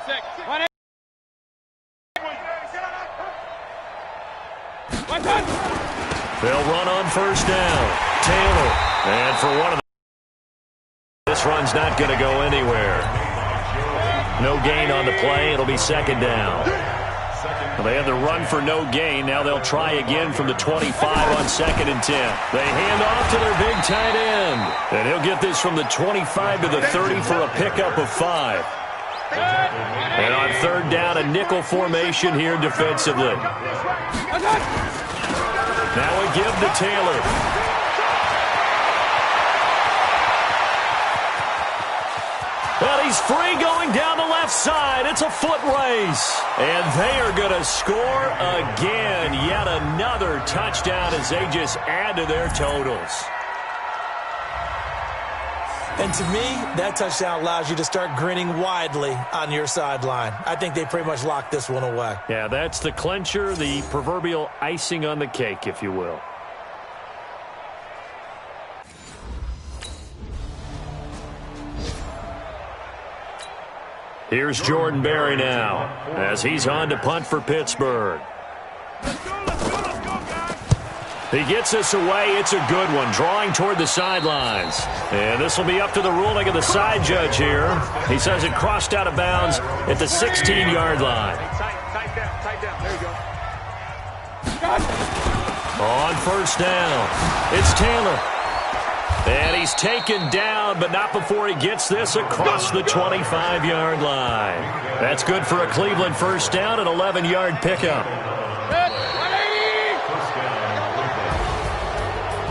They'll run on first down. Taylor. And for one of them, this run's not going to go anywhere. No gain on the play. It'll be second down. Well, they had the run for no gain. Now they'll try again from the 25 on 2nd and 10. They hand off to their big tight end. And he'll get this from the 25 to the 30 for a pickup of 5. And on 3rd down, a nickel formation here defensively. Now a give to Taylor. Well, he's free going down the left side. It's a foot race. And they are going to score again. Yet another touchdown as they just add to their totals. And to me, that touchdown allows you to start grinning widely on your sideline. I think they pretty much locked this one away. Yeah, that's the clincher, the proverbial icing on the cake, if you will. Here's Jordan Berry now as he's on to punt for Pittsburgh. He gets us away. It's a good one, drawing toward the sidelines. And this will be up to the ruling of the side judge here. He says it crossed out of bounds at the 16-yard line. Tight down. There you go. On first down, it's Taylor. And he's taken down, but not before he gets this across the 25-yard line. That's good for a Cleveland first down, an 11-yard pickup.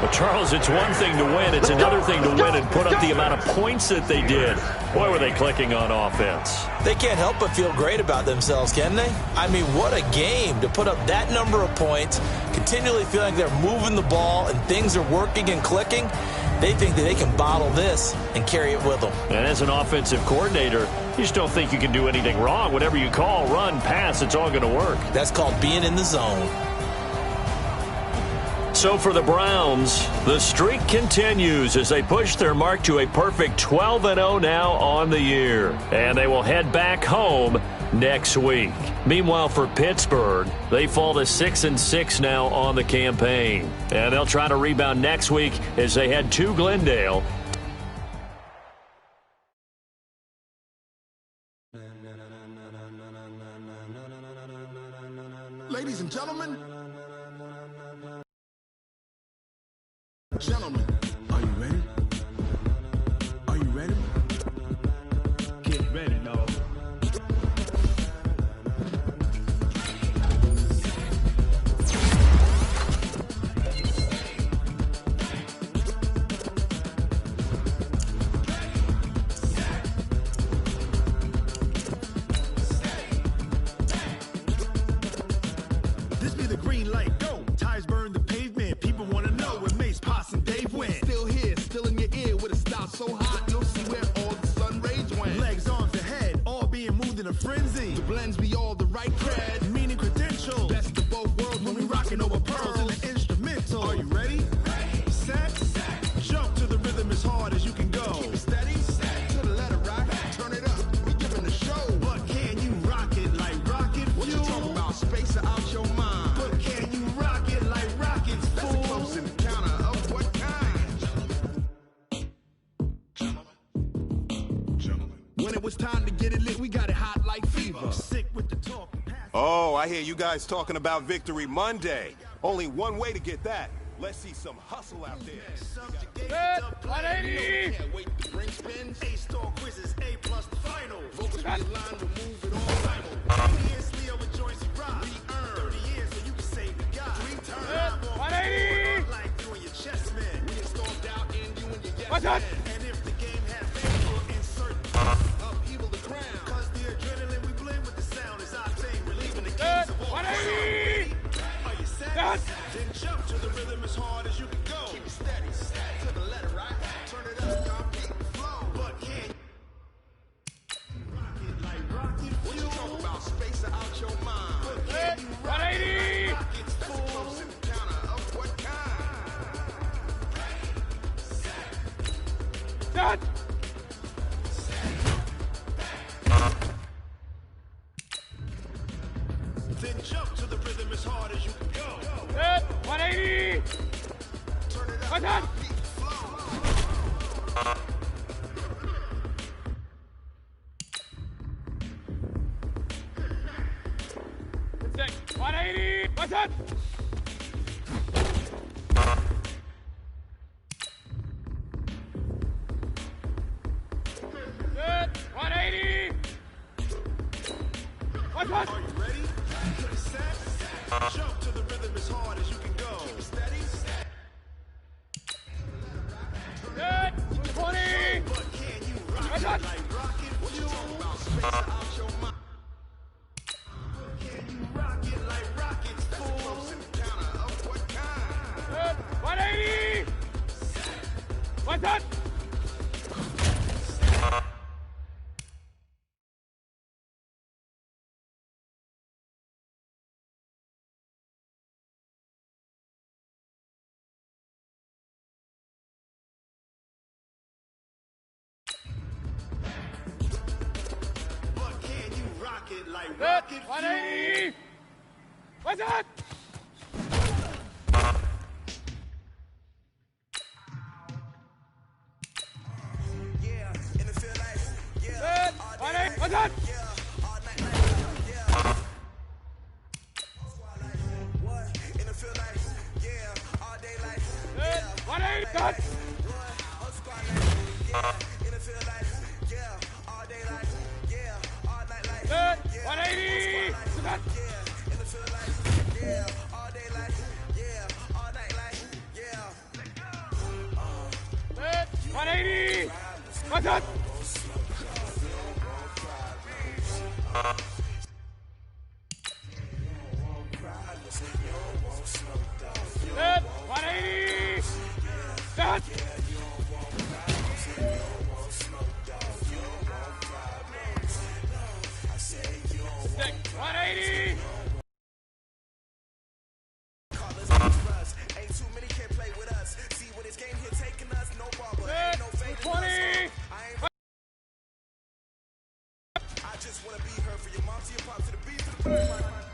Well, Charles, it's one thing to win. It's another thing to win and put up the amount of points that they did. Boy, were they clicking on offense. They can't help but feel great about themselves, can they? I mean, what a game to put up that number of points, continually feeling like they're moving the ball and things are working and clicking. They think that they can bottle this and carry it with them. And as an offensive coordinator, you just don't think you can do anything wrong. Whatever you call, run, pass, it's all going to work. That's called being in the zone. So for the Browns, the streak continues as they push their mark to a perfect 12-0 now on the year. And they will head back home next week. Meanwhile, for Pittsburgh, they fall to 6-6 now on the campaign. And they'll try to rebound next week as they head to Glendale. Ladies and gentlemen, are you ready? Are you ready? Get ready, dog. This be the green light, go. Tires burn the pavement. People want to know where Mace, Potts, and Dave went. Still here, still in your ear with a style so hot, you'll see where all the sun rays went. Legs, arms, and head, all being moved in a frenzy. The blends be all the right cred, meaning credentials. Best of both worlds when we rockin' over pearls in the instrumental. Are you ready? Set, jump to the rhythm as hard as you can go. Keep it steady, to the letter rock, turn it up, we giving the show. But can you rock it like rocket fuel? What you talking about, space or out your mind? But can you rock it like rockets, fool? That's a close encounter of what kind? Gentlemen. When it was time to get it lit, we got it hot like fever. Sick with the talk. Oh, I hear you guys talking about Victory Monday. Only one way to get that. Let's see some hustle out there. 180! Can't wait to bring spins. A-star quizzes, A+ the final. Vocals realigned, we'll move it all simul. 20 years Leo with Joyce Rock. We-earn 30 years so you can save the guy. 3 turns. 180! Like you and your chest man. We installed out in you and your yes What's man. that? And if the game had fans, we'll insert upheaval the crown. Cause the adrenaline we blend with the sound is octane. Relieving the kings of all. 180! Are you set? Then jump to the rhythm as hard as you can go. Keep it steady, to the letter, right? Turn it up, y'all. that? Good. 180. Watch that. Are you ready? Set. Jump to the rhythm as hard as you can go. Steady. Good. 20. But can you rock Watch it that. like rocket fuel? Space out your mind. Can you rock it like rockets, fool? Close encounter of what kind? Good. 180. Watch that. But can you rock it like Good. rocket fuel? 180. Watch that. Yeah, and it feel like, Good. 180. Watch that. all night like, yeah. What? And it feel like, yeah, all day like, Good. 180. Cut. whole squad like, yeah. And it feel like, yeah, all day like, yeah, all night like, Good. 180. Cut. yeah. And it feel like, yeah, all day like, yeah, all night like, yeah. Good. 180. Watch that. Good. 180. Cut. Stick. 180. Ain't too many can play with us. See what this game here taking us, no ball, but Good. ain't no fake. 20. I just wanna be her for your mom, to your pop, to the beat, to the bird.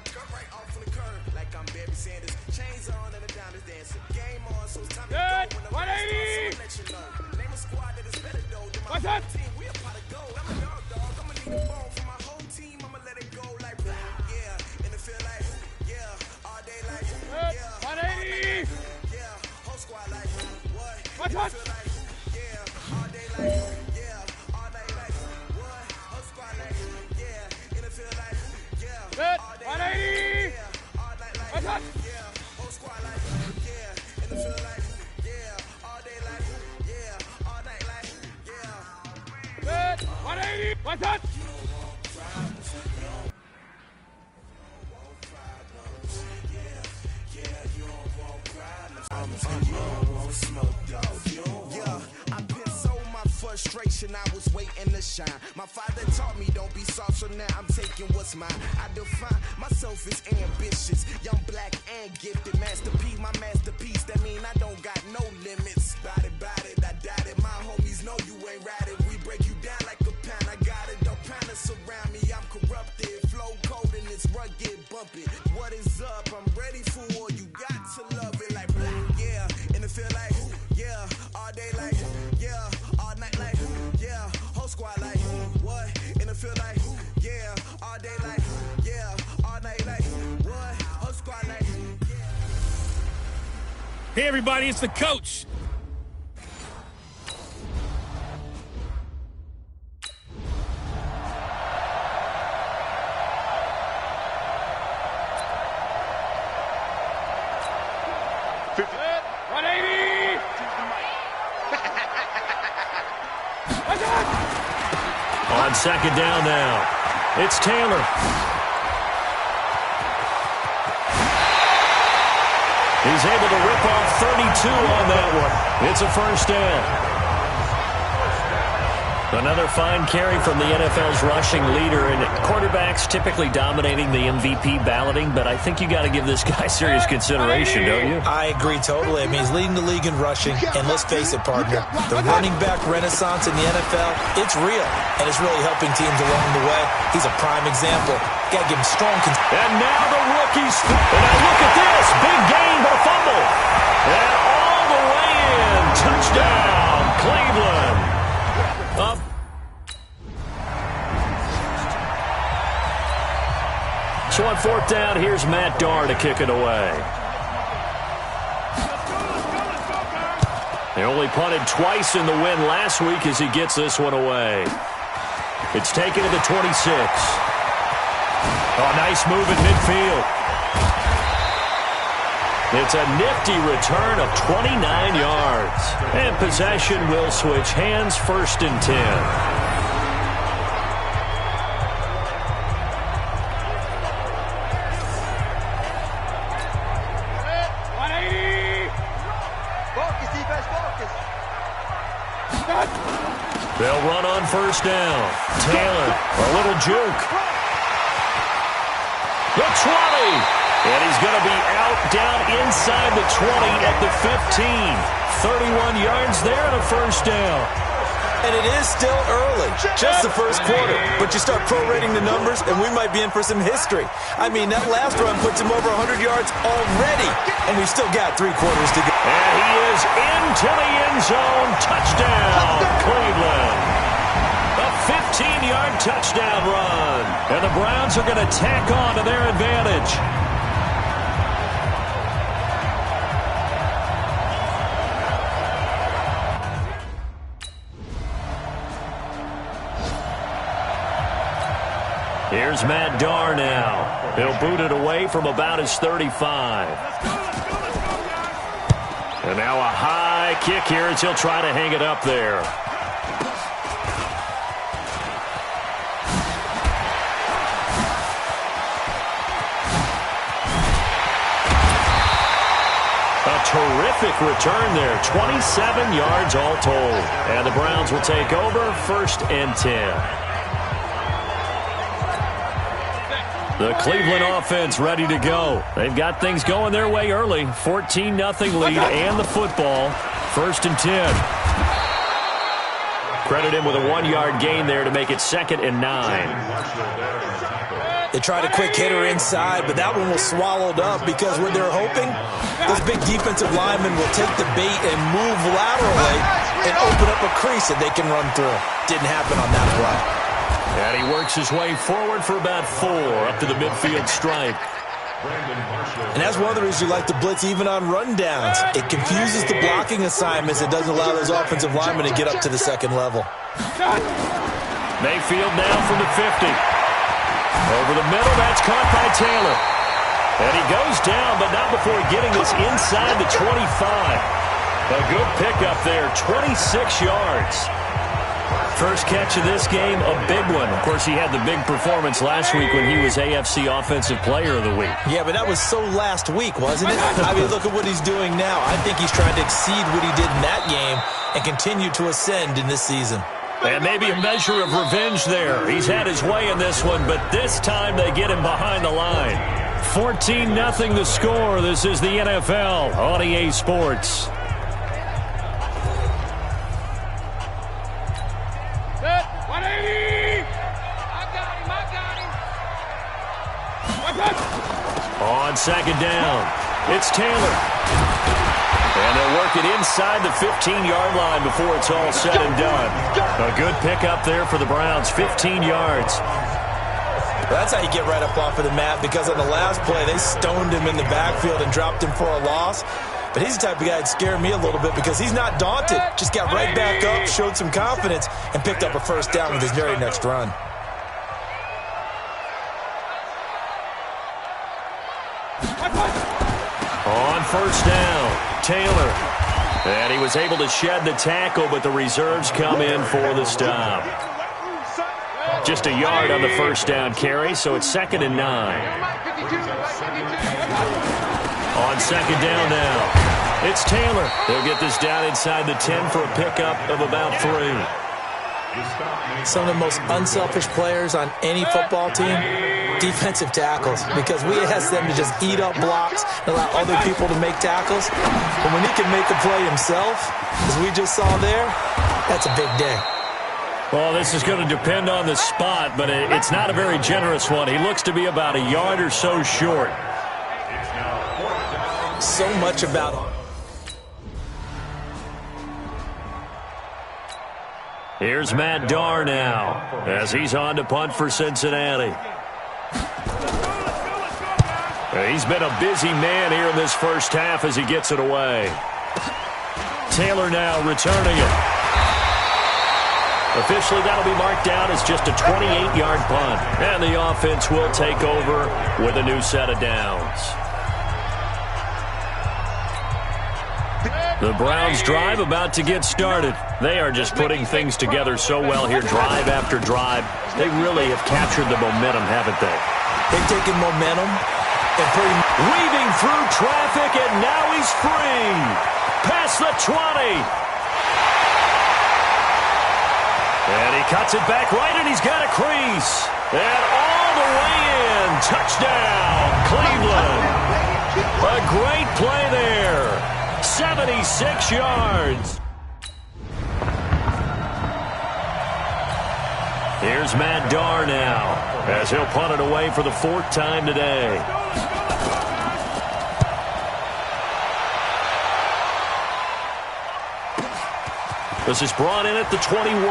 Cut right off on the curb, like I'm Barry Sanders. Chains on and the diamonds dancing. Game on, so it's time to Good. go. When the 180. let you know. Name a squad that is better though than my What's that? whole team. We a pot of gold. I'm a dog. I'ma need a bone for my whole team. I'ma let it go like yeah, and it feel like yeah, all day like Good. yeah, 180. yeah, whole squad like what? Watch And it out. feel like yeah, all day like yeah, all night like what? Whole squad like yeah, and it feel like yeah, Good. all day 180. yeah, all night like Watch out. yeah, whole squad like yeah, and it feel like yeah, all day like yeah, all night like yeah. Good. 180. Watch that. Yeah, I been so my frustration, I was waiting to shine. My father taught me don't be soft, so now I'm taking what's mine. I define myself as ambitious, young, black, and gifted. Master P, my masterpiece, that mean I don't got no limits. Bout it, I doubt it. My homies know you ain't ratted. We break you down like a pound. I got it, don't pound us around me. I'm corrupted, flow cold and it's rugged, bumpy. What is up? I'm ready for war. You got to love it like black, yeah. And it feel like, yeah, all day like, yeah, all night like, yeah, whole squad like, what? And it feel like, yeah, all day like, yeah, all night like, what? Whole squad like, Hey, everybody, it's the coach. Good. 180. Watch out. On second down now, it's Taylor. He's able to rip off 32 on that one. It's a first down. Another fine carry from the NFL's rushing leader, and quarterbacks typically dominating the MVP balloting, but I think you got to give this guy serious consideration, don't you? I agree totally. I mean, he's leading the league in rushing, and let's face it, partner, the running back renaissance in the NFL, it's real, and it's really helping teams along the way. He's a prime example. Got to give him strong And now the rookies. And now look at this. Big gain, but a fumble. And all the way in. Touchdown, Cleveland. Up. So on fourth down, here's Matt Darr to kick it away. They only punted twice in the win last week as he gets this one away. It's taken to the 26. Oh, nice move at midfield. It's a nifty return of 29 yards. And possession will switch hands, 1st and 10. They'll run on 1st down. Taylor, a little juke. The 20. And he's going to be out down inside the 20 at the 15. 31 yards there and a 1st down. And it is still early, just the first quarter. But you start prorating the numbers, and we might be in for some history. I mean, that last run puts him over 100 yards already, and we've still got 3 quarters to go. And he is into the end zone. Touchdown, Cleveland. A 15-yard touchdown run. And the Browns are going to tack on to their advantage. Here's Matt Darr now. He'll boot it away from about his 35. And now a high kick here as he'll try to hang it up there. A terrific return there. 27 yards all told. And the Browns will take over, 1st and 10. The Cleveland offense ready to go. They've got things going their way early. 14-0 lead and the football. 1st and 10. Credit him with a 1-yard gain there to make it 2nd and 9. They tried a quick hitter inside, but that one was swallowed up because what they're hoping, those big defensive linemen will take the bait and move laterally and open up a crease that they can run through. Didn't happen on that play. And he works his way forward for about 4 up to the midfield stripe. And that's one of the reasons you like to blitz even on rundowns. It confuses the blocking assignments. It doesn't allow those offensive linemen to get up to the 2nd level. Mayfield now from the 50. Over the middle, that's caught by Taylor. And he goes down, but not before getting this inside the 25. A good pickup there, 26 yards. First catch of this game, a big one. Of course, he had the big performance last week when he was AFC Offensive Player of the Week. Yeah, but that was so last week, wasn't it? I mean, look at what he's doing now. I think he's trying to exceed what he did in that game and continue to ascend in this season. And maybe a measure of revenge there. He's had his way in this one, but this time they get him behind the line. 14-0 the score. This is the NFL on EA Sports. On 2nd down, it's Taylor. And they'll work it inside the 15-yard line before it's all said and done. A good pickup there for the Browns, 15 yards. That's how you get right up off of the mat, because on the last play, they stoned him in the backfield and dropped him for a loss. But he's the type of guy that scared me a little bit because he's not daunted. Just got right back up, showed some confidence, and picked up a 1st down with his very next run. On 1st down, Taylor. And he was able to shed the tackle, but the reserves come in for the stop. Just a yard on the 1st down carry, so it's 2nd and 9. On 2nd down now, it's Taylor. They'll get this down inside the 10 for a pickup of about 3. Some of the most unselfish players on any football team, defensive tackles, because we ask them to just eat up blocks and allow other people to make tackles. But when he can make a play himself, as we just saw there, that's a big day. Well, this is going to depend on the spot, but it's not a very generous one. He looks to be about a yard or so short. So much about it. Here's Matt Darr now as he's on to punt for Cincinnati. He's been a busy man here in this first half as he gets it away. Taylor now returning it. Officially, that'll be marked down as just a 28-yard punt. And the offense will take over with a new set of downs. The Browns drive about to get started. They are just putting things together so well here, drive after drive. They really have captured the momentum, haven't they? They've taken momentum and weaving through traffic, and now he's free. Past the 20. And he cuts it back right, and he's got a crease. And all the way in. Touchdown, Cleveland. A great play there. 76 yards. Here's Matt Darr now, as he'll punt it away for the 4th time today. This is brought in at the 21.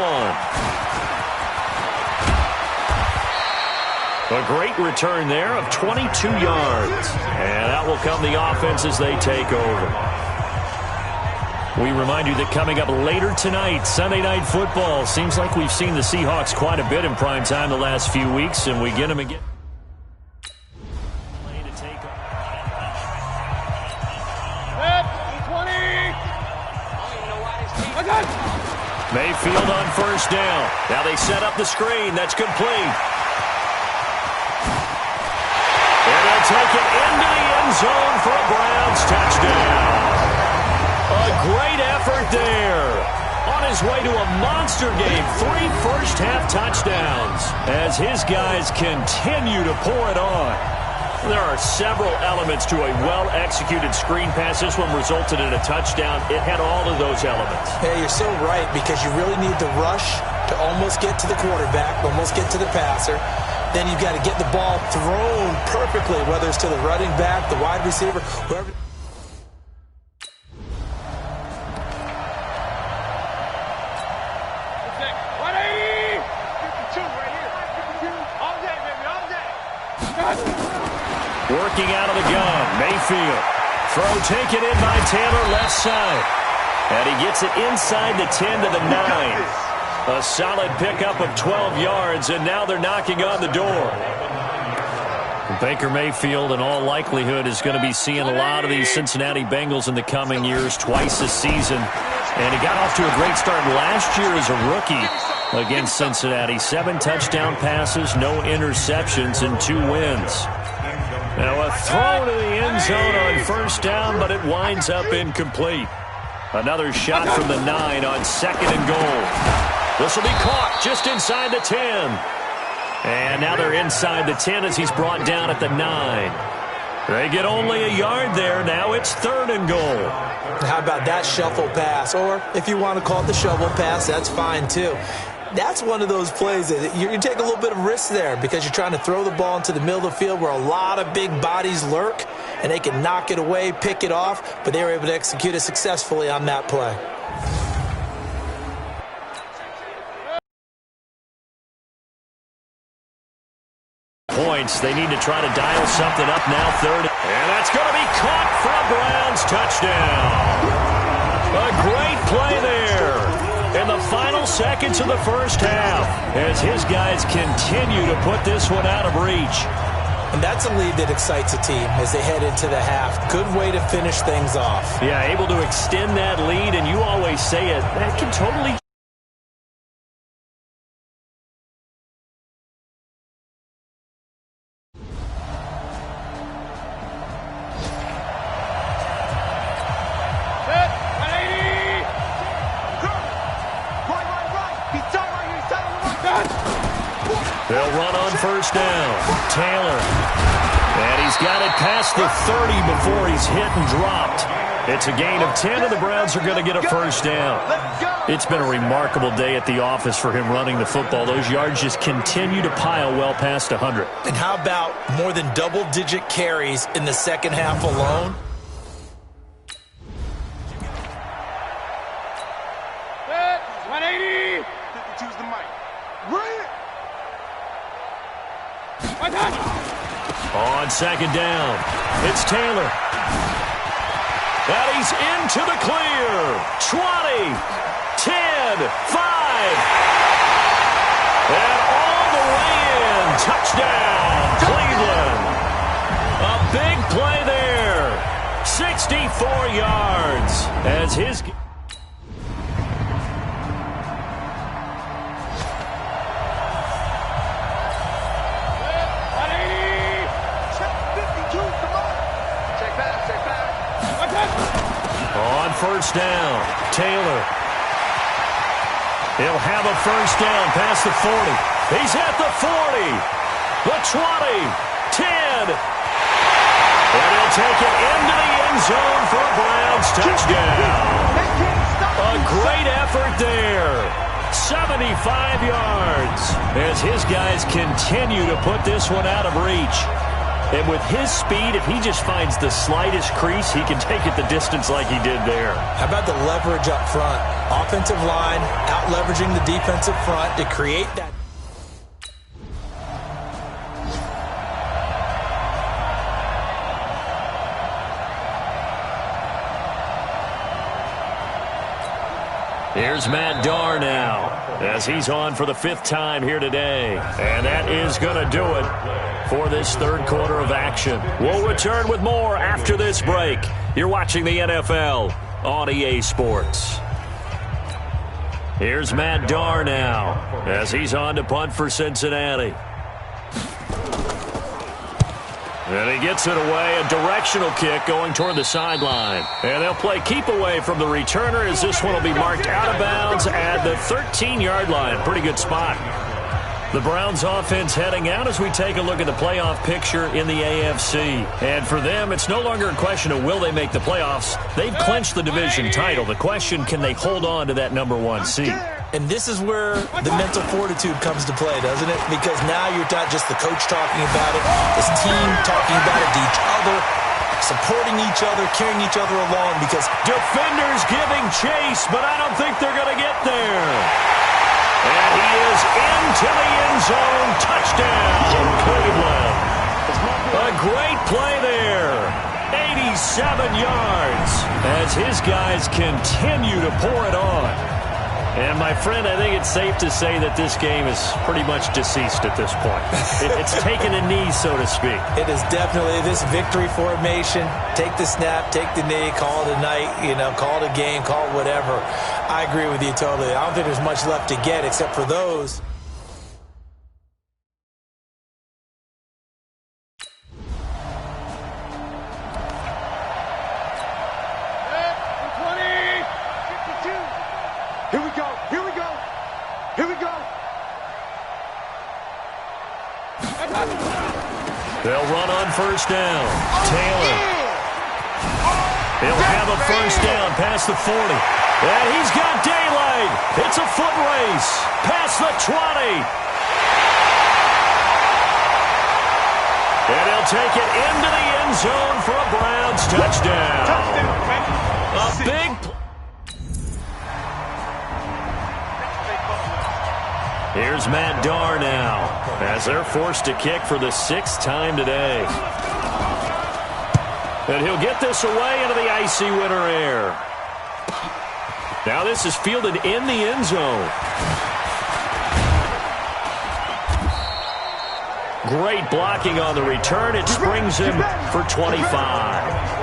A great return there of 22 yards. And out will come the offense as they take over. We remind you that coming up later tonight, Sunday Night Football. Seems like we've seen the Seahawks quite a bit in prime time the last few weeks, and we get them again. Mayfield on first down. Now they set up the screen. That's complete. And they'll take it into the end zone for a Browns touchdown. A great effort there. On his way to a monster game. 3 first-half touchdowns as his guys continue to pour it on. There are several elements to a well-executed screen pass. This one resulted in a touchdown. It had all of those elements. Yeah, you're so right, because you really need the rush to almost get to the quarterback, almost get to the passer. Then you've got to get the ball thrown perfectly, whether it's to the running back, the wide receiver, whoever. Working out of the gun, Mayfield. Throw taken in by Taylor, left side. And he gets it inside the 10 to the 9. A solid pickup of 12 yards, and now they're knocking on the door. Baker Mayfield, in all likelihood, is going to be seeing a lot of these Cincinnati Bengals in the coming years, twice this season. And he got off to a great start last year as a rookie against Cincinnati. 7 touchdown passes, no interceptions, and 2 wins. Now a throw to the end zone on first down, but it winds up incomplete. Another shot from the 9 on 2nd and goal. This will be caught just inside the 10. And now they're inside the 10 as he's brought down at the 9. They get only a yard there. Now it's 3rd and goal. How about that shuffle pass? Or if you want to call it the shovel pass, that's fine too. That's one of those plays that you take a little bit of risk there because you're trying to throw the ball into the middle of the field where a lot of big bodies lurk, and they can knock it away, pick it off, but they were able to execute it successfully on that play. Points. They need to try to dial something up now. 3rd. And that's going to be caught for a Browns touchdown. A great play there in the final seconds of the first half as his guys continue to put this one out of reach. And that's a lead that excites a team as they head into the half. Good way to finish things off. Yeah, able to extend that lead, and you always say it, that can totally They'll run on first down. Taylor. And he's got it past the 30 before he's hit and dropped. It's a gain of 10, and the Browns are going to get a first down. It's been a remarkable day at the office for him running the football. Those yards just continue to pile well past 100. And how about more than double-digit carries in the second half alone? Set. 180. 52's the mic. One touch. On second down, it's Taylor. And he's into the clear. 20, 10, 5. And all the way in. Touchdown, Cleveland. A big play there. 64 yards as his... On first down, Taylor. He'll have a first down past the 40. He's at the 40, the 20, 10. And he'll take it into the end zone for a Browns touchdown. A great effort there. 75 yards as his guys continue to put this one out of reach. And with his speed, if he just finds the slightest crease, he can take it the distance like he did there. How about the leverage up front? Offensive line out-leveraging the defensive front to create that. Here's Matt Darr now as he's on for the 5th time here today. And that is going to do it for this third quarter of action. We'll return with more after this break. You're watching the NFL on EA Sports. Here's Matt Darr now as he's on to punt for Cincinnati. And he gets it away, a directional kick going toward the sideline. And they'll play keep away from the returner as this one will be marked out of bounds at the 13-yard line. Pretty good spot. The Browns offense heading out as we take a look at the playoff picture in the AFC. And for them, it's no longer a question of will they make the playoffs. They've clinched the division title. The question, can they hold on to that number 1 seed? And this is where the mental fortitude comes to play, doesn't it? Because now you're not just the coach talking about it, this team talking about it to each other, supporting each other, carrying each other along. Because defenders giving chase, but I don't think they're going to get there. And he is into the end zone. Touchdown, Cleveland. A great play there. 87 yards as his guys continue to pour it on. And, my friend, I think it's safe to say that this game is pretty much deceased at this point. It's taken a knee, so to speak. It is definitely this victory formation. Take the snap, take the knee, call it a night, call it a game, call it whatever. I agree with you totally. I don't think there's much left to get except for those. They'll run on first down. Taylor. He'll have a first down past the 40. And he's got daylight. It's a foot race. Past the 20. And he'll take it into the end zone for a Browns touchdown. A big play. Here's Matt Darr now as they're forced to kick for the 6th time today. And he'll get this away into the icy winter air. Now this is fielded in the end zone. Great blocking on the return. It springs him for 25.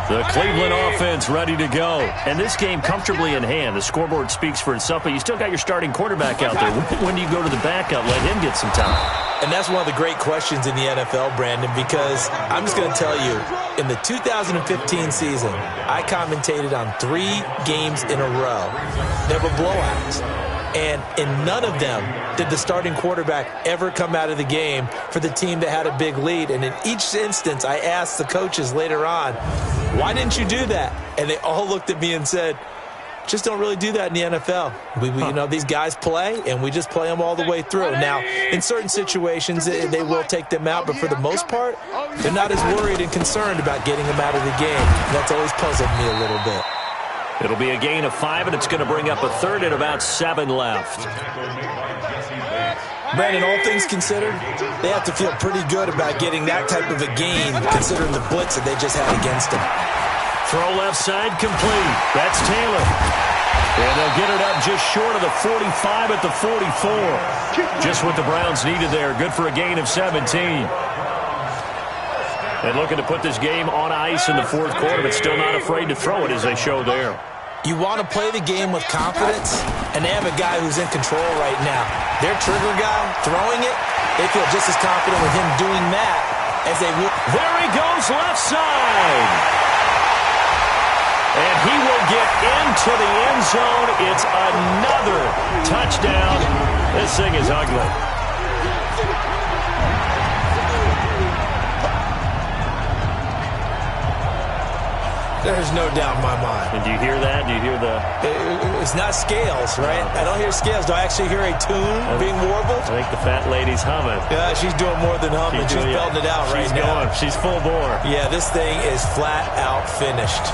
The Cleveland offense ready to go. And this game comfortably in hand. The scoreboard speaks for itself, but you still got your starting quarterback out there. When do you go to the backup? Let him get some time. And that's one of the great questions in the NFL, Brandon, because I'm just going to tell you, in the 2015 season, I commentated on 3 games in a row. They were blowouts. And in none of them did the starting quarterback ever come out of the game for the team that had a big lead. And in each instance, I asked the coaches later on, why didn't you do that? And they all looked at me and said, just don't really do that in the NFL. These guys play, and we just play them all the way through. Now, in certain situations, they will take them out, but for the most part, they're not as worried and concerned about getting them out of the game. And that's always puzzled me a little bit. It'll be a gain of 5, and it's going to bring up a third and about 7 left. Brandon, all things considered, they have to feel pretty good about getting that type of a game, considering the blitz that they just had against them. Throw left side complete. That's Taylor. And they'll get it up just short of the 45 at the 44. Just what the Browns needed there. Good for a gain of 17. And looking to put this game on ice in the fourth quarter, but still not afraid to throw it as they show there. You want to play the game with confidence, and they have a guy who's in control right now. Their trigger guy, throwing it, they feel just as confident with him doing that as they would. There he goes left side. And he will get into the end zone. It's another touchdown. This thing is ugly. There's no doubt in my mind. And do you hear that? Do you hear the... It's not scales, right? I don't hear scales. Do I actually hear a tune being warbled? I think the fat lady's humming. Yeah, she's doing more than humming. She's belting it out right now. She's full bore. Yeah, this thing is flat out finished.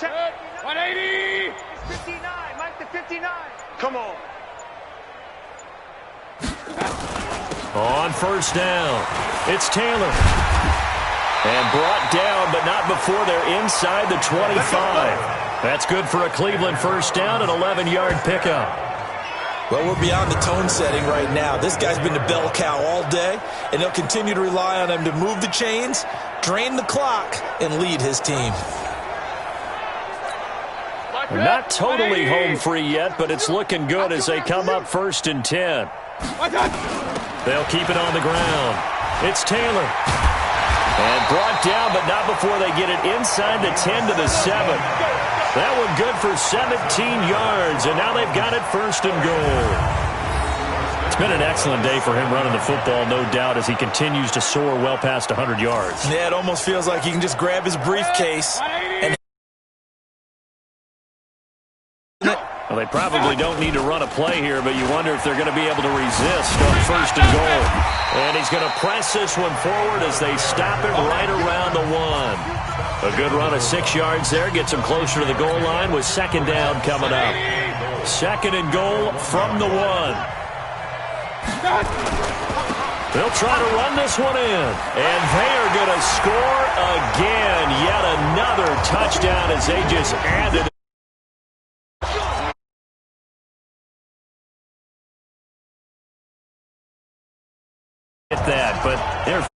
180. It's 59. Mike the 59. Come on. On first down, it's Taylor. And brought down, but not before they're inside the 25. That's good for a Cleveland first down, an 11-yard pickup. Well, we're beyond the tone setting right now. This guy's been the bell cow all day, and they'll continue to rely on him to move the chains, drain the clock, and lead his team. They're not totally home free yet, but it's looking good as they come up 1st and 10. They'll keep it on the ground. It's Taylor. And brought down, but not before they get it inside the 10 to the 7. That one good for 17 yards, and now they've got it 1st and goal. It's been an excellent day for him running the football, no doubt, as he continues to soar well past 100 yards. Yeah, it almost feels like he can just grab his briefcase and... Well, they probably don't need to run a play here, but you wonder if they're going to be able to resist on 1st and goal. And he's going to press this one forward as they stop it right around the 1. A good run of 6 yards there gets him closer to the goal line with 2nd down coming up. 2nd and goal from the 1. They'll try to run this one in. And they are going to score again. Yet another touchdown as they just added. That, but they're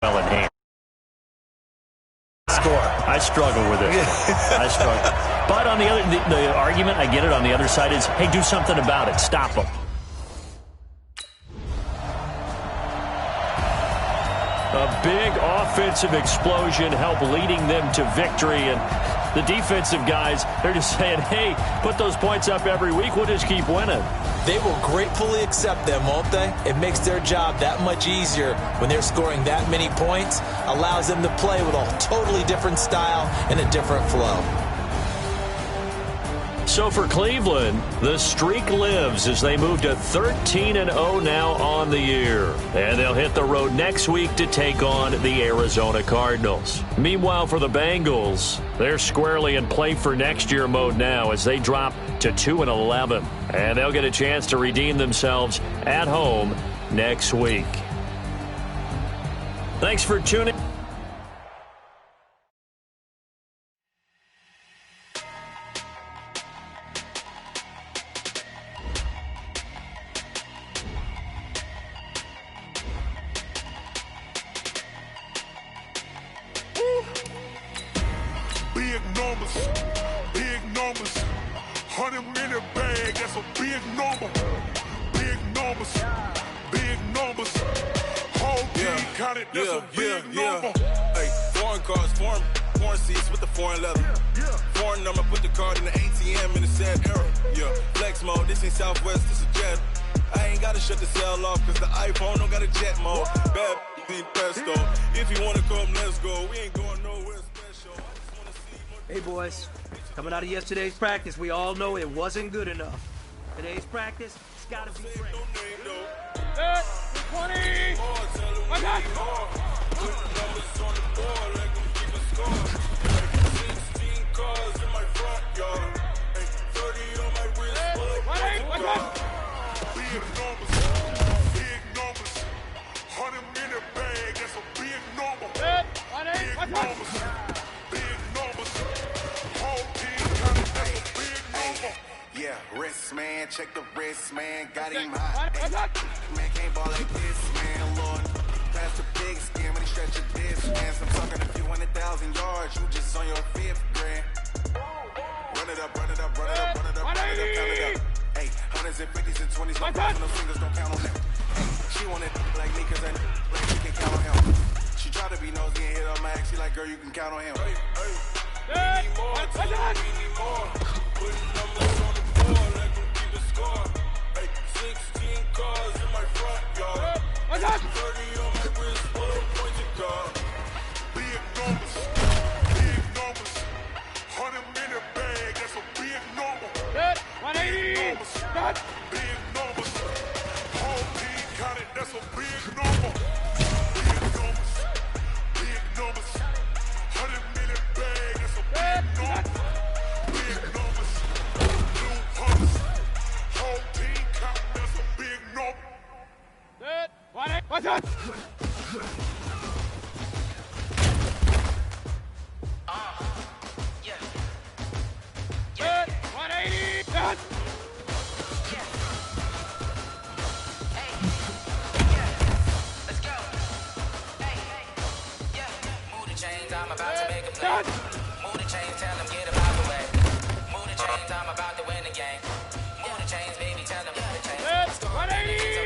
well in hand. Score. I struggle with it. I struggle. But on the argument, I get it, on the other side is, hey, do something about it. Stop them. A big offensive explosion helped leading them to victory, and the defensive guys, they're just saying, hey, put those points up every week. We'll just keep winning. They will gratefully accept them, won't they? It makes their job that much easier when they're scoring that many points. Allows them to play with a totally different style and a different flow. So for Cleveland, the streak lives as they move to 13-0 now on the year. And they'll hit the road next week to take on the Arizona Cardinals. Meanwhile, for the Bengals, they're squarely in play for next year mode now as they drop to 2-11. And they'll get a chance to redeem themselves at home next week. Thanks for tuning in. Big numbers, 100-minute bag, that's a big number. Big numbers, whole team counted, that's a big number. Hey, foreign cars, foreign seats with the foreign leather. Foreign number, put the card in the ATM in the sad era. Yeah, flex mode, this ain't Southwest, this a jet. I ain't gotta shut the cell off, cause the iPhone don't got a jet mode. Bad need pesto. If you wanna come, let's go. We ain't going nowhere special. I just wanna see more. Hey boys, coming out of yesterday's practice, we all know it wasn't good enough. Today's practice, it's gotta be great. 20. I got Put numbers on the board like I'm keeping score. 16 cars in my front yard. 30 on my wrist. Big numbers, 100-minute bag, that's a big number. Big numbers, whole team counted, that's a big number. Yeah, wrist man, check the wrist man, got him hot. Man can't ball like this, man, Lord. Pass the big skin when he stretch your disc, man. I'm talking a few 100,000 yards, you just on your 5th grand. Run it up, run it up, run it up, run it up, run it up, count it up. Hey, hundreds and 50s and 20s, no problem, no fingers, don't count on them. Hey, she want it like me, cause I like she can count on him. She try to be nosy and hit on my ex, she like, girl, you can count on him. We need more, we need more. Putting numbers on the board like I'm keeping score. 16 cars in my front yard. 30 on my wrist, full of pointed card. Big numbers, 100-minute bag, that's a big number. 180. Big numbers, whole team counted, that's a big number. Big numbers, Watch out! Yeah. Good. 180. Done. I'm about to make a play. Move the chains, tell them get about the way. Move the chains, I'm about to win the game. Move the chains, baby, tell them move the chains. Let's go. So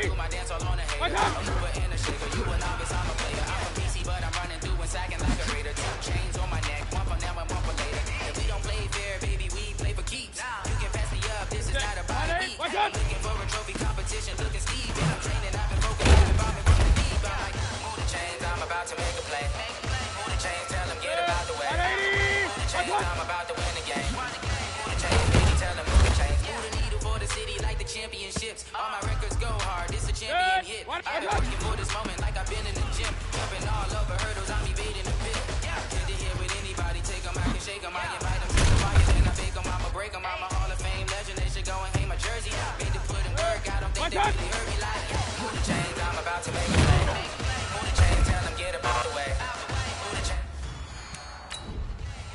do my dance all on the hater. Oh, you were in a shaker, you a novice, I'm a player. I'm a PC, but I'm running through and sagging like a raider. 2 chains on my neck, one for now and one for later. If we don't play fair, baby, we play for keeps. You can pass me up, this is not about a beat. I'm looking for a trophy competition, looking Steve. And I'm training, I've been focused, I've been bombing from the deep. I'm like, move the chains, I'm about to make a play. Move the chains, tell them get about the way. Move the chains, I'm about to win the game. Move the chains, baby, tell them move the chains. Move the needle for the city like the championships. All my records go hard, this a champion hit. I've been working for this moment like I've been in the gym. Jumping all over hurdles, I'm evading the pit. Get to here with anybody, take them, I can shake them. I invite them to the fire, then I bake them. I'ma break them, I'm a Hall of Fame legend. They should go and hang my jersey. Made to put in work, I don't think they really heard me like. Move the chains, I'm about to make a play. Move the chains, tell them get about the way. Move the chains.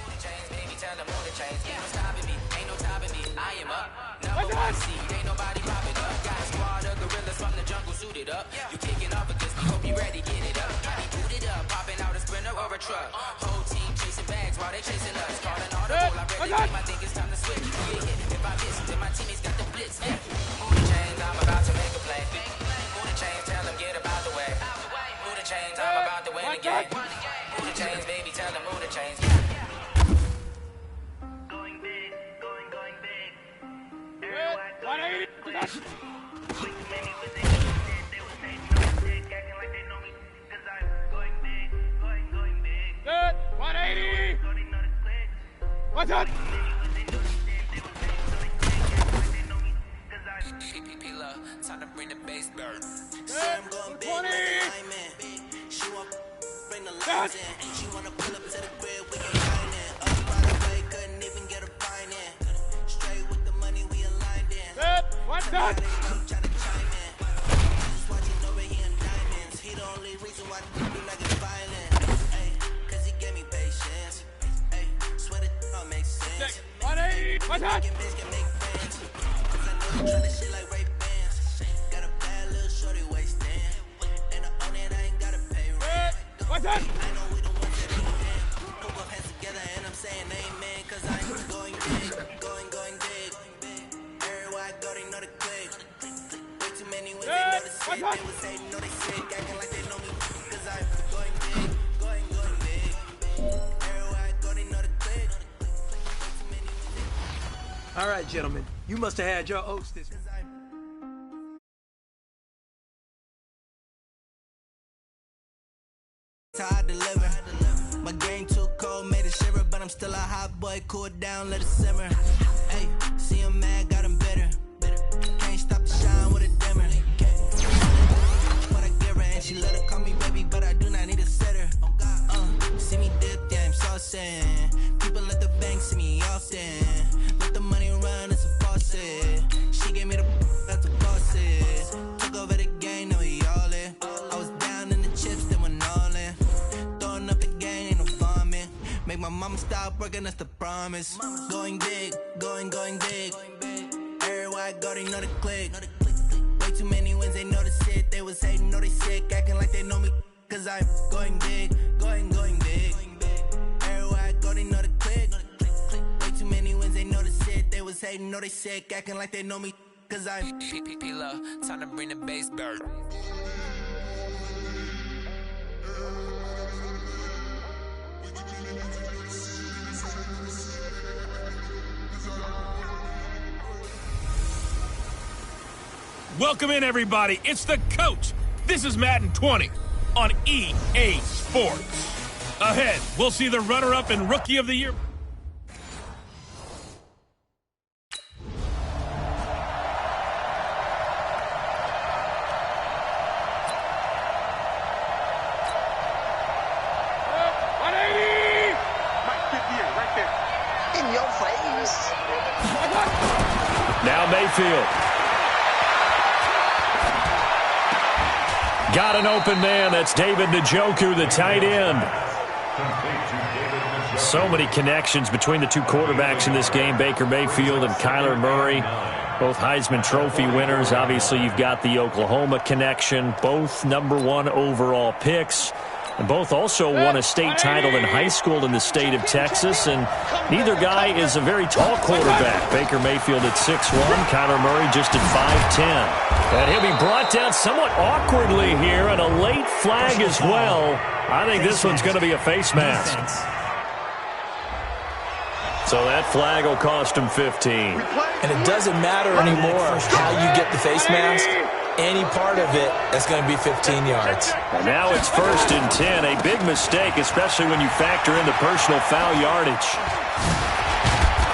Move the chains, baby, tell them move the chains. Ain't no stopping me, ain't no topping me. I am up, number 1 seed. Ain't nobody popping up. Got a squad of gorillas from the jungle suited up. You kicking off against me, hope you ready, get it up. Body booted up, popping out a sprinter or a truck. Whole team chasing bags while they chasing us. Calling audible, I read the game, I think it's time to switch. Get hit, if I miss, then my teammates got the blitz. Move the chains, I'm about to make a play. Move the chains, tell them get about the way. Move the chains, I'm about to win the game. Move the chains, baby, tell them move the chains. Going big, going big. 180. Good. 180. Watch out. Time to bring the bass bird. Good. 20. She want bring the lines in. She wanna pull up to the crib, we can line in. Up by the way, couldn't even get a fine in. Straight with the money, we aligned in. Good. One done. Trying to chime in. Just watching over here in diamonds. He the only reason why the do not get violent. Ay, cause he gave me patience. Ay, swear that all makes sense. 180. Watch out. Bitch can make friends. Cause I know you tryna shit like Ray Bans. Got a bad little shorty wasting. And I own it, I ain't gotta pay rent. Watch out. I know we the ones that ain't in. Put both hands together and I'm saying amen. Cause I'm going big, going big. Everywhere I go, they know the click. Way too many wins, they never sit. They was hating, know they sick, acting like they know me. Cause I'm going big, going big. Everywhere I go, they know the click. Way too many wins. All right, gentlemen, you must have had your oats this week. I deliver. My game too cold, made it shiver, but I'm still a hot boy. Cool it down, let it simmer. Hey, see him mad, got him bitter. Can't stop the shine with a dimmer. What I give her, and she let her call me baby, but I do not need a sitter. See me dip, yeah, I'm saucing. People at the bank see me often. Let the money run, it's a faucet. She gave me the that's the bosses. Took over the game, now we all in. I was down in the chips, then went all in. Throwing up the game, ain't no vomit. Make my mama stop working, that's the promise. Going big, going big. Everywhere I go, they know the click. Way too many wins, they know the shit. They was hating, know they sick, acting like they know me. Cause I'm going big, going big. Everywhere I go, they know the click. Way too many wins, they know the shit. They was hating, know they sick, acting like they know me. Cause I'm P-P-P-Love, time to bring the bass bird. Welcome in, everybody. It's the coach. This is Madden 20 on EA Sports. Ahead, we'll see the runner-up and Rookie of the Year. In your face. Now Mayfield. Got an open man. That's David Njoku, the tight end. So many connections between the two quarterbacks in this game, Baker Mayfield and Kyler Murray. Both Heisman Trophy winners. Obviously, you've got the Oklahoma connection. Both #1 overall picks. And both also won a state title in high school in the state of Texas. And neither guy is a very tall quarterback. Baker Mayfield at 6'1", Kyler Murray just at 5'10". And he'll be brought down somewhat awkwardly here, and a late flag as well. I think this one's going to be a face mask. So that flag will cost him 15. And it doesn't matter anymore how you get the face mask. Any part of it, that's going to be 15 yards. And now it's 1st and 10. A big mistake, especially when you factor in the personal foul yardage.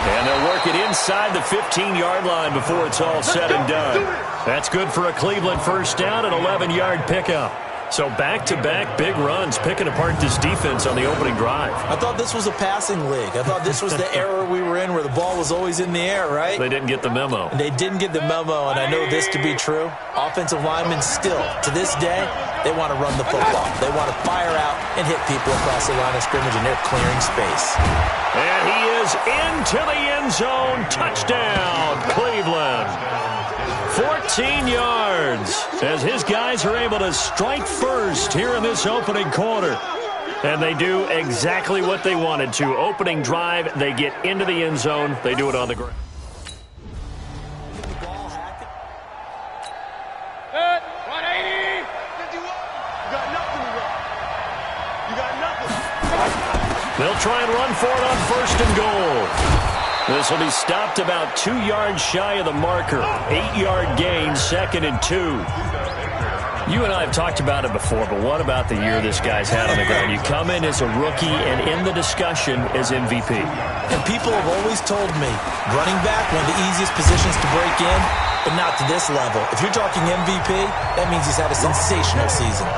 And they'll work it inside the 15-yard line before it's all said and done. That's good for a Cleveland first down, an 11-yard pickup. So back-to-back big runs, picking apart this defense on the opening drive. I thought this was a passing league. I thought this was the era we were in where the ball was always in the air, right? They didn't get the memo. They didn't get the memo, and I know this to be true. Offensive linemen still, to this day, they want to run the football. They want to fire out and hit people across the line of scrimmage, and they're clearing space. And he is into the end zone. Touchdown, Cleveland. 14 yards as his guys are able to strike first here in this opening quarter. And they do exactly what they wanted to. Opening drive, they get into the end zone. They do it on the ground. Good. 180. 51. You got nothing to run. You got nothing. They'll try and run for it on 1st and goal. This will be stopped about 2 yards shy of the marker. 8-yard gain, 2nd and 2. You and I have talked about it before, but what about the year this guy's had on the ground? You come in as a rookie and in the discussion as MVP. And people have always told me, running back, one of the easiest positions to break in, but not to this level. If you're talking MVP, that means he's had a sensational season.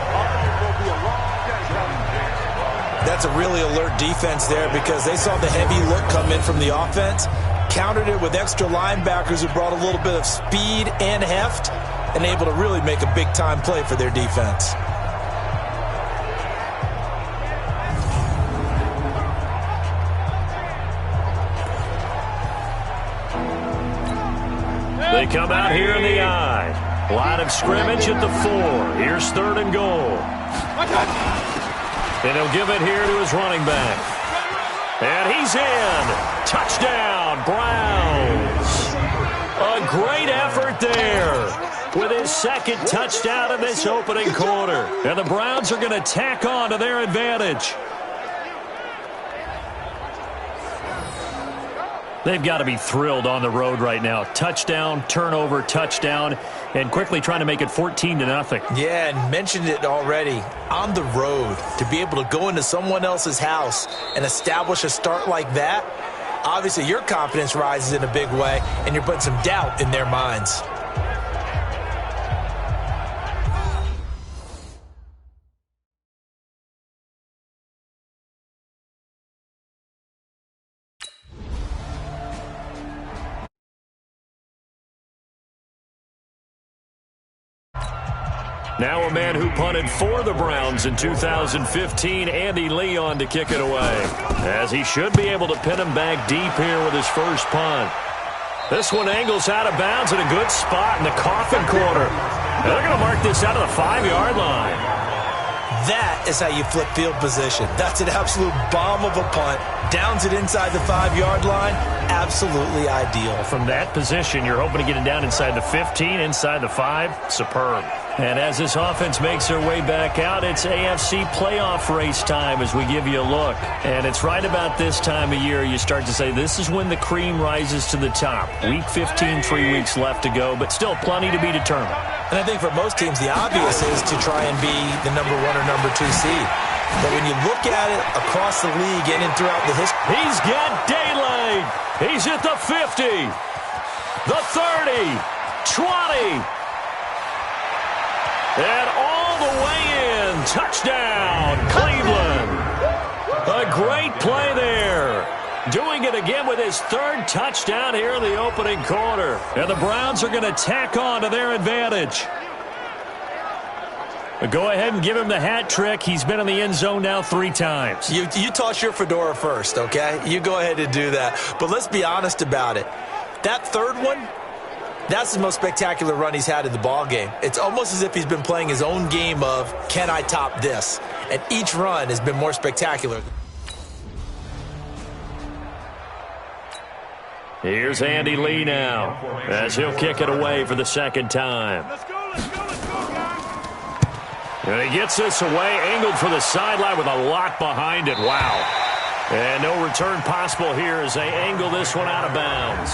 That's a really alert defense there because they saw the heavy look come in from the offense, countered it with extra linebackers who brought a little bit of speed and heft, and able to really make a big-time play for their defense. They come out here in the I. Line of scrimmage at the 4. Here's 3rd and goal. And he'll give it here to his running back. And he's in. Touchdown, Browns. A great effort there with his 2nd touchdown in this opening quarter. And the Browns are going to tack on to their advantage. They've got to be thrilled on the road right now. Touchdown, turnover, touchdown, and quickly trying to make it 14-0. Yeah, and mentioned it already. On the road, to be able to go into someone else's house and establish a start like that, obviously your confidence rises in a big way, and you're putting some doubt in their minds. Now a man who punted for the Browns in 2015, Andy Leon, to kick it away. As he should be able to pin him back deep here with his first punt. This one angles out of bounds at a good spot in the coffin corner. And they're going to mark this out of the 5-yard line. That is how you flip field position. That's an absolute bomb of a punt. Downs it inside the 5-yard line. Absolutely ideal. From that position, you're hoping to get it down inside the 15, inside the 5. Superb. And as this offense makes their way back out, it's AFC playoff race time as we give you a look. And it's right about this time of year you start to say this is when the cream rises to the top. Week 15, 3 weeks left to go, but still plenty to be determined. And I think for most teams, the obvious is to try and be the #1 or #2 seed. But when you look at it across the league and throughout the history... He's got daylight. He's at the 50, the 30, 20... and all the way in. Touchdown, Cleveland. A great play there. Doing it again with his 3rd touchdown here in the opening quarter. And the Browns are going to tack on to their advantage. Go ahead and give him the hat trick. He's been in the end zone now 3 times. You toss your fedora first, okay? You go ahead and do that. But let's be honest about it. That third one, that's the most spectacular run he's had in the ball game. It's almost as if he's been playing his own game of, can I top this? And each run has been more spectacular. Here's Andy Lee now as he'll kick it away for the second time. Let's go, guys. And he gets this away, angled for the sideline with a lot behind it. Wow. And no return possible here as they angle this one out of bounds.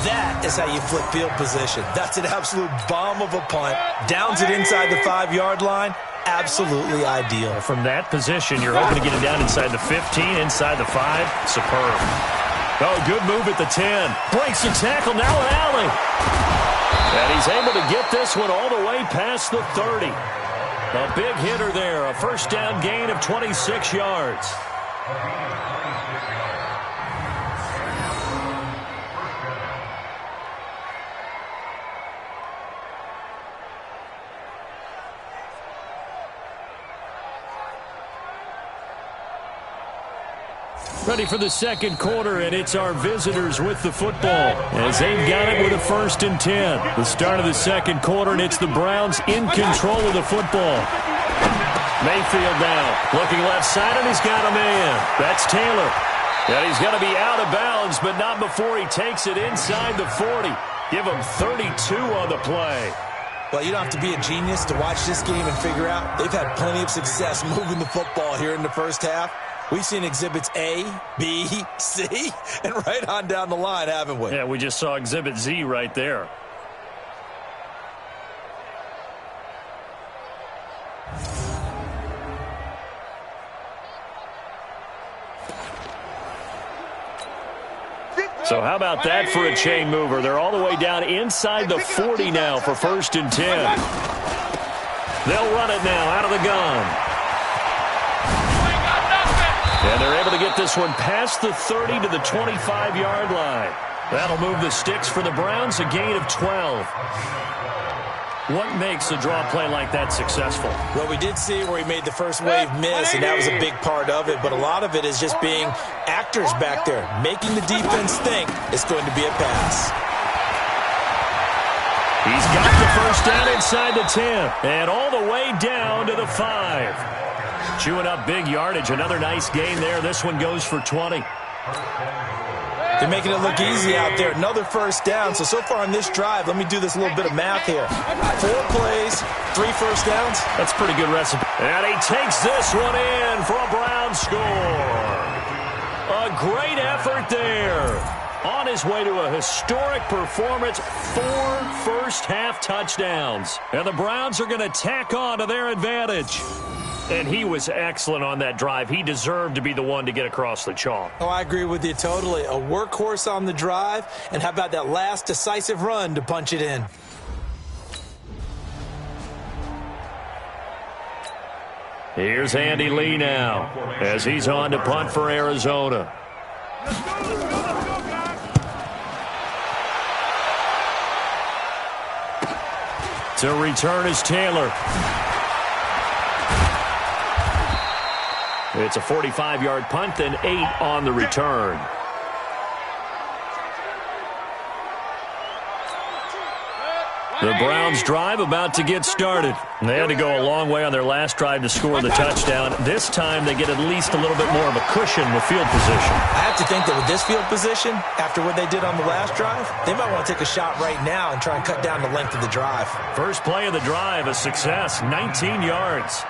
That is how you flip field position. That's an absolute bomb of a punt. Downs it inside the 5-yard line. Absolutely ideal. From that position, you're hoping to get it down inside the 15, inside the 5. Superb. Oh, good move at the 10. Breaks the tackle, now an alley. And he's able to get this one all the way past the 30. A big hitter there, a first down gain of 26 yards. Ready for the second quarter, and it's our visitors with the football as they've got it with a 1st and 10. The start of the second quarter, and it's the Browns in control of the football. Mayfield now, looking left side, and he's got a man. That's Taylor. And he's going to be out of bounds, but not before he takes it inside the 40. Give him 32 on the play. Well, you don't have to be a genius to watch this game and figure out they've had plenty of success moving the football here in the first half. We've seen exhibits A, B, C, and right on down the line, haven't we? Yeah, we just saw exhibit Z right there. So how about that for a chain mover? They're all the way down inside the 40 now for 1st and 10. They'll run it now out of the gun. And they're able to get this one past the 30 to the 25-yard line. That'll move the sticks for the Browns, a gain of 12. What makes a draw play like that successful? Well, we did see where he made the first wave miss, and that was a big part of it. But a lot of it is just being actors back there, making the defense think it's going to be a pass. He's got the first down inside the 10, and all the way down to the 5. Chewing up big yardage. Another nice gain there. This one goes for 20. They're making it look easy out there. Another first down. So far on this drive, let me do this little bit of math here. 4 plays, 3 first downs. That's a pretty good recipe. And he takes this one in for a Brown score. A great effort there. On his way to a historic performance, 4 first-half touchdowns. And the Browns are going to tack on to their advantage. And he was excellent on that drive. He deserved to be the one to get across the chalk. Oh, I agree with you totally. A workhorse on the drive. And how about that last decisive run to punch it in? Here's Andy Lee now as he's on to punt for Arizona. Let's go, guys. To return is Taylor. It's a 45-yard punt, then 8 on the return. The Browns drive about to get started. They had to go a long way on their last drive to score the touchdown. This time they get at least a little bit more of a cushion with field position. I have to think that with this field position, after what they did on the last drive, they might want to take a shot right now and try and cut down the length of the drive. First play of the drive, a success, 19 yards.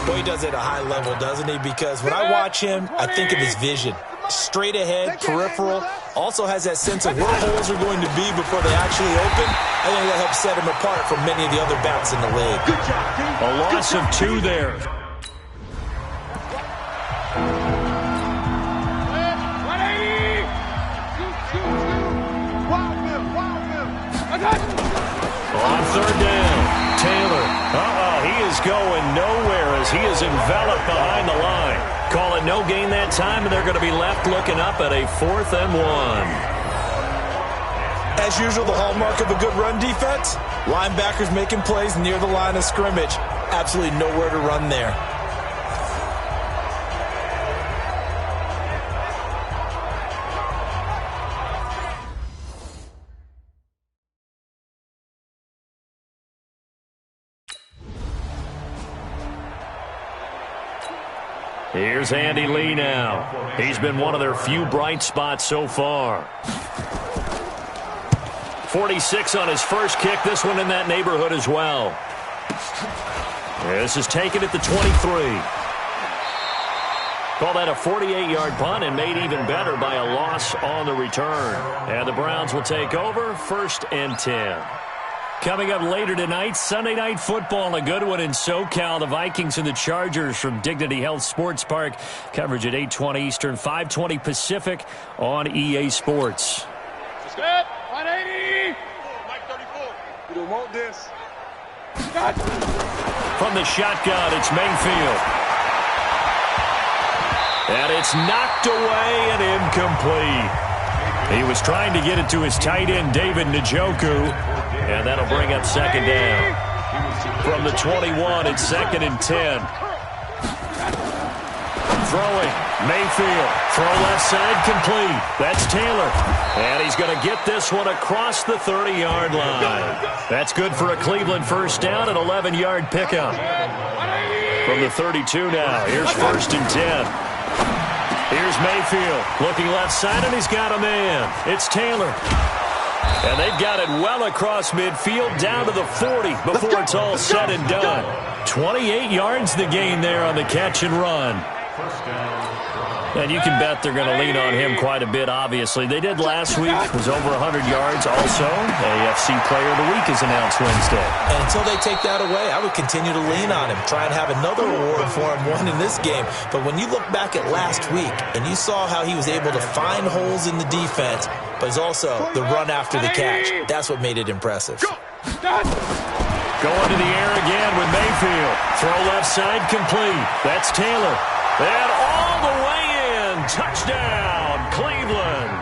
Boy, he does it at a high level, doesn't he? Because when I watch him, I think of his vision. Straight ahead, peripheral. Also has that sense of where holes are going to be before they actually open. I think that helps set him apart from many of the other backs in the league. A loss of 2 there. On 3rd down, Taylor. He is going nowhere as he is enveloped behind the line. Call it no gain that time, and they're going to be left looking up at a 4th and 1. as usual, the hallmark of a good run defense, linebackers making plays near the line of scrimmage. Absolutely nowhere to run there. Here's Andy Lee now. He's been one of their few bright spots so far. 46 on his first kick. This one in that neighborhood as well. This is taken at the 23. Call that a 48-yard punt and made even better by a loss on the return. And the Browns will take over 1st and 10. Coming up later tonight, Sunday Night Football, a good one in SoCal. The Vikings and the Chargers from Dignity Health Sports Park. Coverage at 8:20 Eastern, 5:20 Pacific on EA Sports. Set, 180. Mike 34. You don't want this. From the shotgun, it's Mayfield. And it's knocked away and incomplete. He was trying to get it to his tight end, David Njoku. And that'll bring up 2nd down. From the 21, it's 2nd and 10. Throwing, Mayfield. Throw left side, complete. That's Taylor. And he's going to get this one across the 30-yard line. That's good for a Cleveland first down, an 11-yard pickup. From the 32 now, here's 1st and 10. Here's Mayfield. Looking left side, and he's got a man. It's Taylor. And they've got it well across midfield, down to the 40 before it's all said and done. 28 yards the gain there on the catch and run. And you can bet they're going to lean on him quite a bit, obviously. They did last week. It was over 100 yards. Also, AFC Player of the Week is announced Wednesday. And until they take that away, I would continue to lean on him, try and have another award for him, one in this game. But when you look back at last week, and you saw how he was able to find holes in the defense, but it's also the run after the catch. That's what made it impressive. Going to the air again with Mayfield. Throw left side, complete. That's Taylor. And all the way in. Touchdown, Cleveland.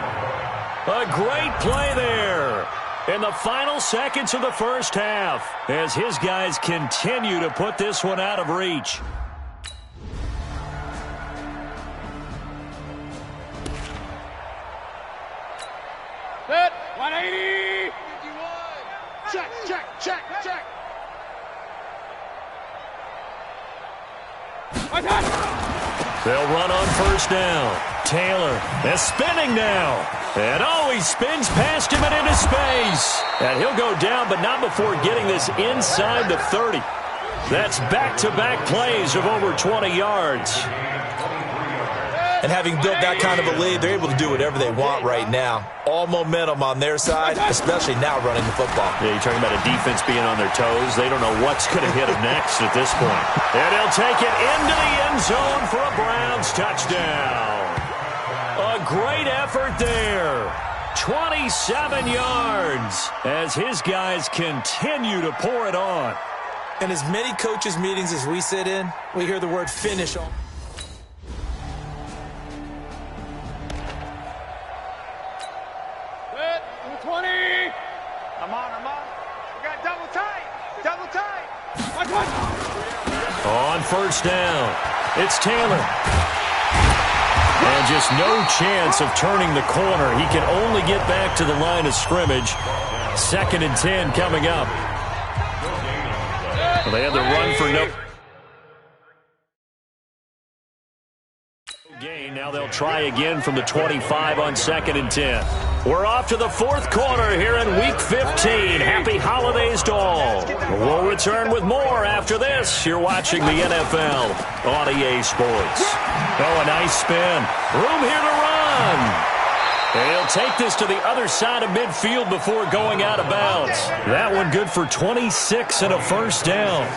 A great play there in the final seconds of the first half as his guys continue to put this one out of reach. Set, 180. 51. Check. They'll run on first down. Taylor is spinning now. And he spins past him and into space. And he'll go down, but not before getting this inside the 30. That's back-to-back plays of over 20 yards. And having built that kind of a lead, they're able to do whatever they want right now. All momentum on their side, especially now running the football. Yeah, you're talking about a defense being on their toes. They don't know what's going to hit them next at this point. And he'll take it into the end zone for a Browns touchdown. A great effort there. 27 yards as his guys continue to pour it on. In as many coaches' meetings as we sit in, we hear the word finish on. On first down, it's Taylor. And just no chance of turning the corner. He can only get back to the line of scrimmage. 2nd and 10 coming up. Well, they had the run for no gain. Now they'll try again from the 25 on 2nd and 10. We're off to the 4th quarter here in Week 15. Happy holidays to all. We'll return with more after this. You're watching the NFL on EA Sports. Oh, a nice spin. Room here to run. And he'll take this to the other side of midfield before going out of bounds. That one good for 26 and a first down.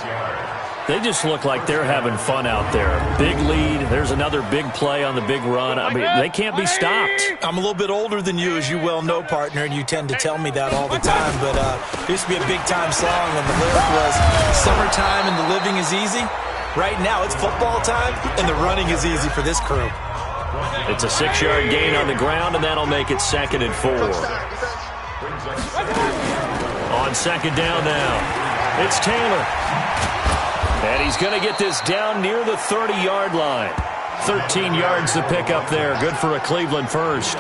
They just look like they're having fun out there. Big lead. There's another big play on the big run. I mean, they can't be stopped. I'm a little bit older than you, as you well know, partner, and you tend to tell me that all the time. But there used to be a big-time song, and the lyric was, "Summertime and the living is easy." Right now, it's football time, and the running is easy for this crew. It's a 6-yard gain on the ground, and that'll make it 2nd and 4. On second down now, it's Taylor. And he's going to get this down near the 30-yard line. 13 yards to pick up there. Good for a Cleveland first.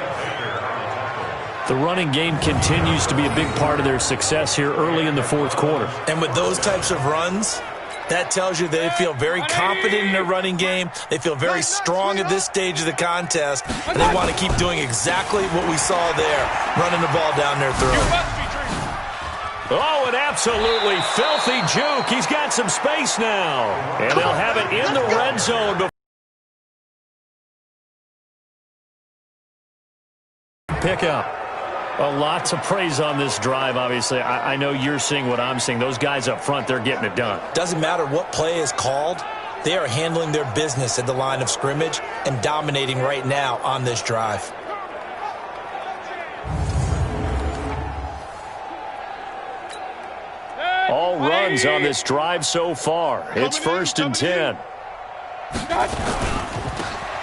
The running game continues to be a big part of their success here early in the fourth quarter. And with those types of runs, that tells you they feel very confident in their running game. They feel very strong at this stage of the contest. And they want to keep doing exactly what we saw there, running the ball down their throat. Oh, an absolutely filthy juke. He's got some space now. And they'll have it in the red zone. Pick up. Well, lots of praise on this drive, obviously. I know you're seeing what I'm seeing. Those guys up front, they're getting it done. Doesn't matter what play is called. They are handling their business at the line of scrimmage and dominating right now on this drive. All runs on this drive so far. It's 1st and 10.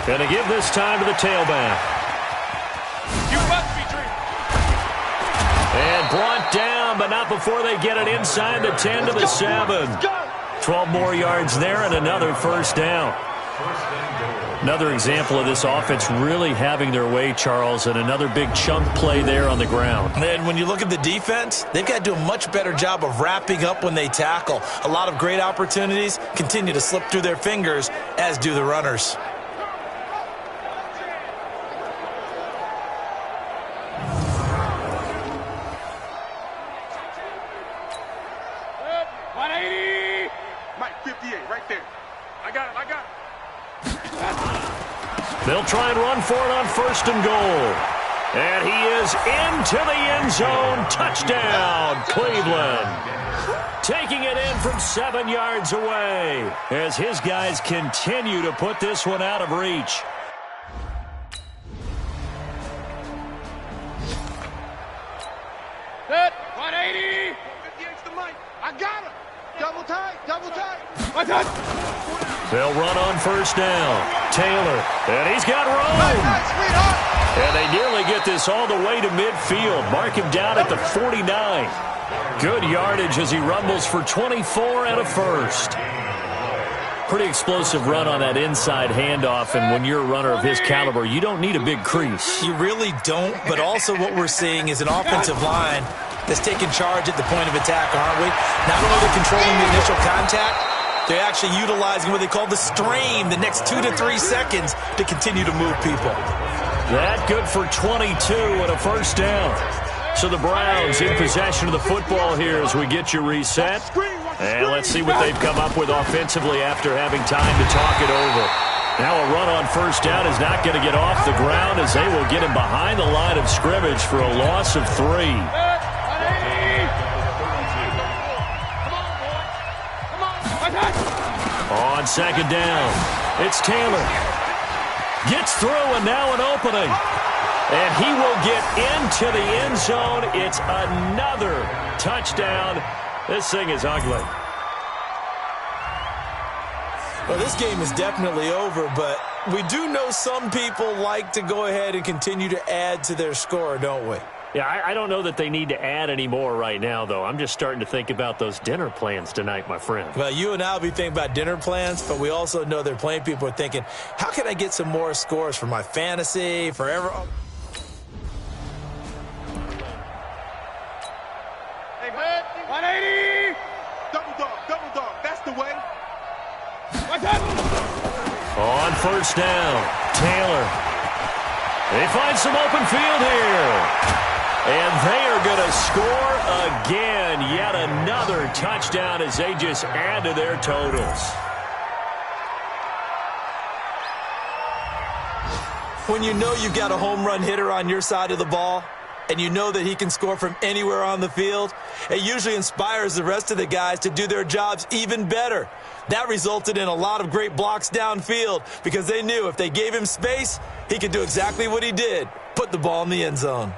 Gonna give this time to the tailback. And brought down, but not before they get it inside the 10 to the 7. 12 more yards there and another first down. Another example of this offense really having their way, Charles, and another big chunk play there on the ground. And when you look at the defense, they've got to do a much better job of wrapping up when they tackle. A lot of great opportunities continue to slip through their fingers, as do the runners. They'll try and run for it on 1st and goal. And he is into the end zone. Touchdown, Cleveland. Taking it in from 7 yards away as his guys continue to put this one out of reach. Set, 180. 58's the mic. I got him. Double tight, double tight. My touch. They'll run on 1st down. Taylor, and he's got room. And they nearly get this all the way to midfield. Mark him down at the 49. Good yardage as he rumbles for 24 and a first. Pretty explosive run on that inside handoff, and when you're a runner of his caliber, you don't need a big crease. You really don't, but also what we're seeing is an offensive line that's taking charge at the point of attack, aren't we? Not only are they controlling the initial contact, they're actually utilizing what they call the strain, the next 2 to 3 seconds, to continue to move people. That good for 22 and a first down. So the Browns in possession of the football here as we get you reset. And let's see what they've come up with offensively after having time to talk it over. Now a run on 1st down is not going to get off the ground as they will get him behind the line of scrimmage for a loss of 3. On 2nd down, it's Taylor. Gets through and now an opening. And he will get into the end zone. It's another touchdown. This thing is ugly. Well, this game is definitely over, but we do know some people like to go ahead and continue to add to their score, don't we? Yeah, I don't know that they need to add any more right now, though. I'm just starting to think about those dinner plans tonight, my friend. Well, you and I will be thinking about dinner plans, but we also know they're playing people are thinking, how can I get some more scores for my fantasy, forever? Hey, man, 180. Double dog, that's the way. On 1st down, Taylor. They find some open field here. And they are going to score again. Yet another touchdown as they just add to their totals. When you know you've got a home run hitter on your side of the ball, and you know that he can score from anywhere on the field, it usually inspires the rest of the guys to do their jobs even better. That resulted in a lot of great blocks downfield because they knew if they gave him space, he could do exactly what he did, put the ball in the end zone.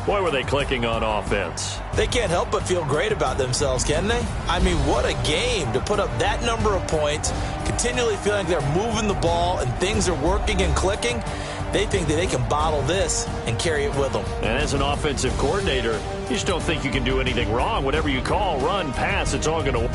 Boy, were they clicking on offense. They can't help but feel great about themselves, can they? I mean, what a game to put up that number of points, continually feeling like they're moving the ball and things are working and clicking. They think that they can bottle this and carry it with them. And as an offensive coordinator, you just don't think you can do anything wrong. Whatever you call, run, pass, it's all going to work.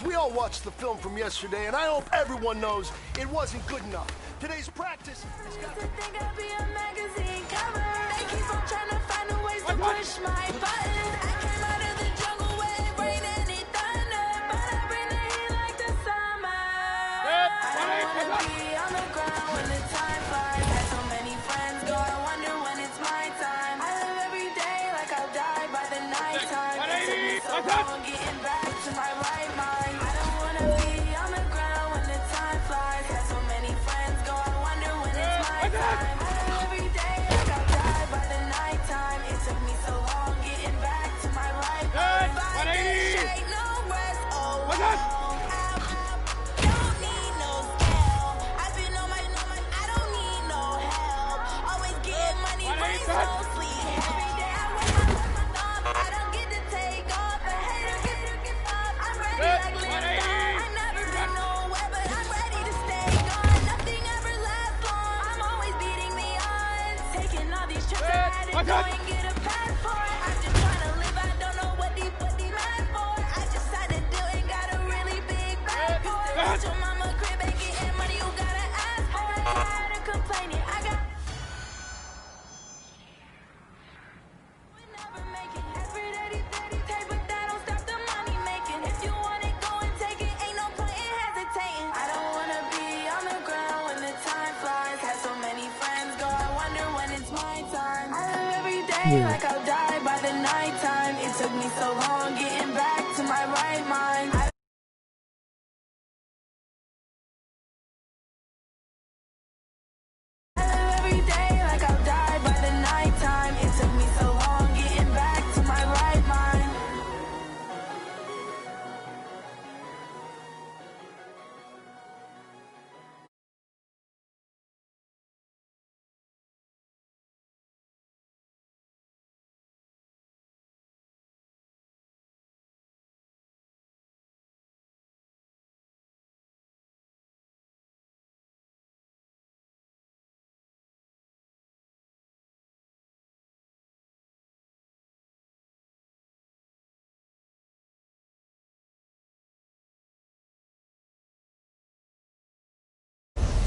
We all watched the film from yesterday, and I hope everyone knows it wasn't good enough. Today's practice has got to think I'll be a magazine cover. They keep on trying to find a ways to push my buttons. I came out of the jungle where it rained and it thunder, but I bring the heat like the summer. I don't wanna be on the ground when the time flies. Had so many friends go, I wonder when it's my time. I live every day like I'll die by the nighttime. It took me so long getting back to my right mind. Like I'll die by the nighttime. It took me so long getting back to my right mind. I live every day like I'll die by the nighttime. It took me so long getting back to my right mind.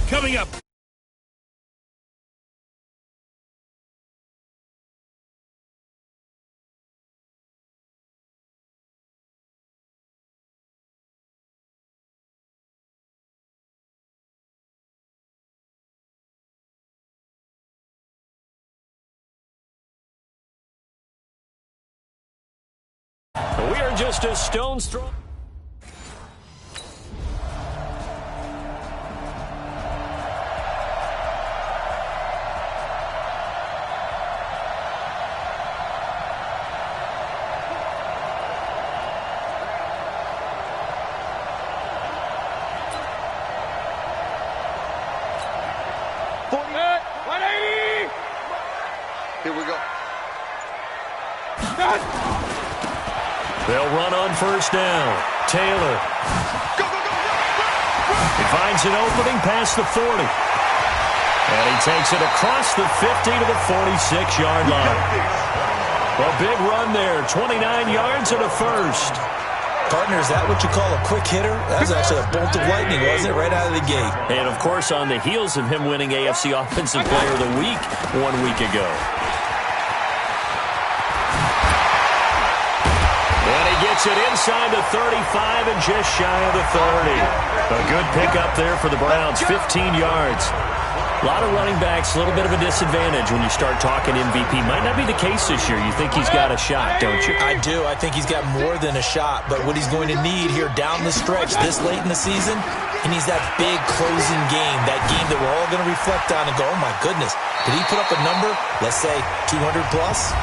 Coming up. We are just a stone's throw. Here we go. They'll run on first down. Taylor. Go, go, go. He finds an opening past the 40. And he takes it across the 50 to the 46-yard line. A big run there, 29 yards and a first. Partner, is that what you call a quick hitter? That was actually a bolt of lightning, wasn't it? Right out of the gate. And, of course, on the heels of him winning AFC Offensive Player of the Week 1 week ago. And he gets it inside the 35 and just shy of the 30. A good pickup there for the Browns, 15 yards. A lot of running backs, a little bit of a disadvantage when you start talking MVP. Might not be the case this year. You think he's got a shot, don't you? I do. I think he's got more than a shot. But what he's going to need here down the stretch this late in the season, he needs that big closing game, that game that we're all going to reflect on and go, oh, my goodness, did he put up a number, let's say 200 plus?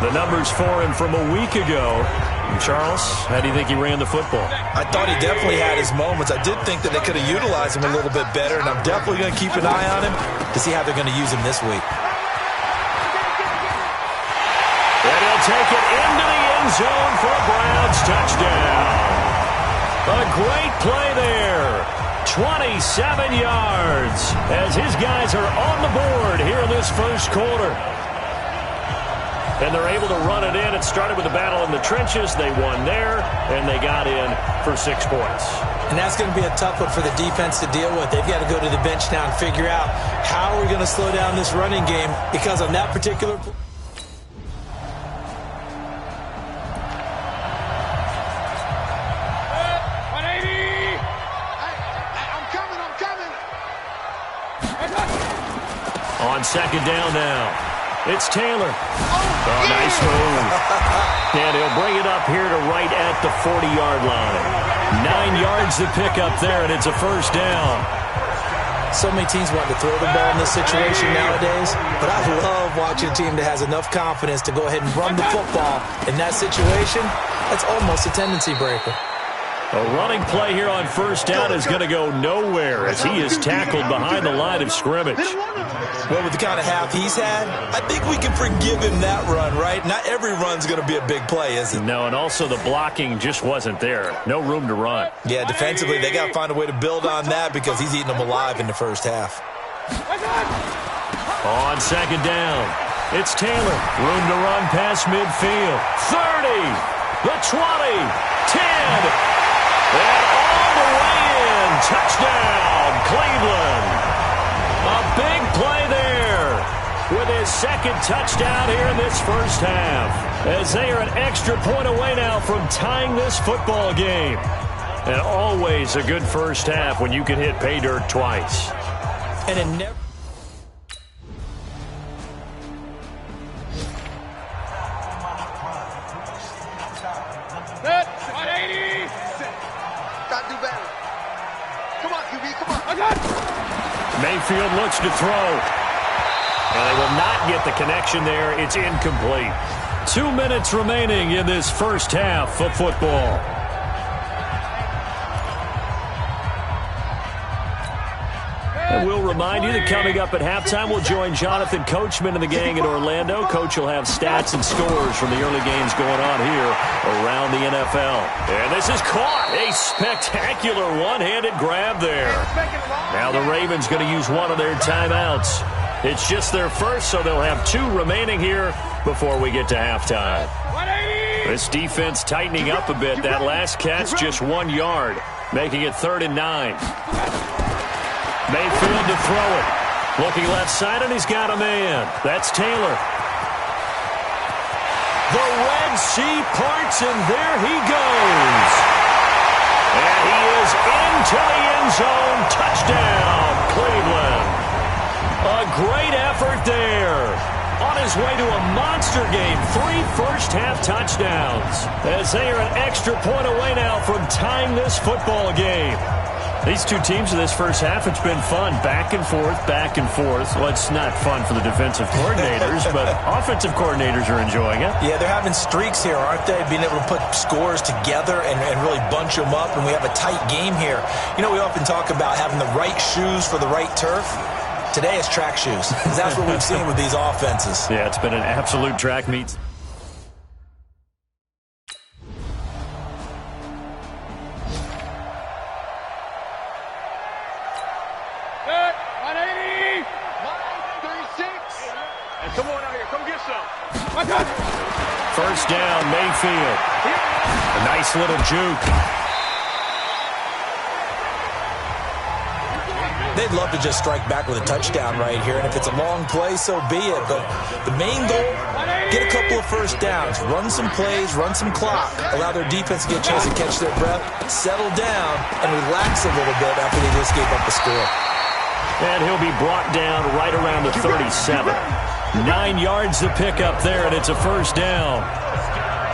The numbers for him from a week ago. Charles, how do you think he ran the football? I thought he definitely had his moments. I did think that they could have utilized him a little bit better, and I'm definitely going to keep an eye on him to see how they're going to use him this week. And he'll take it into the end zone for a Browns touchdown. A great play there. 27 yards as his guys are on the board here in this first quarter. And they're able to run it in. It started with a battle in the trenches. They won there, and they got in for 6 points. And that's going to be a tough one for the defense to deal with. They've got to go to the bench now and figure out how we're going to slow down this running game because on that particular play. On second down now. It's Taylor. Oh, nice move. And he'll bring it up here to right at the 40-yard line. 9 yards to pick up there, and it's a first down. So many teams want to throw the ball in this situation nowadays, but I love watching a team that has enough confidence to go ahead and run the football. In that situation, that's almost a tendency breaker. A running play here on first down is going to go nowhere as he is tackled behind the line of scrimmage. Well, with the kind of half he's had, I think we can forgive him that run, right? Not every run's going to be a big play, is it? No, and also the blocking just wasn't there. No room to run. Yeah, defensively, they got to find a way to build on that because he's eating them alive in the first half. On second down, it's Taylor. Room to run past midfield. 30, the 20, 10. And all the way in, touchdown, Cleveland. A big play there with his second touchdown here in this first half. As they are an extra point away now from tying this football game. And always a good first half when you can hit pay dirt twice. And it never... Mayfield looks to throw. And they will not get the connection there. It's incomplete. 2 minutes remaining in this first half of football. And we'll remind you that coming up at halftime, we'll join Jonathan Coachman and the gang in Orlando. Coach will have stats and scores from the early games going on here around the NFL. And this is caught. A spectacular one-handed grab there. Now the Ravens going to use one of their timeouts. It's just their first, so they'll have 2 remaining here before we get to halftime. This defense tightening up a bit. That last catch just 1 yard, making it 3rd and 9. Mayfield to throw it. Looking left side, and he's got a man. That's Taylor. The Red Sea parts, and there he goes. And he is into the end zone. Touchdown, Cleveland. A great effort there. On his way to a monster game. 3 first-half touchdowns. As they are an extra point away now from tying this football game. These 2 teams in this first half, it's been fun. Back and forth, back and forth. Well, it's not fun for the defensive coordinators, but offensive coordinators are enjoying it. Yeah, they're having streaks here, aren't they? Being able to put scores together and really bunch them up, and we have a tight game here. You know, we often talk about having the right shoes for the right turf. Today it's track shoes. That's what we've seen with these offenses. Yeah, it's been an absolute track meet. Come on out here. Come get some. First down, Mayfield. A nice little juke. They'd love to just strike back with a touchdown right here, and if it's a long play, so be it. But the main goal, get a couple of first downs, run some plays, run some clock, allow their defense to get a chance to catch their breath, settle down, and relax a little bit after they just gave up the score. And he'll be brought down right around the 37. 9 yards to pick up there, and it's a first down.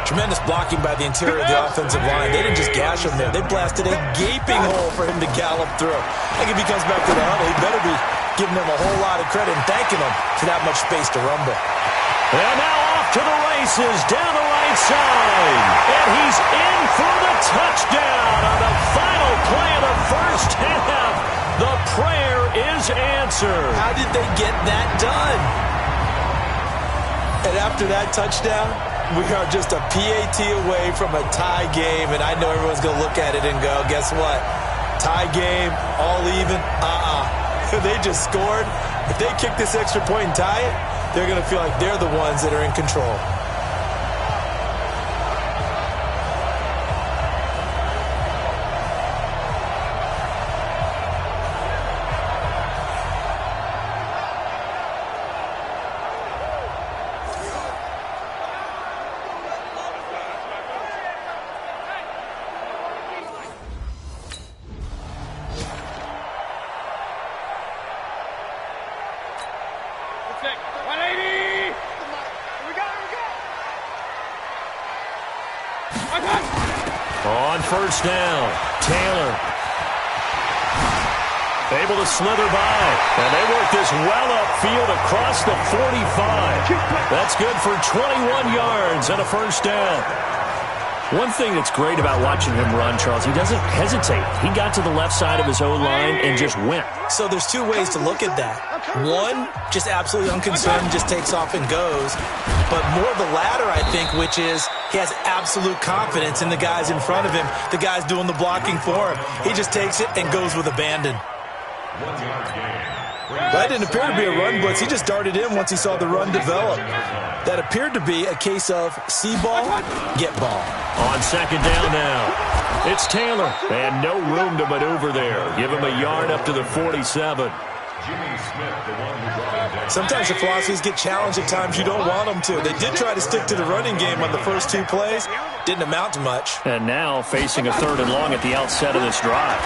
Tremendous blocking by the interior of the offensive line. They didn't just gash him there. They blasted a gaping hole for him to gallop through. I think if he comes back to the huddle, he better be giving them a whole lot of credit and thanking them for that much space to rumble. And now off to the races down the right side. And he's in for the touchdown on the final play of the first half. The prayer is answered. How did they get that done? And after that touchdown, we are just a PAT away from a tie game, and I know everyone's going to look at it and go, guess what? Tie game, all even? They just scored. If they kick this extra point and tie it, they're going to feel like they're the ones that are in control. On first down, Taylor. Able to slither by. And they work this well upfield across the 45. That's good for 21 yards and a first down. One thing that's great about watching him run, Charles, he doesn't hesitate. He got to the left side of his O-line and just went. So there's two ways to look at that. One, just absolutely unconcerned, just takes off and goes. But more the latter, I think, which is he has absolute confidence in the guys in front of him, the guys doing the blocking for him. He just takes it and goes with abandon. That didn't appear to be a run blitz. He just darted in once he saw the run develop. That appeared to be a case of see ball, get ball. On second down now, it's Taylor. And no room to maneuver there. Give him a yard up to the 47. Sometimes your philosophies get challenged at times you don't want them to. They did try to stick to the running game on the first two plays. Didn't amount to much. And now facing a third and long at the outset of this drive.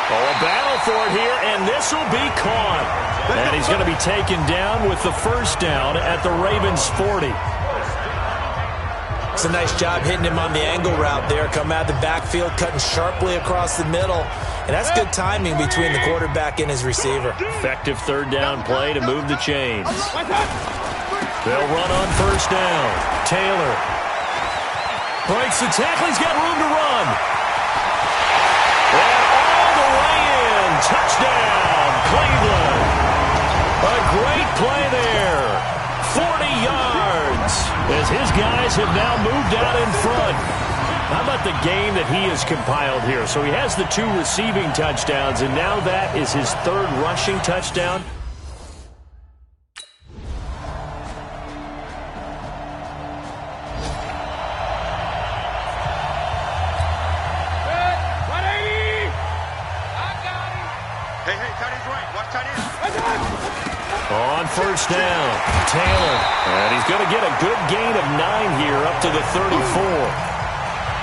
Oh, a battle for it here, and this will be caught. And he's going to be taken down with the first down at the Ravens' 40. It's a nice job hitting him on the angle route there. Come out of the backfield, cutting sharply across the middle. And that's good timing between the quarterback and his receiver. Effective third down play to move the chains. They'll run on first down. Taylor breaks the tackle. He's got room to run. And all the way in. Touchdown, Cleveland. A great play there. 40 yards as his guys have now moved out in front. How about the game that he has compiled here? So he has the 2 receiving touchdowns, and now that is his 3rd rushing touchdown. On first down, Taylor. And he's going to get a good gain of 9 here up to the 34.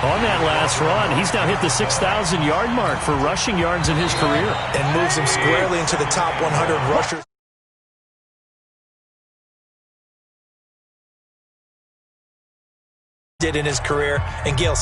On that last run, he's now hit the 6,000-yard mark for rushing yards in his career. And moves him squarely into the top 100 rushers. Did in his career. And Gale,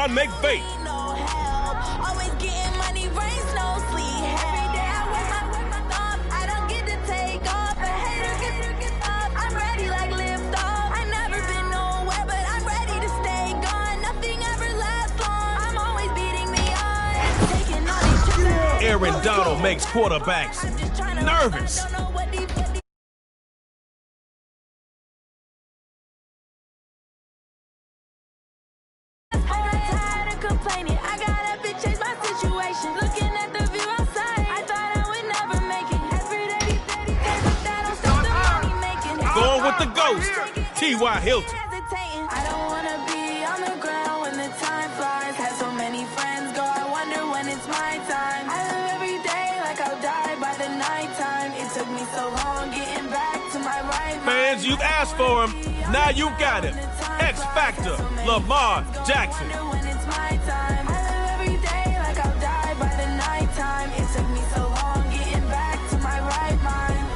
John McBait. Always getting money, rains, no sleep. Every day I work my thumb. I don't get to take off. A hater get up. I'm ready like lift off. I never been nowhere, but I'm ready to stay gone. Nothing ever lasts long. I'm always beating me on. Taking all these trips. Aaron Donald makes quarterbacks nervous. Complaining, I got up and changed my situation. Looking at the view outside, I thought I would never make it. Every day, but that don't stop the money making. Going with the ghost, T.Y. Hilton. I don't wanna be on the ground when the time flies. Had so many friends go, I wonder when it's my time. I live every day like I'll die by the nighttime. It took me so long getting back to my right mind. Fans, you've asked for him. Now you got him. X Factor, Lamar Jackson. My time. I live every day like I'll die by the nighttime. It took me so long getting back to my right mind.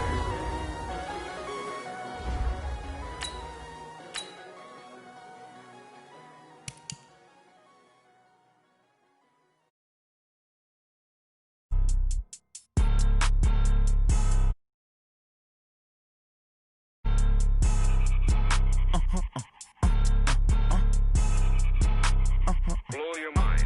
Blow your mind.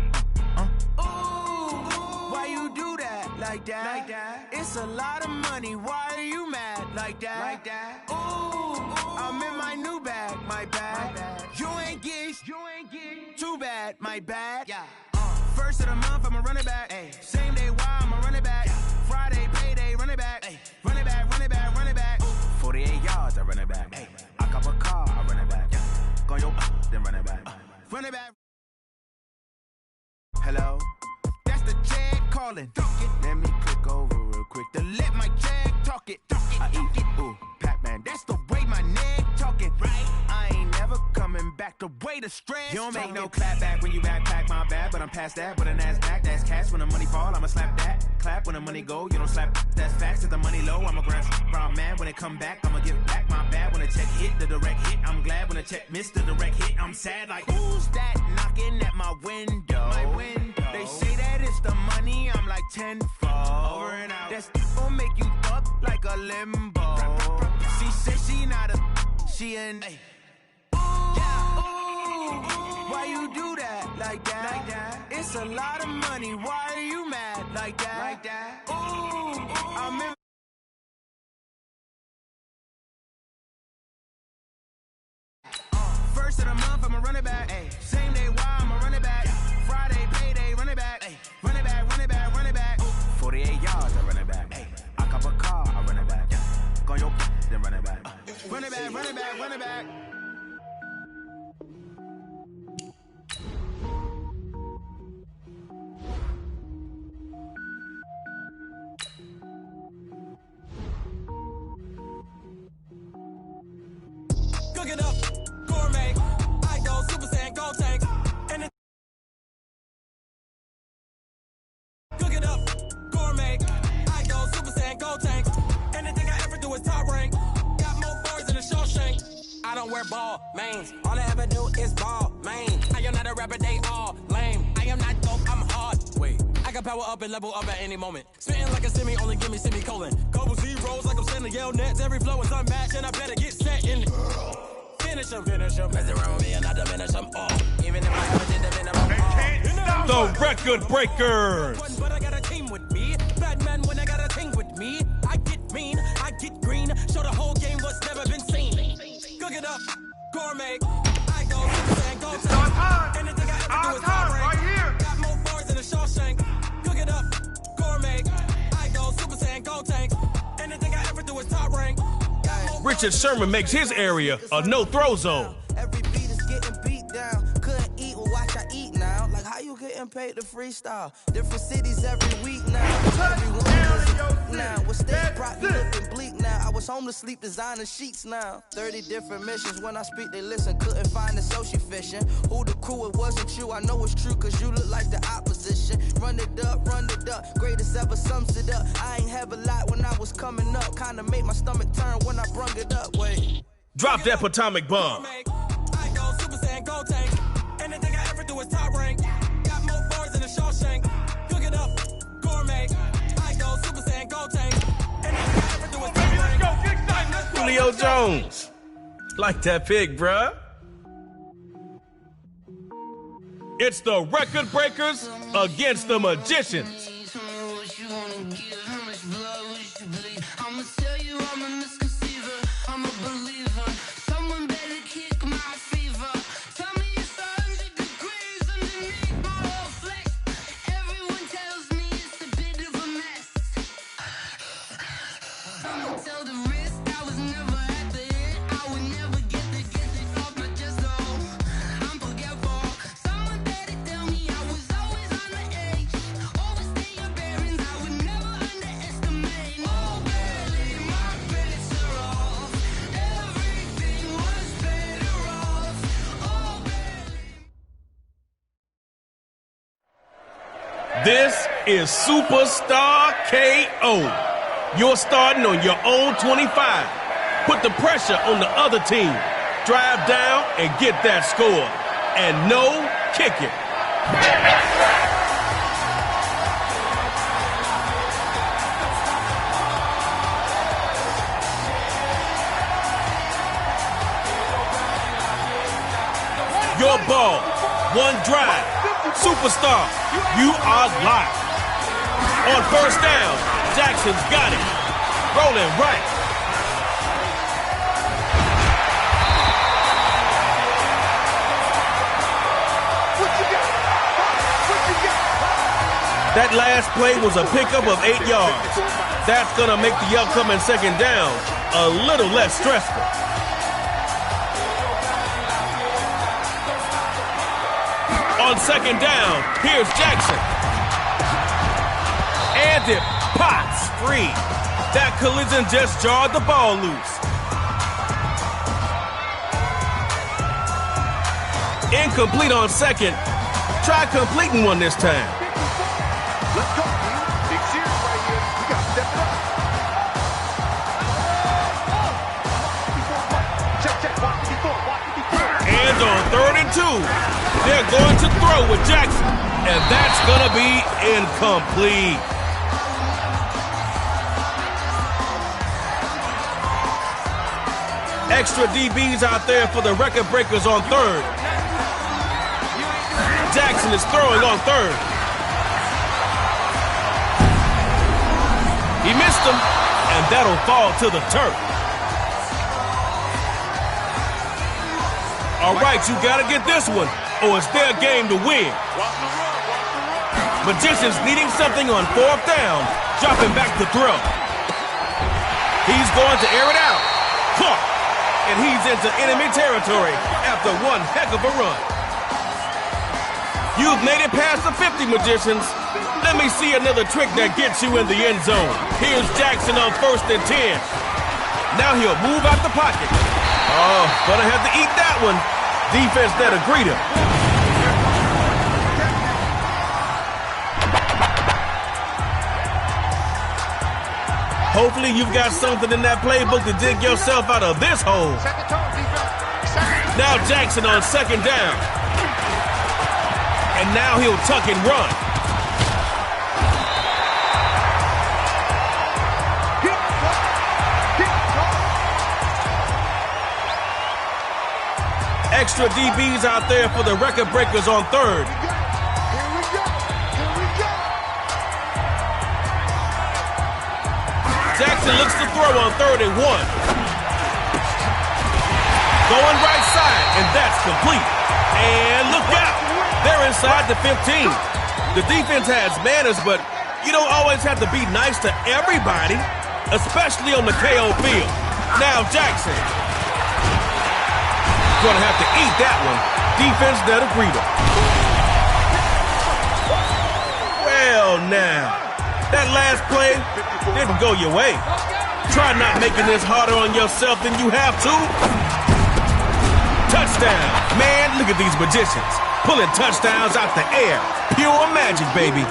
Why you do that like that? It's a lot of money. Why are you mad like that? Ooh, I'm in my new bag, my bad. You ain't get too bad, my bad. Yeah. First of the month, I'ma run it back. Ay. Same day, why I'ma run it back. Yeah. Friday, payday, run it back. Ay. Run it back, run it back, run it back. 48 yards, I run it back. Ay. I cop a car, I run it back. Yeah. Go your then run it back. Run it back. Hello? That's the check calling. Let me click over real quick to let my check talk it. I eat it, ooh, Pac-Man. That's the way my neck talking. Right? I ain't never coming back the way the stress. You don't make no clap back when you backpack, my bad. But I'm past that with a NASDAQ. That's cash when the money fall, I'ma slap that. Clap when the money go, you don't slap. That's facts. If the money low, I'ma grab brown man. When it come back, I'ma give back my bad. When the check hit, the direct hit. I'm glad when the check missed the direct hit. I'm sad like, who's that knocking at my window? My window. They say that it's the money, I'm like tenfold. Over and out. That's gon' make you up like a limbo. She said she not a, she an. Ay. Why you do that like that? It's a lot of money. Why are you mad like that? Ooh, I'm in. First of the month, I'ma run it back. Ay. Same day, why I'ma run it back. Friday, payday, run it back. Ay. Run it back, run it back, run it back. 48 yards, I run it back. Ay. I cop a car, I run it back. Go your then run it back. Run it back, run it back, run it back. Cook it up, gourmet. I go Super Saiyan, go tank. And it cook it up, gourmet. I go Super Saiyan, go tank. Anything I ever do is top rank. Got more bars than a Shawshank. I don't wear ball mains. All I ever do is ball main. I am not a rapper, they all lame. I am not dope, I'm hard. Wait, I can power up and level up at any moment. Spitting like a semi, only give me semicolon. Couple zeros like I'm sending yell nets. Every flow is unmatched, and I better get set in. Finish him. Mess around with me and I diminish them all. Even if I haven't did the minimum. The Record Breakers. But I got a team with me. Batman when I got a team with me. I get mean, I get green. Show the whole game what's never been seen. Cook it up, gourmet. I go Super Saiyan, go tank. Anything I ever do is top rank. Right here. Got more bars than a Shawshank. Cook it up, gourmet. I go Super Saiyan, go tank. Anything I ever do is top rank. Richard Sherman makes his area a no-throw zone. Every beat is getting beat down. Couldn't eat, well, watch I eat now. Like how you getting paid to freestyle? Different cities every week now. Everyone is now. With stage prop, you looking bleak now. I was home to sleep, designing sheets now. 30 different missions. When I speak, they listen. Couldn't find it, so she fishing. Who the crew? It wasn't you. I know it's true, cause you look like the opposition. Run it up. Greatest ever sums it up. I ain't have a lot when I was coming up. Kinda made my stomach turn when I brung it up. Wait. Drop that atomic bomb. I go Super Saiyan, go tank. Anything I ever do is top rank. Julio Jones. Like that pick, bruh. It's the Record Breakers against the Magicians. This is Superstar KO. You're starting on your own 25. Put the pressure on the other team. Drive down and get that score. And no kicking. Your ball. One drive. Superstar, you are live. On first down, Jackson's got it. Rolling right. That last play was a pickup of 8 yards. That's going to make the upcoming second down a little less stressful. On second down, here's Jackson. And it pops free. That collision just jarred the ball loose. Incomplete on second. Try completing one this time. Let's go, man. Big series right here. We got to step it up. Check. Watch it before. And on 3rd and 2, they're going to throw with Jackson. And that's going to be incomplete. Extra DBs out there for the Record Breakers on 3rd. Jackson is throwing on 3rd. He missed him, and that'll fall to the turf. All right, you got to get this one, or it's their game to win. Magicians needing something on 4th down, dropping back to throw. He's going to air it out. Caught. And he's into enemy territory after one heck of a run. You've made it past the 50, Magicians. Let me see another trick that gets you in the end zone. Here's Jackson on 1st and 10. Now he'll move out the pocket. Oh, gonna have to eat that one. Defense that'll greet him. Hopefully you've got something in that playbook to dig yourself out of this hole. Now Jackson on 2nd down. And now he'll tuck and run. Extra DBs out there for the Record Breakers on 3rd. Jackson looks to throw on 3rd and 1. Going right side, and that's complete. And look out, they're inside the 15. The defense has manners, but you don't always have to be nice to everybody, especially on the KO field. Now Jackson. Gonna have to eat that one. Defense that'll greet him. Well, now, that last play didn't go your way. Try not making this harder on yourself than you have to. Touchdown. Man, look at these Magicians. Pulling touchdowns out the air. Pure magic, baby.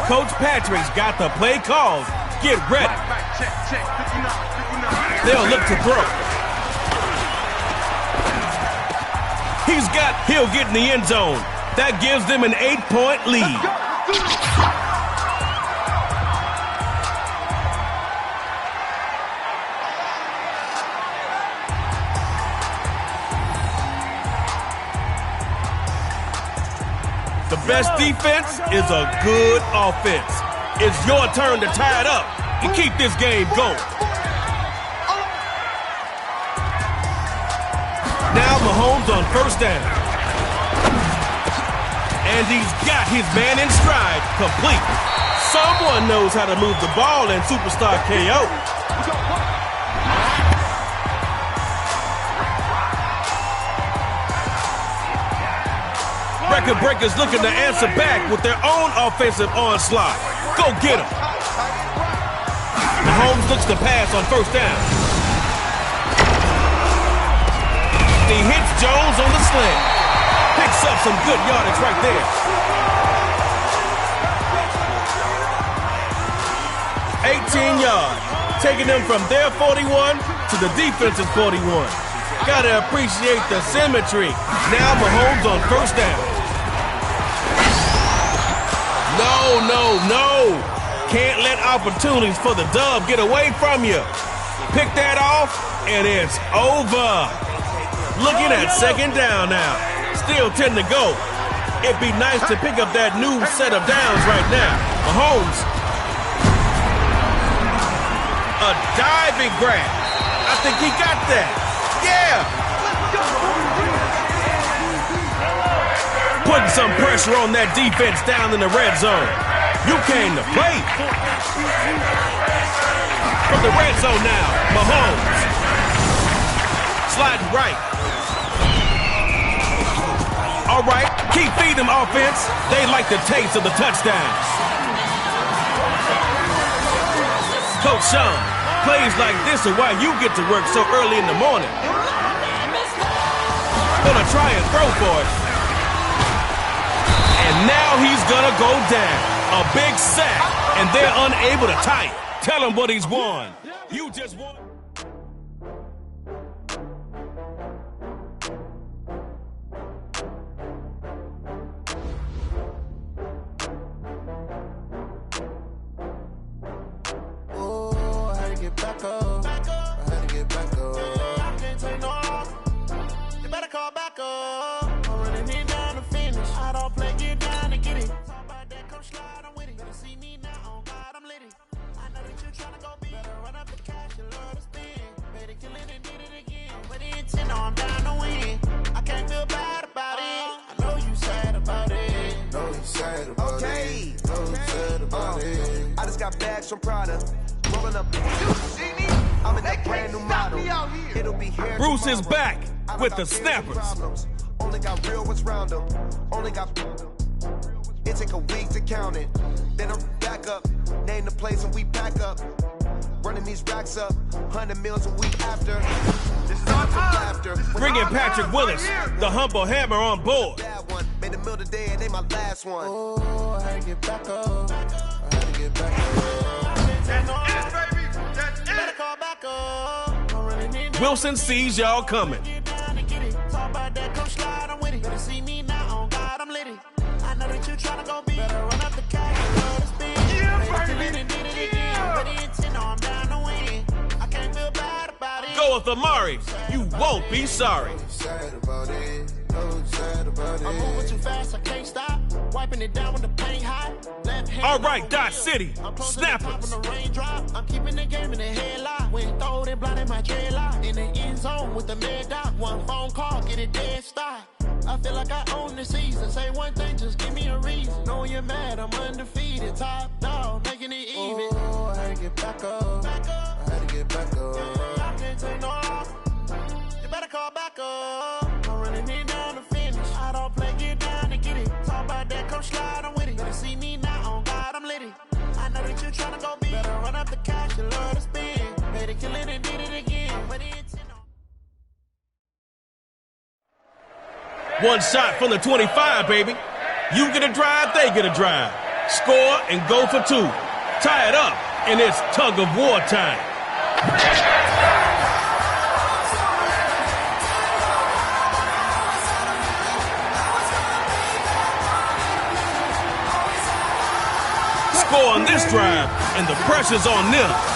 Coach Patrick's got the play called. Get ready. They'll look to throw. He'll get in the end zone. That gives them an 8-point lead. best defense is a good offense. It's your turn to tie it up and keep this game going. Now Mahomes on first down. And he's got his man in stride, complete. Someone knows how to move the ball in Superstar KO. Record breakers looking to answer back with their own offensive onslaught. Go get him. Mahomes looks to pass on first down. He hits Jones on the slant. Picks up some good yardage right there. 18 yards, taking them from their 41 to the defense's 41. Gotta appreciate the symmetry. Now Mahomes on first down. No. Can't let opportunities for the dub get away from you. Pick that off, and it's over. Looking at second down now. Still 10 to go. It'd be nice to pick up that new set of downs right now. Mahomes. A diving grab. I think he got that. Yeah. Putting some pressure on that defense down in the red zone. You came to play. From the red zone now, Mahomes. Sliding right. All right, keep feeding them offense. They like the taste of the touchdowns. Coach Sean, plays like this are why you get to work so early in the morning. Gonna try and throw for it. And now he's gonna go down. A big sack, and they're unable to tie it. Tell him what he's won. You just won. I just got bags from Prada. Rolling up. I'm in that brand new model. It'll be here. Bruce is back with the snappers. Only got real ones round them. Only got. It take a week to count it. Then I'm back up. Name the place and we pack up. Running these racks up. 100 meals a week after. This is our laughter. Bring in Patrick Willis, the humble hammer on board. Made the meal today and they my last one. Oh, I had to get back up. I had to get back up. Wilson sees y'all coming. Go with Amari. You won't be sorry. I'm moving too fast, I can't stop. Wiping it down when the paint hot. All right, Dot City, snappers. I'm keeping the game in the headlock. When throwed it, blinded my dreadlock. In the end zone with the mad dot. One phone call, get it dead stop. I feel like I own the season. Say one thing, just give me a reason. Know you're mad, I'm undefeated. Top dog, making it even. Oh, I had to get back up. I had to get back up. I can't take no off. You better call back up. I'm running it down to finish. I don't play, get down to get it. Talk about that, come slide, I'm with it. Better see me now, on God, I'm litty. I know that you're trying to go big. Better run up the cash, you love to spend. Better kill it and did it again. But it's One shot from the 25, baby. You get a drive, they get a drive. Score and go for two. Tie it up, and it's tug of war time. Score on this drive, and the pressure's on them.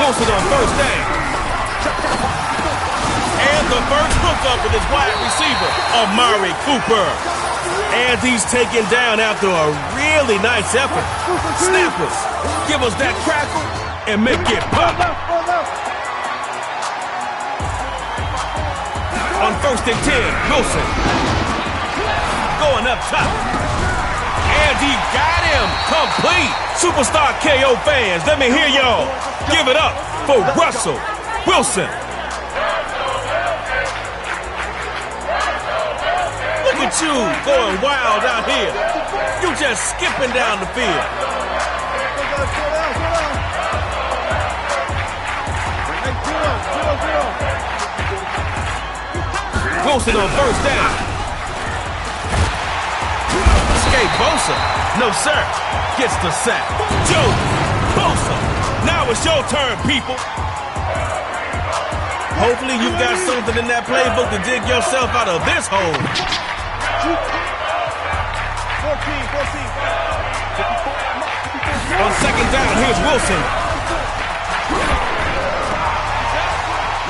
Wilson on first down. And the first hookup with his wide receiver, Amari Cooper. And he's taken down after a really nice effort. Snappers, give us that crackle and make it pop. On first and 10, Wilson. Going up top. And he got him complete. Superstar KO fans, let me hear y'all give it up for Russell Wilson. Look at you going wild out here. You just skipping down the field. Wilson on first down. Escape Bosa. No, sir. Gets the sack. Joe Bosa. Now it's your turn, people. Hopefully you've got something in that playbook to dig yourself out of this hole. 14. On second down, here's Wilson.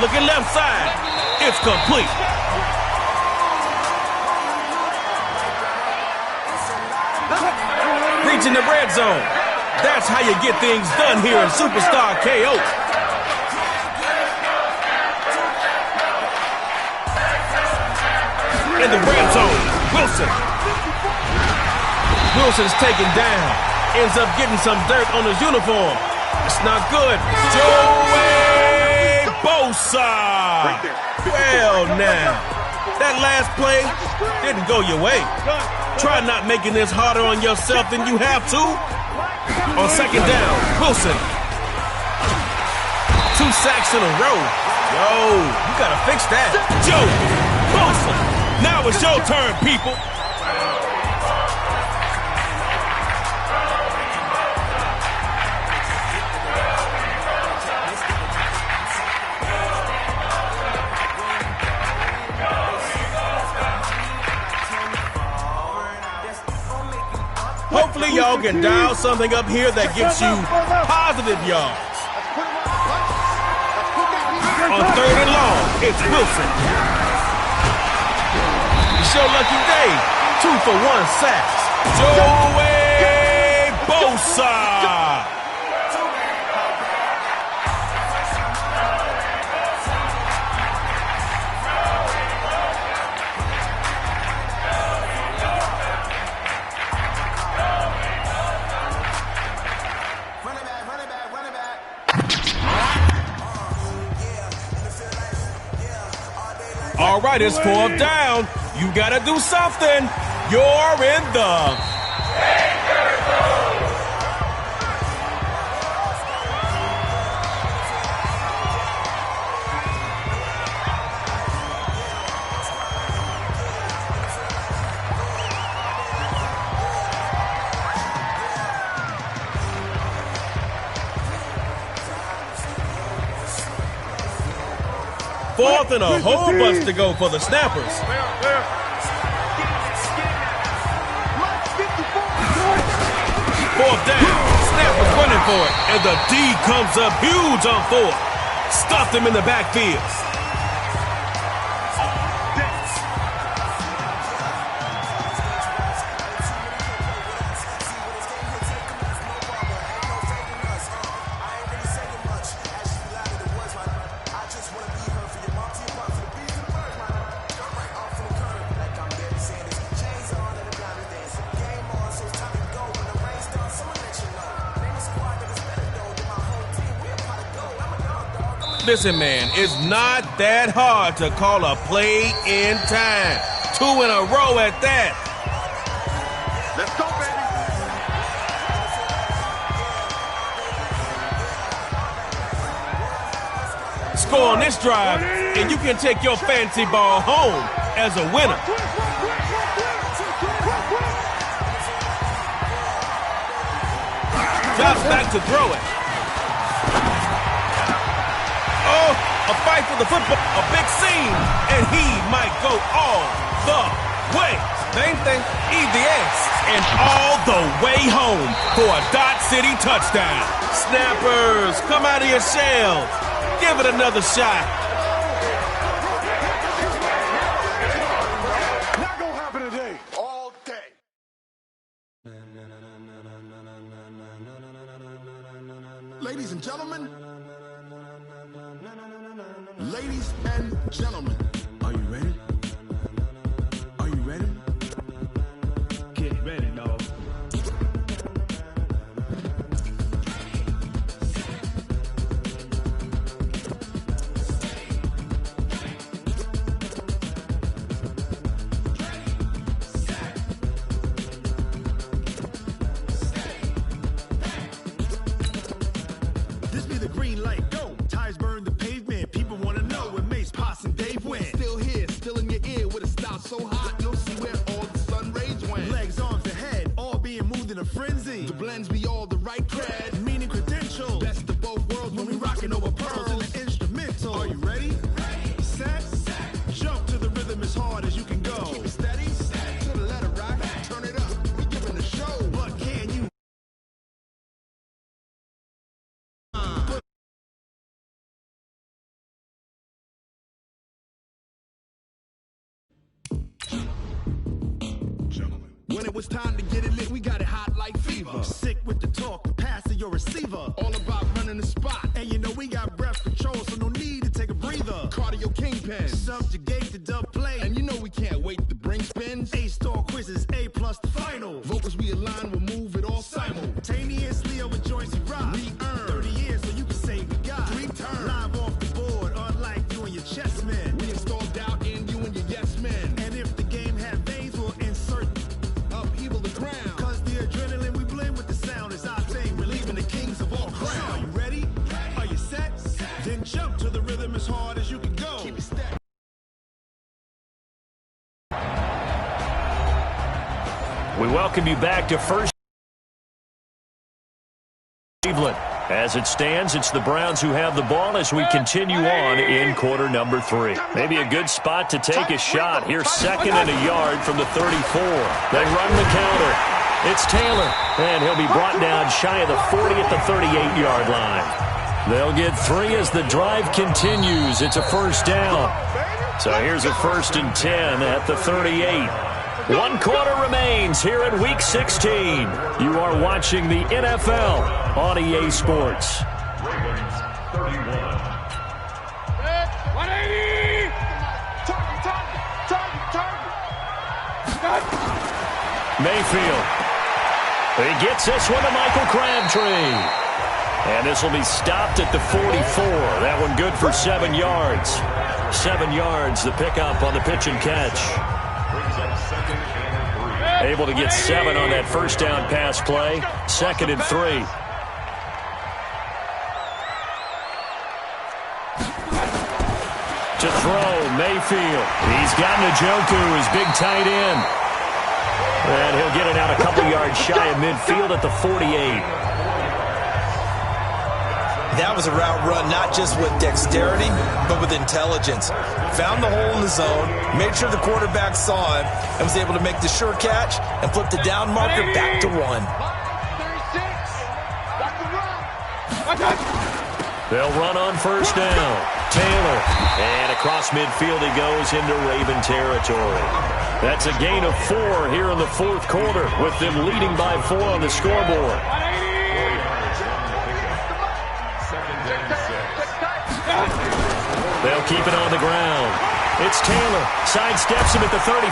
Looking left side. It's complete. Reaching the red zone. That's how you get things done here in Superstar KO. In the red zone, Wilson. Wilson's taken down. Ends up getting some dirt on his uniform. It's not good. Joey Bosa. Well, now, that last play didn't go your way. Try not making this harder on yourself than you have to. On second down, Wilson. 2 sacks in a row. Yo, you gotta fix that. Joe Bosa. Now it's your turn, people. Hopefully y'all can dial something up here that gets you positive yards. On third and long, it's Wilson. It's your lucky day. 2 for 1 sacks. Joey Bosa. All right, it's 4th down. You gotta do something. You're in the danger zone. Fourth and a whole bunch to go for the Snappers. 4th down. Snappers running for it. And the D comes up huge on 4th. Stuffed him in the backfield. Listen, man, it's not that hard to call a play in time. 2 in a row at that. Let's go, baby. Score on this drive, and you can take your fancy ball home as a winner. Drops back to throw it. Oh, a fight for the football, a big scene, and he might go all the way. Same thing. Easy ass. And all the way home for a Dot City touchdown. Snappers, come out of your shells. Give it another shot. Not gonna happen today. All day. Ladies and gentlemen. Ladies and gentlemen. Are you ready? Are you ready? Get ready, dog. This be the green light, go. Tires burn the pavement. People want to know where Mace, Posse, and Dave went. Still here, still in your ear with a style so hot, you'll see where all the sun rays went. Legs, arms, and head, all being moved in a frenzy. The blends be all the right cred, meaning credentials. Best of both worlds when we rocking over pearls in the instrumental. Are you ready? Set, jump to the rhythm as hard as you can go. Keep it steady, to the letter rock, turn it up. We giving the show. What can you? When it was time to get it lit, we got it hot like fever. Sick with the talk, the pass of your receiver. All about running the spot. And you know we got breath control, so no need to take a breather. Cardio kingpin, subjugate the dub play. And you know we can't wait to bring spins. A-star quizzes, A+ the final. Vocals we align, we'll move it all simultaneously over joints we rock. We earn 30 years, so you can say we got 3 turns. Live off the board, unlike you and your chess men. We install doubt in you and your yes men. And if the game had veins, we'll insert upheaval the ground. Cause the adrenaline we blend with the sound is our thing, relieving the kings of all crowns. Are you ready? Are you set? Then jump to the rhythm as hard as you can go. Keep it steady. We welcome you back to First Cleveland. As it stands, it's the Browns who have the ball as we continue on in quarter number 3. Maybe a good spot to take a shot. Here's 2nd and a yard from the 34. They run the counter. It's Taylor, and he'll be brought down shy of the 40 at the 38-yard line. They'll get 3 as the drive continues. It's a first down. So here's a 1st and 10 at the 38. 1 quarter remains here in Week 16. You are watching the NFL on EA Sports. Ravens 31. 180! Target! Mayfield. He gets this one to Michael Crabtree. And this will be stopped at the 44. That one good for 7 yards. 7 yards, the pickup on the pitch and catch. Able to get 7 on that first down pass play. 2nd and 3. To throw, Mayfield. He's got Njoku, his big tight end. And he'll get it out a couple yards shy of midfield at the 48. That was a route run not just with dexterity, but with intelligence. Found the hole in the zone, made sure the quarterback saw him, and was able to make the sure catch and flip the down marker back to 1. They'll run on first down. Taylor. And across midfield he goes into Raven territory. That's a gain of 4 here in the 4th quarter, with them leading by 4 on the scoreboard. They'll keep it on the ground. It's Taylor. Sidesteps him at the 35.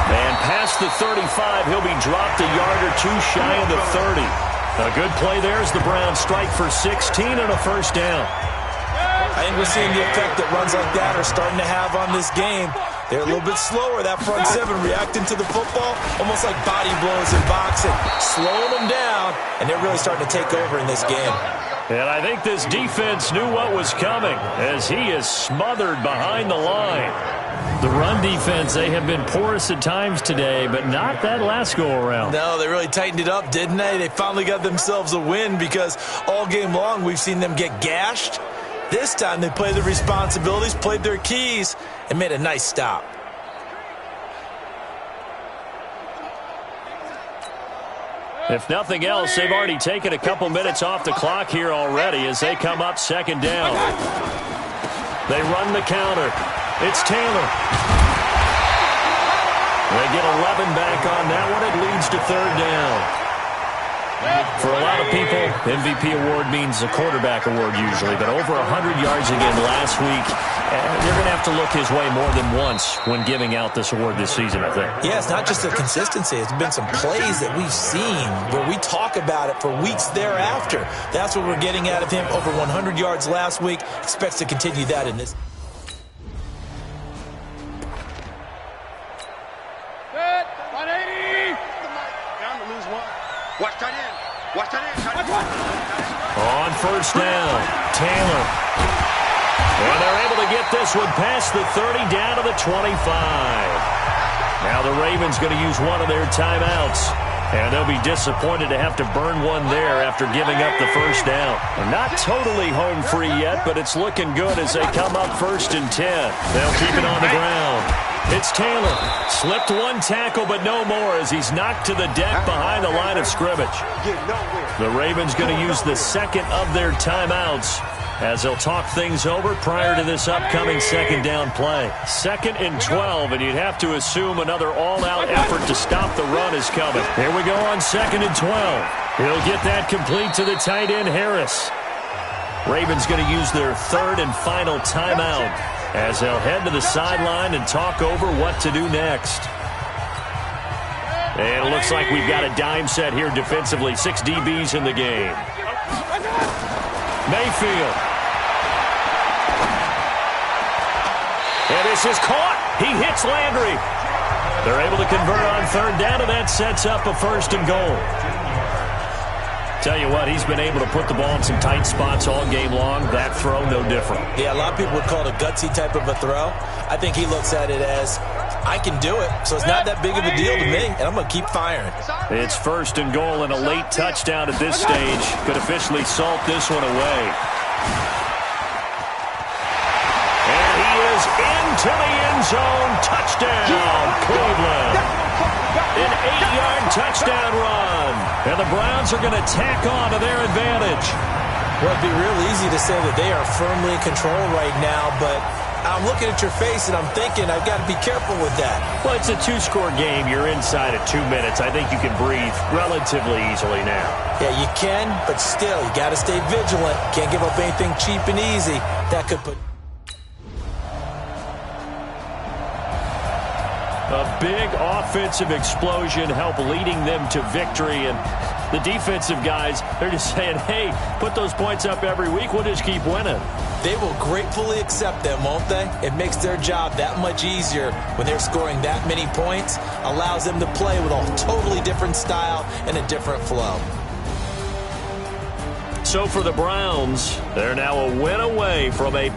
And past the 35, he'll be dropped a yard or 2 shy of the 30. A good play there as the Browns strike for 16 and a first down. I think we're seeing the effect that runs like that are starting to have on this game. They're a little bit slower, that front 7, reacting to the football, almost like body blows in boxing. Slowing them down, and they're really starting to take over in this game. And I think this defense knew what was coming as he is smothered behind the line. The run defense, they have been porous at times today, but not that last go-around. No, they really tightened it up, didn't they? They finally got themselves a win because all game long we've seen them get gashed. This time they played their responsibilities, played their keys, and made a nice stop. If nothing else, they've already taken a couple minutes off the clock here already as they come up second down. They run the counter. It's Taylor. They get 11 back on that one. It leads to third down. For a lot of people, MVP award means a quarterback award usually, but over 100 yards again last week. You're going to have to look his way more than once when giving out this award this season, I think. Yeah, it's not just the consistency. It's been some plays that we've seen where we talk about it for weeks thereafter. That's what we're getting out of him. Over 100 yards last week. Expects to continue that in this. Good. 180. Down to lose one. Watch that in. Watch that in. On first down, Taylor. And they're able to get this one past the 30 down to the 25. Now the Ravens going to use one of their timeouts. And they'll be disappointed to have to burn one there after giving up the first down. Not totally home free yet, but it's looking good as they come up 1st and 10. They'll keep it on the ground. It's Taylor. Slipped one tackle, but no more as he's knocked to the deck behind the line of scrimmage. The Ravens going to use the second of their timeouts as they'll talk things over prior to this upcoming second down play. 2nd and 12, and you'd have to assume another all-out effort to stop the run is coming. Here we go on 2nd and 12. He'll get that complete to the tight end, Harris. Ravens going to use their third and final timeout as they'll head to the sideline and talk over what to do next. And it looks like we've got a dime set here defensively. 6 DBs in the game. Mayfield. And this is caught. He hits Landry. They're able to convert on third down, and that sets up a 1st and goal. Tell you what, he's been able to put the ball in some tight spots all game long. That throw, no different. Yeah, a lot of people would call it a gutsy type of a throw. I think he looks at it as, I can do it, so it's not that big of a deal to me, and I'm going to keep firing. It's 1st and goal and a late touchdown at this stage. Could officially salt this one away. And he is into the end zone. Touchdown, Cleveland. An 8-yard touchdown run. And the Browns are going to tack on to their advantage. Well, it'd be real easy to say that they are firmly in control right now, but I'm looking at your face and I'm thinking I've got to be careful with that. Well, it's a 2-score game. You're inside at 2 minutes. I think you can breathe relatively easily now. Yeah, you can, but still, you got to stay vigilant. Can't give up anything cheap and easy. That could put... A big offensive explosion helped leading them to victory. And the defensive guys, they're just saying, hey, put those points up every week. We'll just keep winning. They will gratefully accept them, won't they? It makes their job that much easier when they're scoring that many points. Allows them to play with a totally different style and a different flow. So for the Browns, they're now a win away from a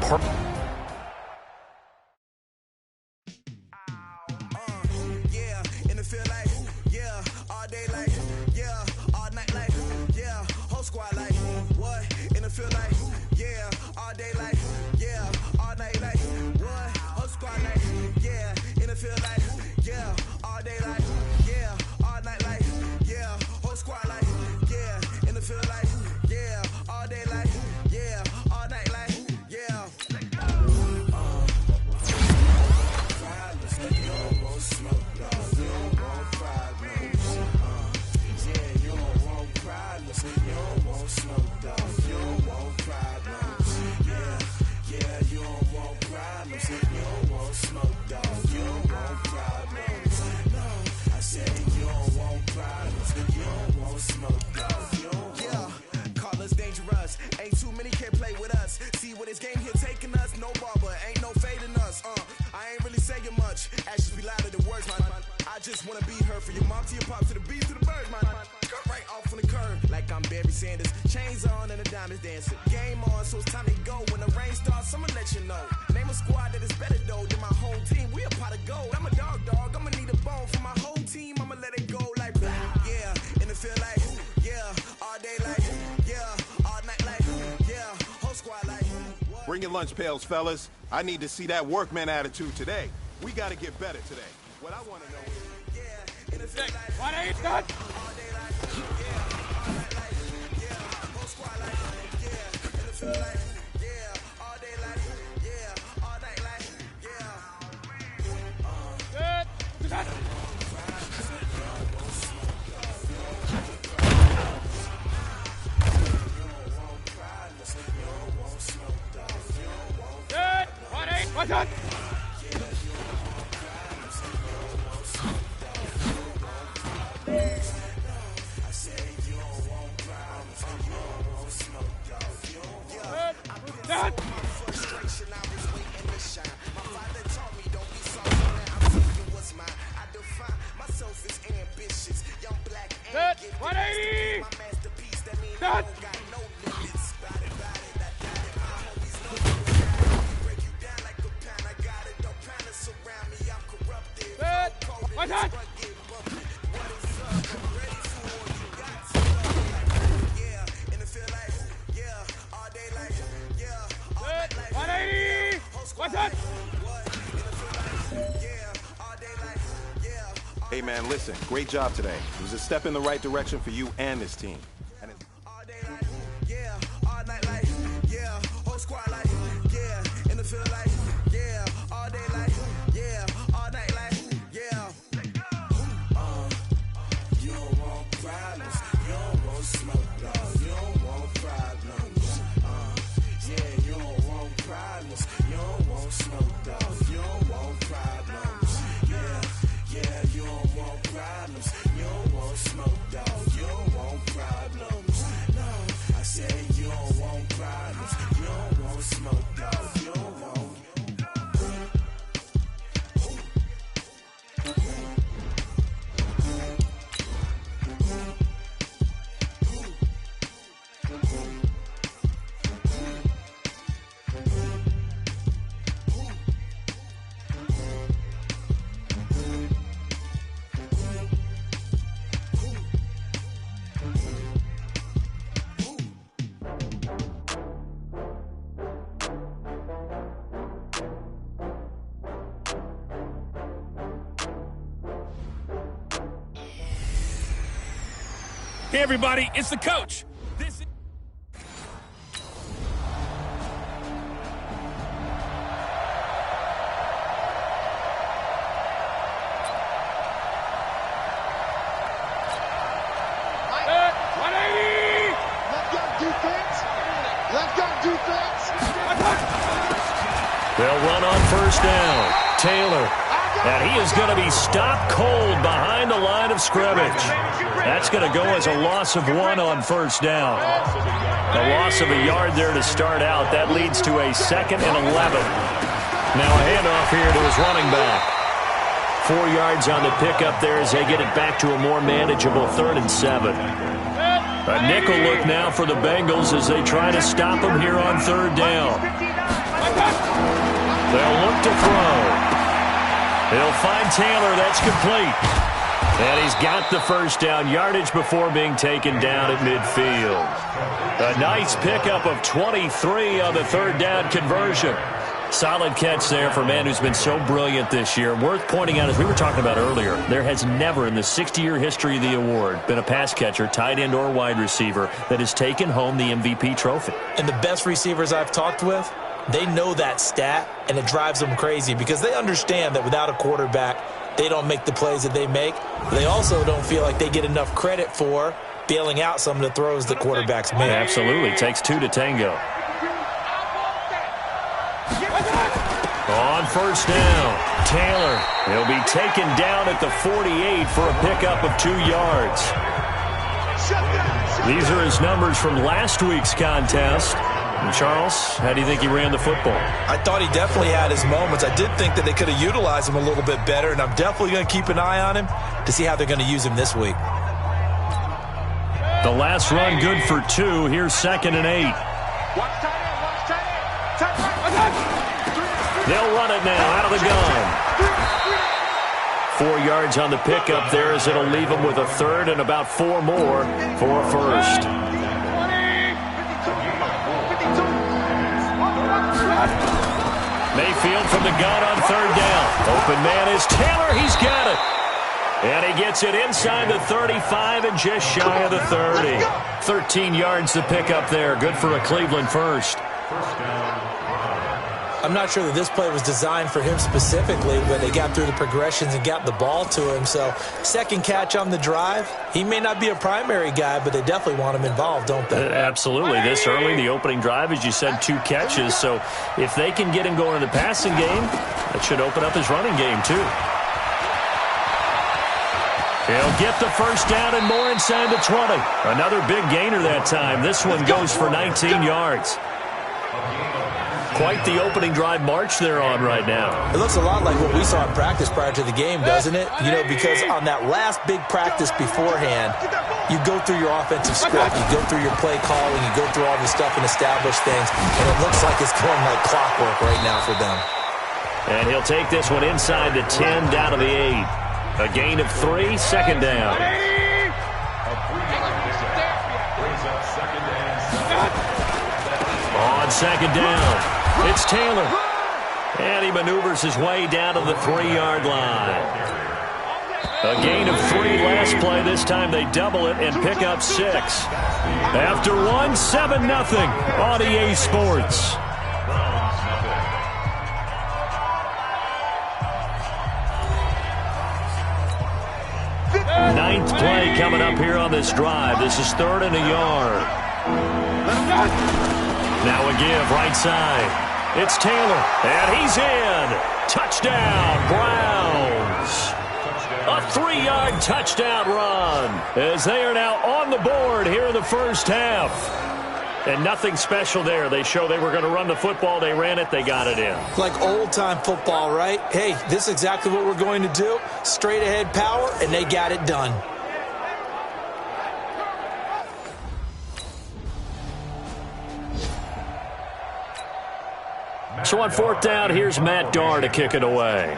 Bring your lunch pails, fellas. I need to see that workman attitude today. We got to get better today. What I want to know is... Hey man, listen, great job today. It was a step in the right direction for you and this team. Hey, everybody, it's the coach. This is... They'll run on first down. Taylor. And he is going to be stopped cold behind the line of scrimmage. That's going to go as a loss of 1 on first down. A loss of a yard there to start out. That leads to a 2nd and 11. Now a handoff here to his running back. 4 yards on the pickup there as they get it back to a more manageable 3rd and 7. A nickel look now for the Bengals as they try to stop him here on 3rd down. They'll look to throw. He'll find Taylor. That's complete. And he's got the first down yardage before being taken down at midfield. A nice pickup of 23 on the 3rd down conversion. Solid catch there for a man who's been so brilliant this year. Worth pointing out, as we were talking about earlier, there has never in the 60-year history of the award been a pass catcher, tight end, or wide receiver that has taken home the MVP trophy. And the best receivers I've talked with, they know that stat, and it drives them crazy because they understand that without a quarterback, they don't make the plays that they make. They also don't feel like they get enough credit for bailing out some of the throws the quarterbacks make. Absolutely. Takes 2 to tango. On first down, Taylor. He'll be taken down at the 48 for a pickup of 2 yards. These are his numbers from last week's contest. And Charles, how do you think he ran the football? I thought he definitely had his moments. I did think that they could have utilized him a little bit better, and I'm definitely going to keep an eye on him to see how they're going to use him this week. The last run good for 2. Here's 2nd and 8. They'll run it now out of the gun. 4 yards on the pickup there as it'll leave them with a 3rd and about 4 more for a first. Mayfield from the gun on 3rd down. Open man is Taylor. He's got it. And he gets it inside the 35 and just shy of the 30. 13 yards to pick up there. Good for a Cleveland first. I'm not sure that this play was designed for him specifically, but they got through the progressions and got the ball to him. So second catch on the drive. He may not be a primary guy, but they definitely want him involved, don't they? Absolutely. This early, the opening drive, as you said, 2 catches. So if they can get him going in the passing game, that should open up his running game too. He'll get the first down and more inside the 20. Another big gainer that time. This one goes for 19 yards. Quite the opening drive march they're on right now. It looks a lot like what we saw in practice prior to the game, doesn't it? You know, because on that last big practice beforehand, you go through your offensive script, you go through your play calling, you go through all this stuff and establish things, and it looks like it's going like clockwork right now for them. And he'll take this one inside the 10, down to the 8. A gain of 3, second down. On second down. It's Taylor. And he maneuvers his way down to the 3-yard line. A gain of 3 last play. This time they double it and pick up 6. After 1, 7-0 on EA Sports. Ninth play coming up here on this drive. This is 3rd and a yard. Now a give right side. It's Taylor, and he's in. Touchdown, Browns. A 3-yard touchdown run as they are now on the board here in the first half. And nothing special there. They show they were going to run the football. They ran it. They got it in. Like old-time football, right? Hey, this is exactly what we're going to do. Straight-ahead power, and they got it done. So on 4th down, here's Matt Darr to kick it away.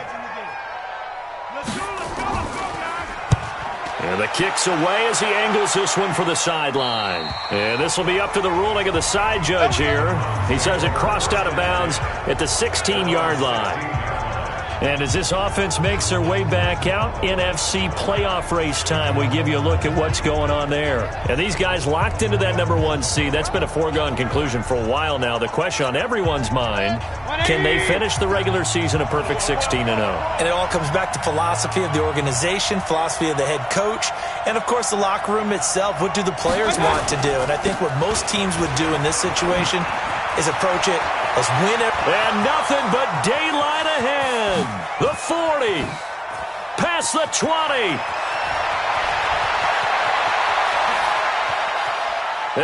And the kick's away as he angles this one for the sideline. And this will be up to the ruling of the side judge here. He says it crossed out of bounds at the 16-yard line. And as this offense makes their way back out, NFC playoff race time, we give you a look at what's going on there. And these guys locked into that number 1 seed. That's been a foregone conclusion for a while now. The question on everyone's mind, can they finish the regular season a perfect 16-0? And it all comes back to philosophy of the organization, philosophy of the head coach, and, of course, the locker room itself. What do the players want to do? And I think what most teams would do in this situation is approach it as win it. And nothing but daylight ahead. The 40. Past the 20.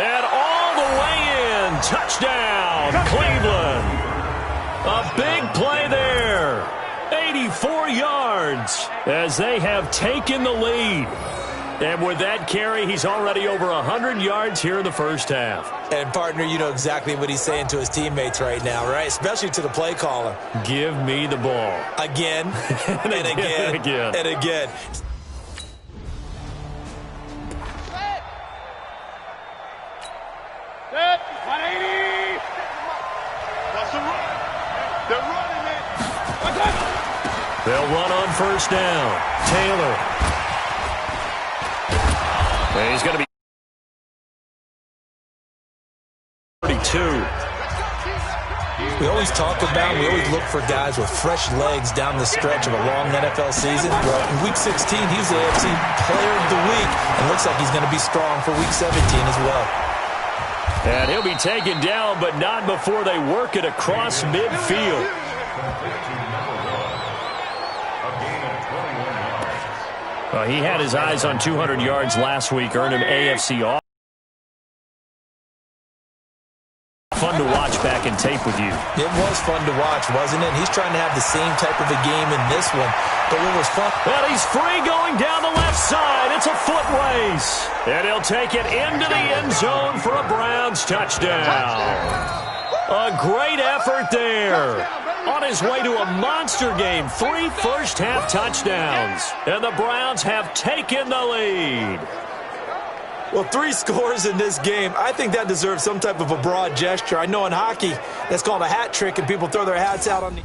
And all the way in. Touchdown, Cleveland. A big play there. 84 yards as they have taken the lead. And with that carry, he's already over 100 yards here in the first half. And, partner, you know exactly what he's saying to his teammates right now, right? Especially to the play caller. Give me the ball. Again, and again, and again. And again. Set, 180. That's a run. They're running it. They'll run on first down. Taylor. And he's going to be 32. We always talk about, we always look for guys with fresh legs down the stretch of a long NFL season. Well, in Week 16, he was the AFC Player of the Week, and looks like he's going to be strong for Week 17 as well. And he'll be taken down, but not before they work it across midfield. He had his eyes on 200 yards last week, earned him AFC off. Fun to watch back in tape with you. It was fun to watch, wasn't it? He's trying to have the same type of a game in this one. But what was fun... And he's free going down the left side. It's a foot race. And he'll take it into the end zone for a Browns touchdown. A great effort there. On his way to a monster game, 3 first-half touchdowns. And the Browns have taken the lead. Well, 3 scores in this game. I think that deserves some type of a broad gesture. I know in hockey, that's called a hat trick, and people throw their hats out on the...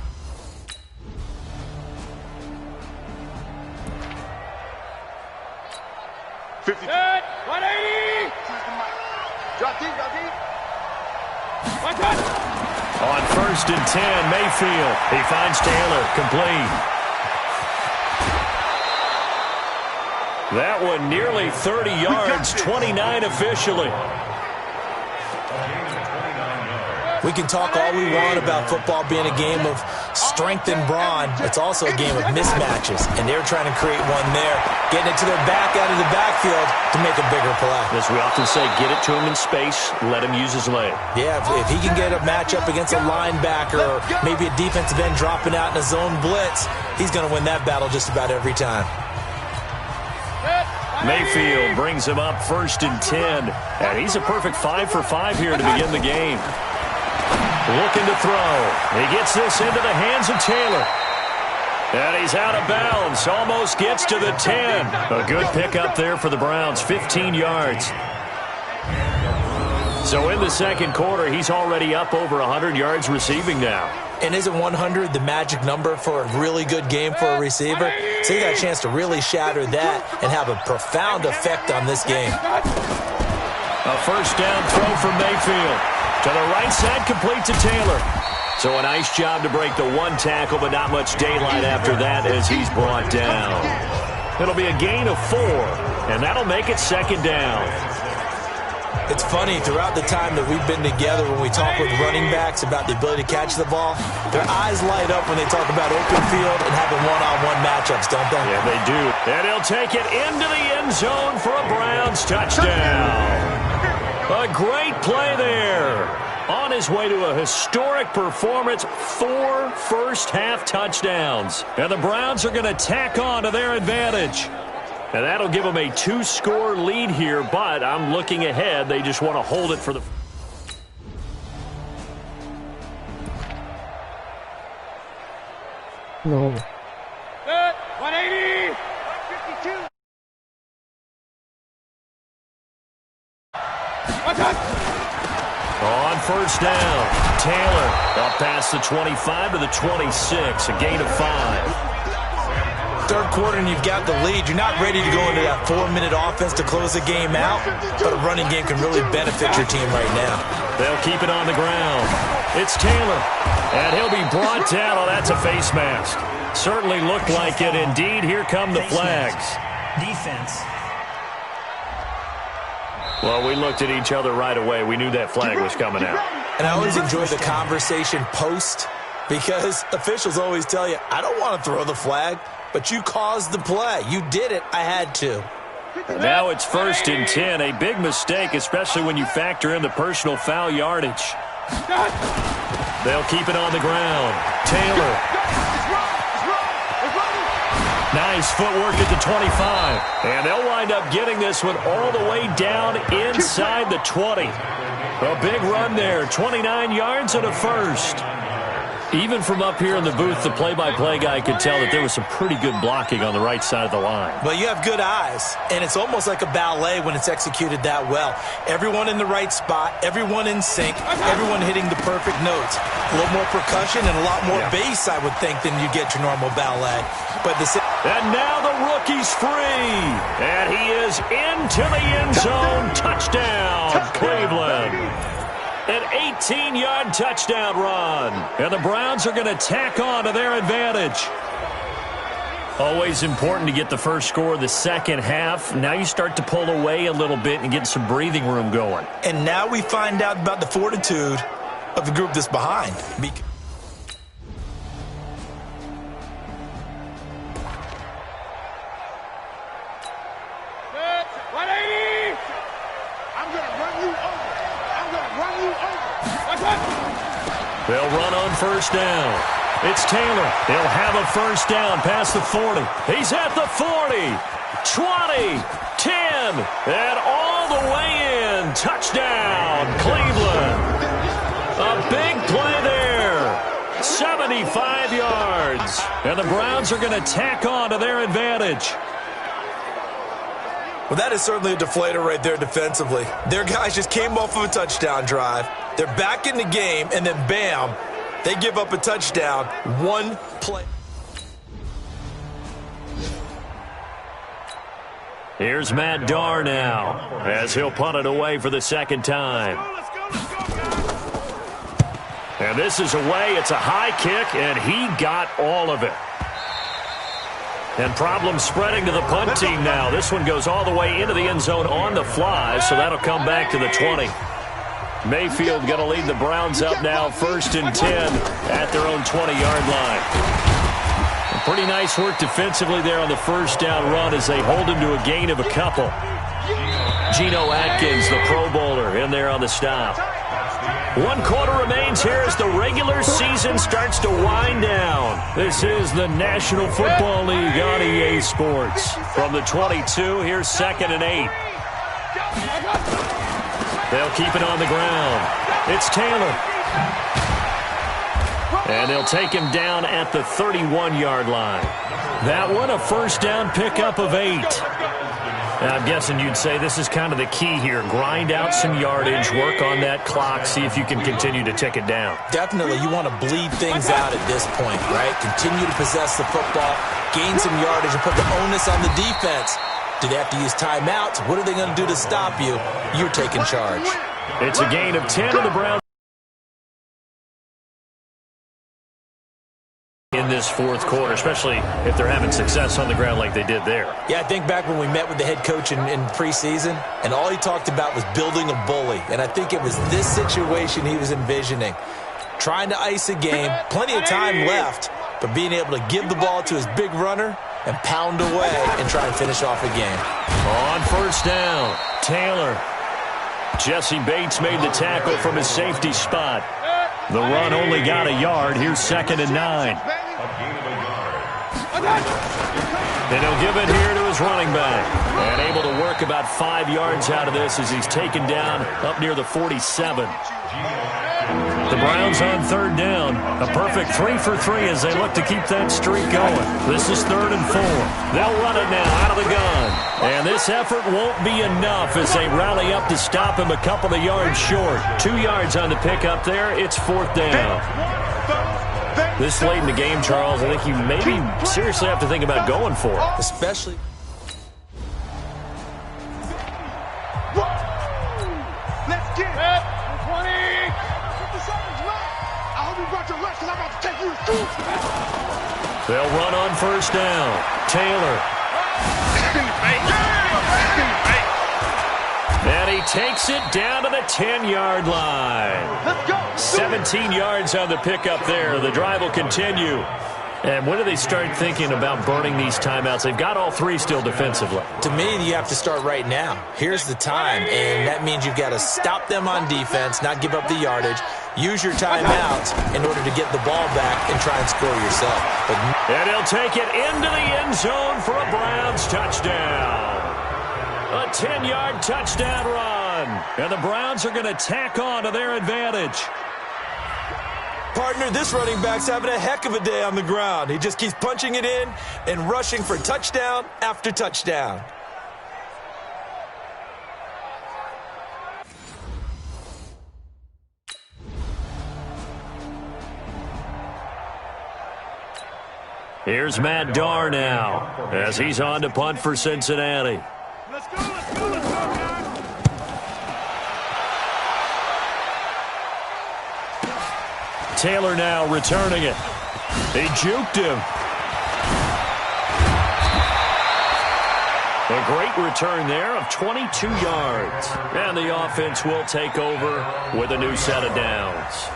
52. 180. Drop deep, drop deep. On 1st and 10, Mayfield. He finds Taylor, complete. That one nearly 30 yards, 29 officially. We can talk all we want about football being a game of strength and brawn. It's also a game of mismatches, and they're trying to create one there, getting it to their back out of the backfield to make a bigger play. As we often say, get it to him in space, let him use his leg. Yeah, if he can get a matchup against a linebacker or maybe a defensive end dropping out in a zone blitz, he's going to win that battle just about every time. Mayfield brings him up 1st and 10, and he's a perfect 5 for 5 here to begin the game. Looking to throw. He gets this into the hands of Taylor. And he's out of bounds. Almost gets to the 10. A good pickup there for the Browns. 15 yards. So in the second quarter, he's already up over 100 yards receiving now. And isn't 100 the magic number for a really good game for a receiver? So he got a chance to really shatter that and have a profound effect on this game. A first down throw from Mayfield. To the right side, complete to Taylor. So a nice job to break the one tackle, but not much daylight after that as he's brought down. It'll be a gain of 4, and that'll make it second down. It's funny, throughout the time that we've been together, when we talk with running backs about the ability to catch the ball, their eyes light up when they talk about open field and having one-on-one matchups, don't they? Yeah, they do. And he'll take it into the end zone for a Browns touchdown. A great play there. On his way to a historic performance, 4 first-half touchdowns. And the Browns are going to tack on to their advantage. And that'll give them a 2-score lead here, but I'm looking ahead. They just want to hold it for the... No. 180. 152. On first down, Taylor up past the 25 to the 26, a gain of 5. Third quarter and you've got the lead. You're not ready to go into that 4-minute offense to close the game out, but a running game can really benefit your team right now. They'll keep it on the ground. It's Taylor, and he'll be brought down. Oh, that's a face mask. Certainly looked like it. Indeed, here come the flags. Defense. Well, we looked at each other right away. We knew that flag was coming out. And I always enjoy the conversation post because officials always tell you, I don't want to throw the flag, but you caused the play. You did it. I had to. And now it's 1st and 10. A big mistake, especially when you factor in the personal foul yardage. They'll keep it on the ground. Taylor. Nice footwork at the 25. And they'll wind up getting this one all the way down inside the 20. A big run there. 29 yards and a first. Even from up here in the booth, the play-by-play guy could tell that there was some pretty good blocking on the right side of the line. Well, you have good eyes, and it's almost like a ballet when it's executed that well. Everyone in the right spot, everyone in sync, everyone hitting the perfect notes. A little more percussion and a lot more bass, I would think, than you get your normal ballet. And now the rookie's free. And he is into the end zone. Touchdown, Cleveland. An 18-yard touchdown run. And the Browns are going to tack on to their advantage. Always important to get the first score of the second half. Now you start to pull away a little bit and get some breathing room going. And now we find out about the fortitude of the group that's behind. They'll run on first down. It's Taylor. He'll have a first down past the 40. He's at the 40, 20, 10, and all the way in. Touchdown, Cleveland. A big play there. 75 yards. And the Browns are going to tack on to their advantage. Well, that is certainly a deflator right there defensively. Their guys just came off of a touchdown drive. They're back in the game, and then bam, they give up a touchdown. One play. Here's Matt Darr now as he'll punt it away for the second time. And this is away. It's a high kick, and he got all of it. And problems spreading to the punt team now. This one goes all the way into the end zone on the fly, so that'll come back to the 20. Mayfield going to lead the Browns up now, 1st and 10 at their own 20-yard line. And pretty nice work defensively there on the first down run as they hold him to a gain of a couple. Geno Atkins, the Pro Bowler, in there on the stop. 1 quarter remains here as the regular season starts to wind down. This is the National Football League on EA Sports. From the 22, here's 2nd and 8. They'll keep it on the ground. It's Taylor. And they'll take him down at the 31-yard line. That one, a first down pickup of 8. Now, I'm guessing you'd say this is kind of the key here. Grind out some yardage, work on that clock, see if you can continue to tick it down. Definitely, you want to bleed things out at this point, right? Continue to possess the football, gain some yardage, and put the onus on the defense. Do they have to use timeouts? What are they going to do to stop you? You're taking charge. It's a gain of 10 to the Browns in this 4th quarter, especially if they're having success on the ground like they did there. Yeah, I think back when we met with the head coach in preseason, and all he talked about was building a bully. And I think it was this situation he was envisioning. Trying to ice a game, plenty of time left, but being able to give the ball to his big runner and pound away and try and finish off a game. On first down, Taylor. Jesse Bates made the tackle from his safety spot. The run only got a yard. Here's 2nd and 9. And he'll give it here to his running back. And able to work about 5 yards out of this as he's taken down up near the 47. The Browns on 3rd down. A perfect 3 for 3 as they look to keep that streak going. This is 3rd and 4. They'll run it now out of the gun. And this effort won't be enough as they rally up to stop him a couple of yards short. 2 yards on the pickup there. It's 4th down. This late in the game, Charles, I think you maybe seriously have to think about going for it. Especially. Let's get it. 20. 50 seconds left. I hope you brought your lunch because I'm about to take you to school. They'll run on first down. Taylor. And he takes it down to the 10-yard line. Let's go. 17 yards on the pickup there. The drive will continue. And when do they start thinking about burning these timeouts? They've got all 3 still defensively. To me, you have to start right now. Here's the time, and that means you've got to stop them on defense, not give up the yardage, use your timeouts in order to get the ball back and try and score yourself. And he'll take it into the end zone for a Browns touchdown. A 10-yard touchdown run. And the Browns are going to tack on to their advantage. Partner, this running back's having a heck of a day on the ground. He just keeps punching it in and rushing for touchdown after touchdown. Here's Matt Darr now as he's on to punt for Cincinnati. Let's go, let's go, let's go, guys. Taylor now returning it. He juked him. A great return there of 22 yards. And the offense will take over with a new set of downs.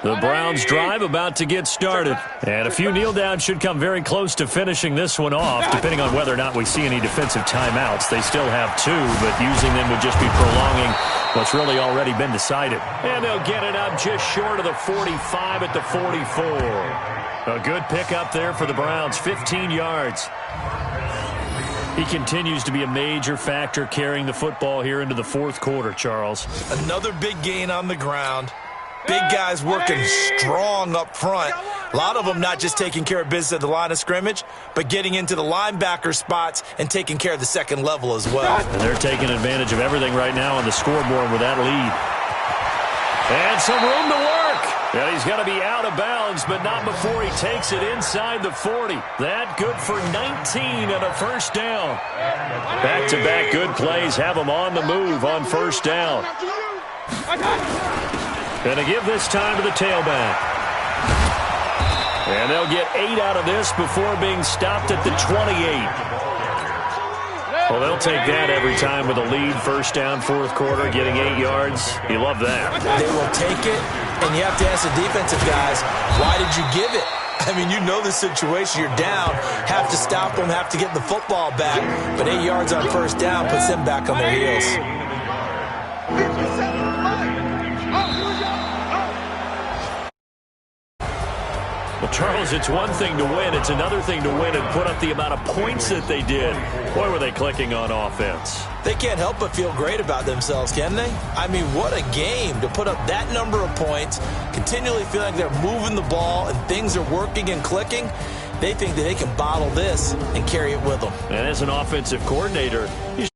The Browns drive about to get started. And a few kneel downs should come very close to finishing this one off, depending on whether or not we see any defensive timeouts. They still have 2, but using them would just be prolonging what's really already been decided. And they'll get it up just short of the 45 at the 44. A good pickup there for the Browns, 15 yards. He continues to be a major factor carrying the football here into the 4th quarter, Charles. Another big gain on the ground. Big guys working strong up front. A lot of them not just taking care of business at the line of scrimmage, but getting into the linebacker spots and taking care of the second level as well. And they're taking advantage of everything right now on the scoreboard with that lead. And some room to work. And he's going to be out of bounds, but not before he takes it inside the 40. That good for 19 and a first down. Back-to-back good plays have him on the move on first down. Going to give this time to the tailback. And they'll get 8 out of this before being stopped at the 28. Well, they'll take that every time with a lead. First down, fourth quarter, getting 8 yards. You love that. They will take it, and you have to ask the defensive guys, why did you give it? I mean, you know the situation. You're down, have to stop them, have to get the football back. But 8 yards on first down puts them back on their heels. Well, Charles, it's one thing to win. It's another thing to win and put up the amount of points that they did. Boy, were they clicking on offense. They can't help but feel great about themselves, can they? I mean, what a game to put up that number of points, continually feeling like they're moving the ball and things are working and clicking. They think that they can bottle this and carry it with them. And as an offensive coordinator, he's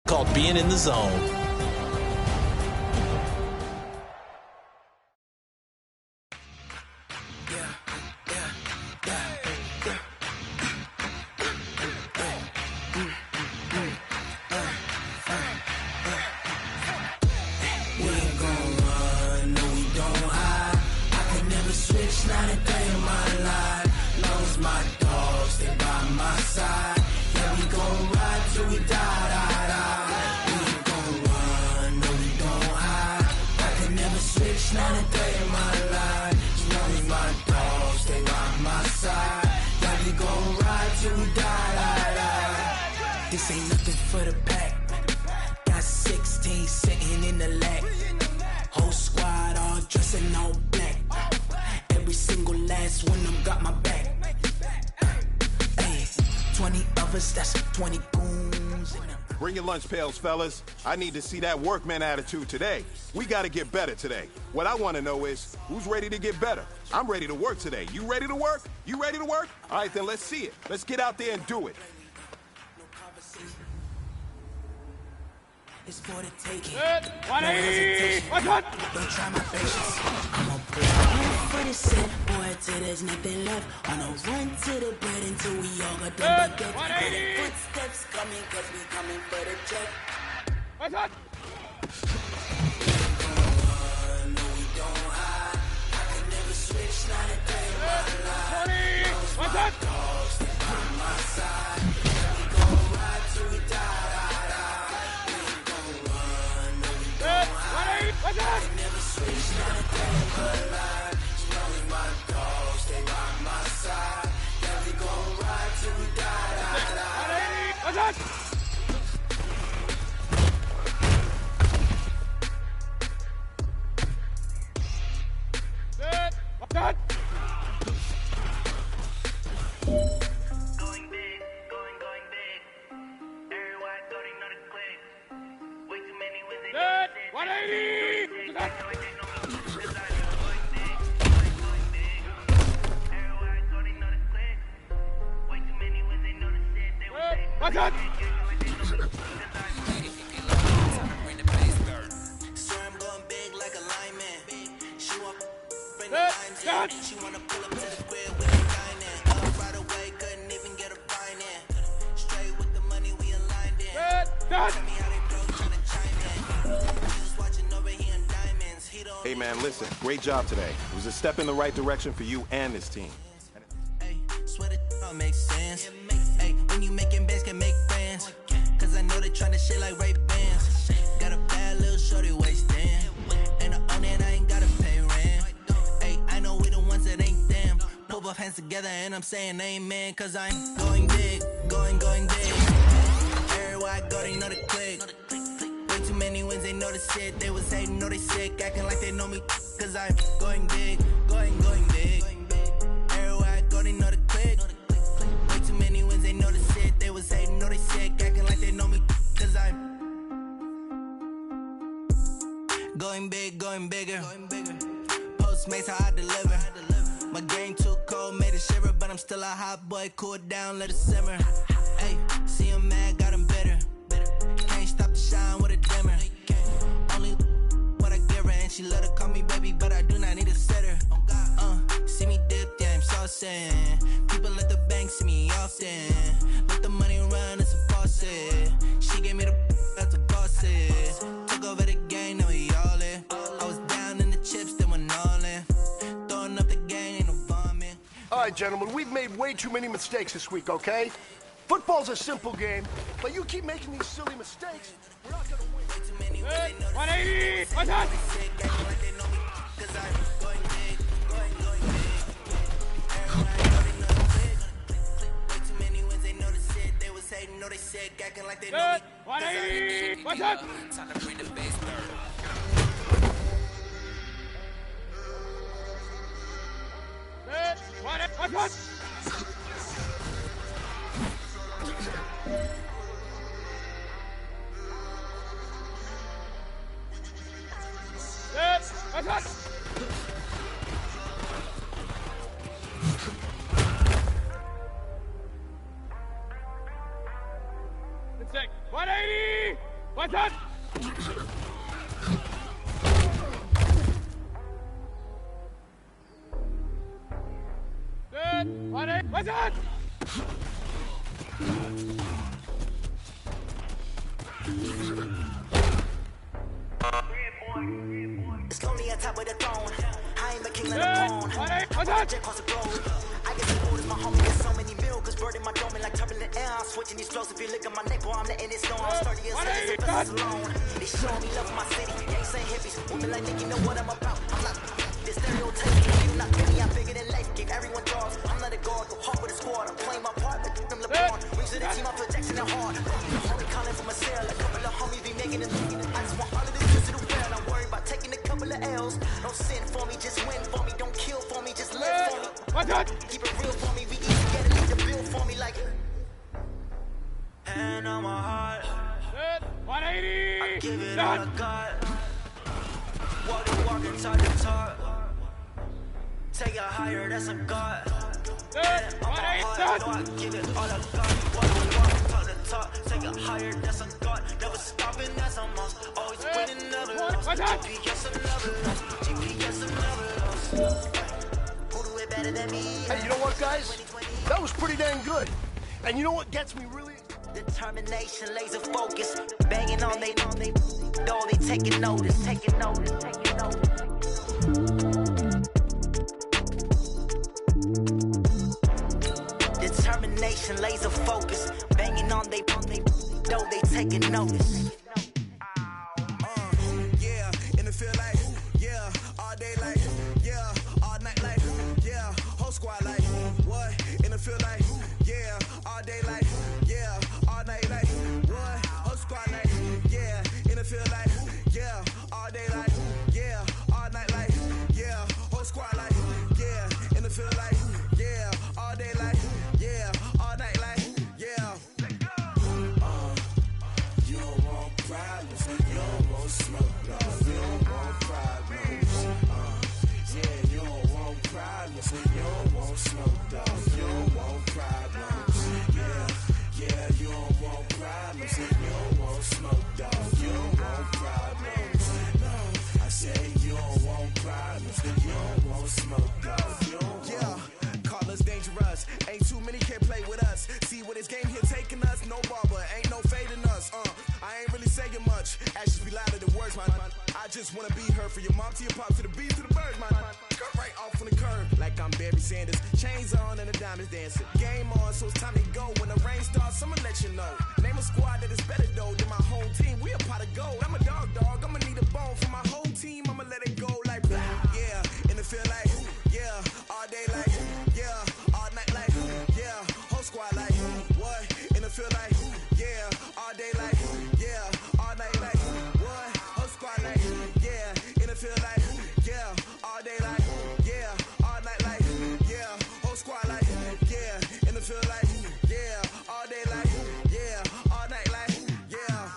called being in the zone. Not a day in my life, long as my dogs stay by my side. Yeah, we gon' ride till we die. We ain't gon' run, no we don't hide. I can never switch, not a day in my life. As long as my dogs stay by my side. Yeah, we gon' ride till we die. This ain't nothing for the pack. Got 16 sitting in the lag. Whole squad all dressed in all black. Every single last one of them got my back. Hey, 20 of us, that's 20 goons. Bring your lunch pails, fellas. I need to see that workman attitude today. We got to get better today. What I want to know is, who's ready to get better? I'm ready to work today. You ready to work? You ready to work? All right, then let's see it. Let's get out there and do it. It's for the taking. No hesitation. Don't try my patience. I'm gonna put it for the set, boy, till there's nothing left. On a run to the bread until we all got done baguette. Hear the footsteps coming, cause we coming for the check. No, we don't hide. I can never switch, not a day in my life. Those my dogs, stay by my side. We gon' ride till we die. I never switch, not a day in my life. As long as my dogs stay by my side. Yeah, we gon' ride till we die. Going big, going big. Everywhere I go, they know the click. Way too many wins, they know the shit. 180! Watch out! So I'm going big like a lineman. She want bring the lines in. She wanna pull up to the crib with a dine in. Up right away, couldn't even get a fine in. Straight with the money we aligned in. Tell me how they broke, tryna chime in. Just watching over here in diamonds. Hey man, listen, great job today. It was a step in the right direction for you and this team. Hey, swear it don't make sense. Hey, when you making bands can make friends. Cause I know they tryna shit like Ray-Bans. Got a bad little shorty wasting. And I own it, I ain't gotta pay rent. Hey, I know we the ones that ain't them. Put both hands together and I'm saying amen. Cause I'm going big, going big. Everywhere I go, they know the click. Way too many wins, they know the shit. They was hating, know they sick, acting like they know me. Cause I'm going big, going big. Everywhere I go, they know the click. Way too many wins, they know the shit. They was hating, know they sick, acting like they know me. Cause I'm going big, going bigger. Postmates, how I deliver. My game too cold, made it shiver. But I'm still a hot boy, cool down, let it simmer. Hey, see him mad, got him bitter. Can't stop the shine with a dimmer. Only She let her call me baby, but I do not need a setter. See me dip, yeah, I'm saucing. People at the bank see me often. Let the money run, it's a faucet. She gave me the that's a faucet. Took over the game, now we all in. I was down in the chips, then went all in. Throwing up the gang, ain't no vomit. All right, gentlemen, we've made way too many mistakes this week, okay? Football's a simple game, but you keep making these silly mistakes, we're not gonna win. 180! What's that? No, they said acting like they know me. 180! What's up? Time to bring the bass down. What's up? What's up? Sick. 180! What's up? Good. 180. What's up? It's lonely on top of the throne. I ain't the king of the pawn. What's up? Across the road. I get the orders, my homie gets so many mil. Cause bird in my dome like turbulent air. I'm switching these flows. If you look at my neck, boy, I'm letting it snow. I'm sturdy as hell, alone. They showing me love for my city. They ain't saying hippies. Women like Nick, you know what I'm about. I'm like, this stereotype. You not me, I'm bigger than life. Give everyone jobs. I'm not a guard. Go hard with a squad. I'm playing my part, but them LeBron. Rings to the team, I'm Jackson and hard. Homie calling from a cell. A couple of homies be making it. I just want all of this to the well. I'm worried about taking a couple of L's. Don't sin for me, just win for me. Don't kill for me, just live for me. What's up? Keep it real for me. We eat together, leave the bill for me like. Hand on my heart. Good. 180! I give it all I got. Walk inside the talk. Take it higher, that's a God. Good. 180! No, I give it all I got. Walk, talk the talk. Take it higher, that's a God. Never stopping, that's a must. Always winning, never lost. GPS, I never lost. GPS, I never lost. Who do it better than me? Hey, you know what, guys? That was pretty dang good. And you know what gets me really... Determination, laser focus, banging on they though they taking notice. Determination, laser focus, banging on they though they taking notice. Yeah, in the field like, yeah, all day like, yeah, all night like, yeah, whole squad like, what? In the field like, yeah, all day like, yeah, all night like, what? Whole squad like, yeah, in the field like, yeah, all day like, yeah, all night like, yeah, whole squad like, yeah, in the field like, yeah, all day like, yeah, all night like, yeah. You don't want problems, you don't want smoke, no, you don't want problems. Yeah, you don't want problems, you don't want smoke, dog, you don't want problems. Yeah, you don't want problems, you don't want smoke, dog, you don't want problems. No, I say you don't want problems, you don't want smoke, dog, you don't want. Yeah, call us dangerous, ain't too many can play with us. See what this game here taking us, no barber, ain't no fading us. I ain't really saying much, actions be louder than words, man. I just wanna be heard for your mom to your pop to the beat to the birds, man. Cut right off on the curb, like I'm Barry Sanders. Chains on and the diamonds dancing. Game on, so it's time to go. When the rain starts, I'ma let you know. Name a squad that is better though than my whole team. We a pot of gold. I'm a dog, I'ma need a bone for my whole team. I'ma let it go like, yeah, in the field like, yeah, all day like, yeah, all night like, yeah, whole squad like, what? In the field like, yeah, all day like, yeah, all night like, what? Whole squad like, yeah, in the field like, yeah, all day like, yeah, all night like, yeah, whole squad like, yeah, in the field like, yeah, all day like, yeah, all night like, yeah.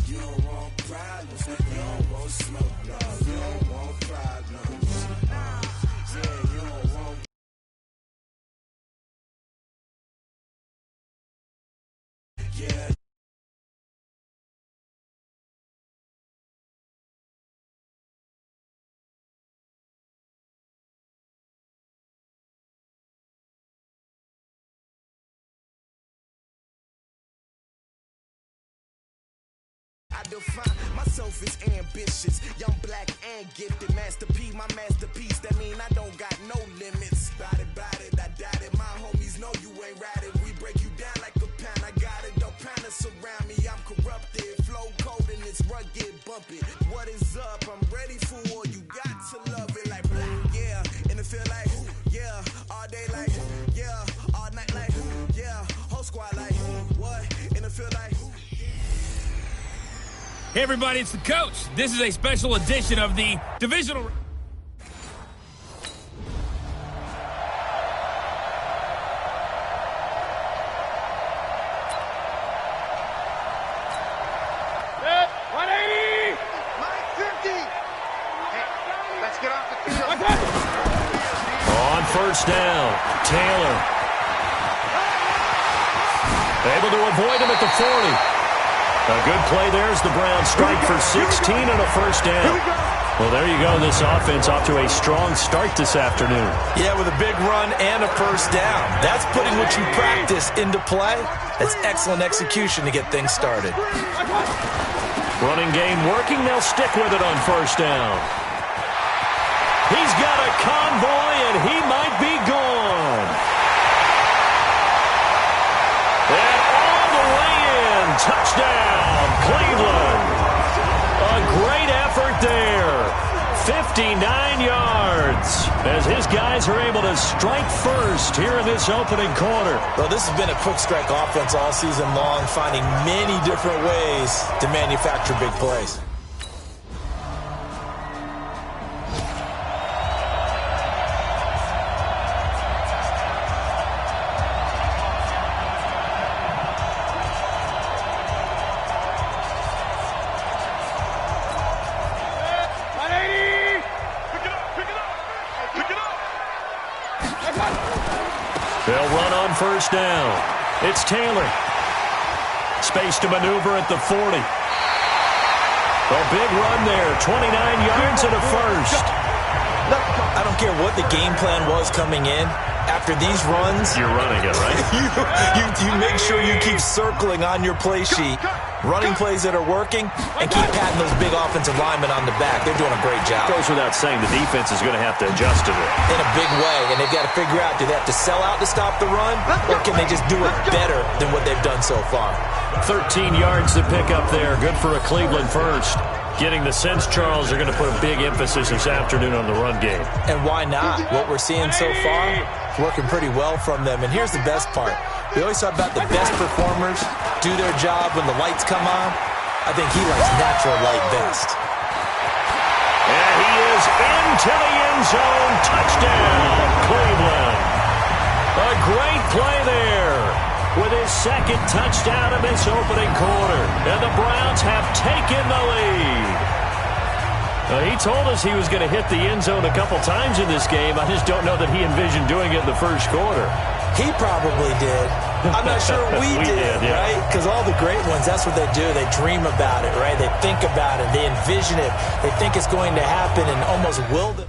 You don't want problems, you don't want smoke, no, you don't want problems. Yeah, you don't want. Yeah. define myself as ambitious, young, black, and gifted. Master P, my masterpiece. That mean I don't got no limits. Bout it, I doubt it. My homies know you ain't ratted. We break you down like a pound. I got it, don't pound us around me. I'm corrupted, flow cold and it's rugged, bumpy. What is up? I'm ready for war. You got to love it like yeah, and it feel like yeah, all day like yeah, all night like yeah, whole squad like what, and it feel like. Hey, everybody, it's the coach. This is a special edition of the divisional. On first down, Taylor. Able to avoid him at the 40. A good play there as the Browns strike for 16 and a first down. Well, there you go. This offense off to a strong start this afternoon. Yeah, with a big run and a first down. That's putting what you practice into play. That's excellent execution to get things started. Running game working. They'll stick with it on first down. He's got a convoy, and he might be gone. And all the way in. Touchdown, Cleveland. A great effort there. 59 yards as his guys are able to strike first here in this opening quarter. Well, this has been a quick strike offense all season long, finding many different ways to manufacture big plays. They'll run on first down. It's Taylor. Space to maneuver at the 40. A big run there. 29 yards and a first. I don't care what the game plan was coming in. After these runs, you're running it, right? you make sure you keep circling on your play sheet, running plays that are working, and keep patting those big offensive linemen on the back. They're doing a great job. Goes without saying the defense is going to have to adjust to it. In a big way, and they've got to figure out, do they have to sell out to stop the run, or can they just do it better than what they've done so far? 13 yards to pick up there. Good for a Cleveland first. Getting the sense, Charles, they're going to put a big emphasis this afternoon on the run game. And why not? What we're seeing so far is working pretty well from them. And here's the best part. We always talk about the best performers do their job when the lights come on. I think he likes natural light best. And he is into the end zone. Touchdown, Cleveland. A great play there with his second touchdown of this opening quarter. And the Browns have taken the lead. He told us he was going to hit the end zone a couple times in this game. I just don't know that he envisioned doing it in the first quarter. He probably did. I'm not sure we did, yeah. Right? Because all the great ones, that's what they do. They dream about it, right? They think about it. They envision it. They think it's going to happen and almost will it.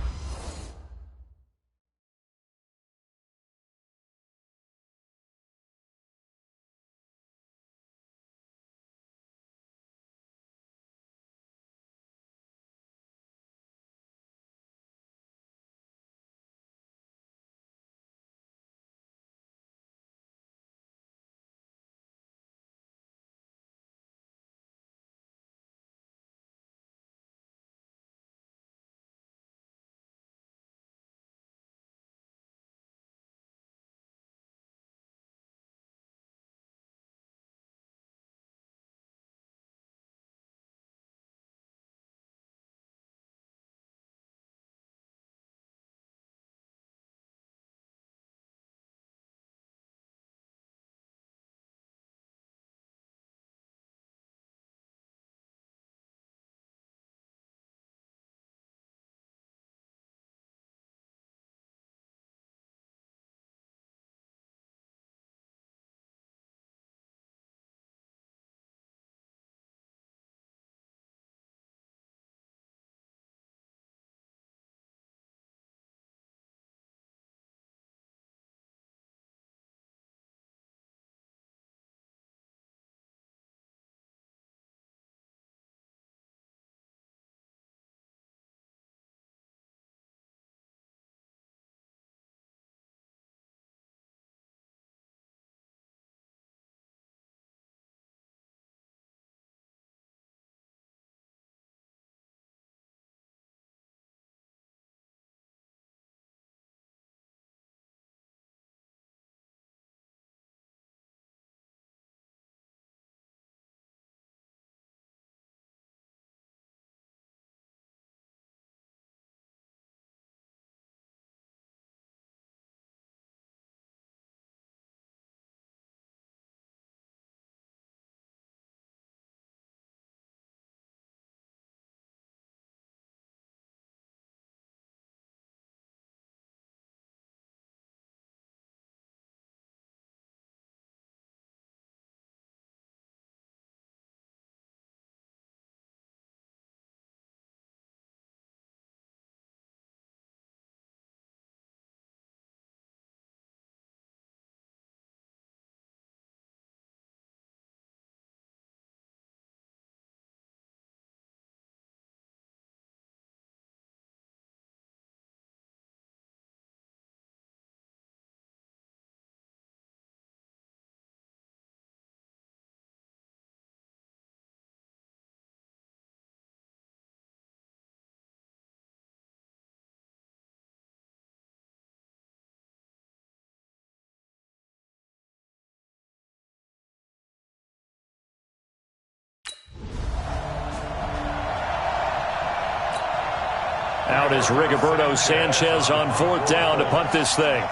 Out is Rigoberto Sanchez on 4th down to punt this thing.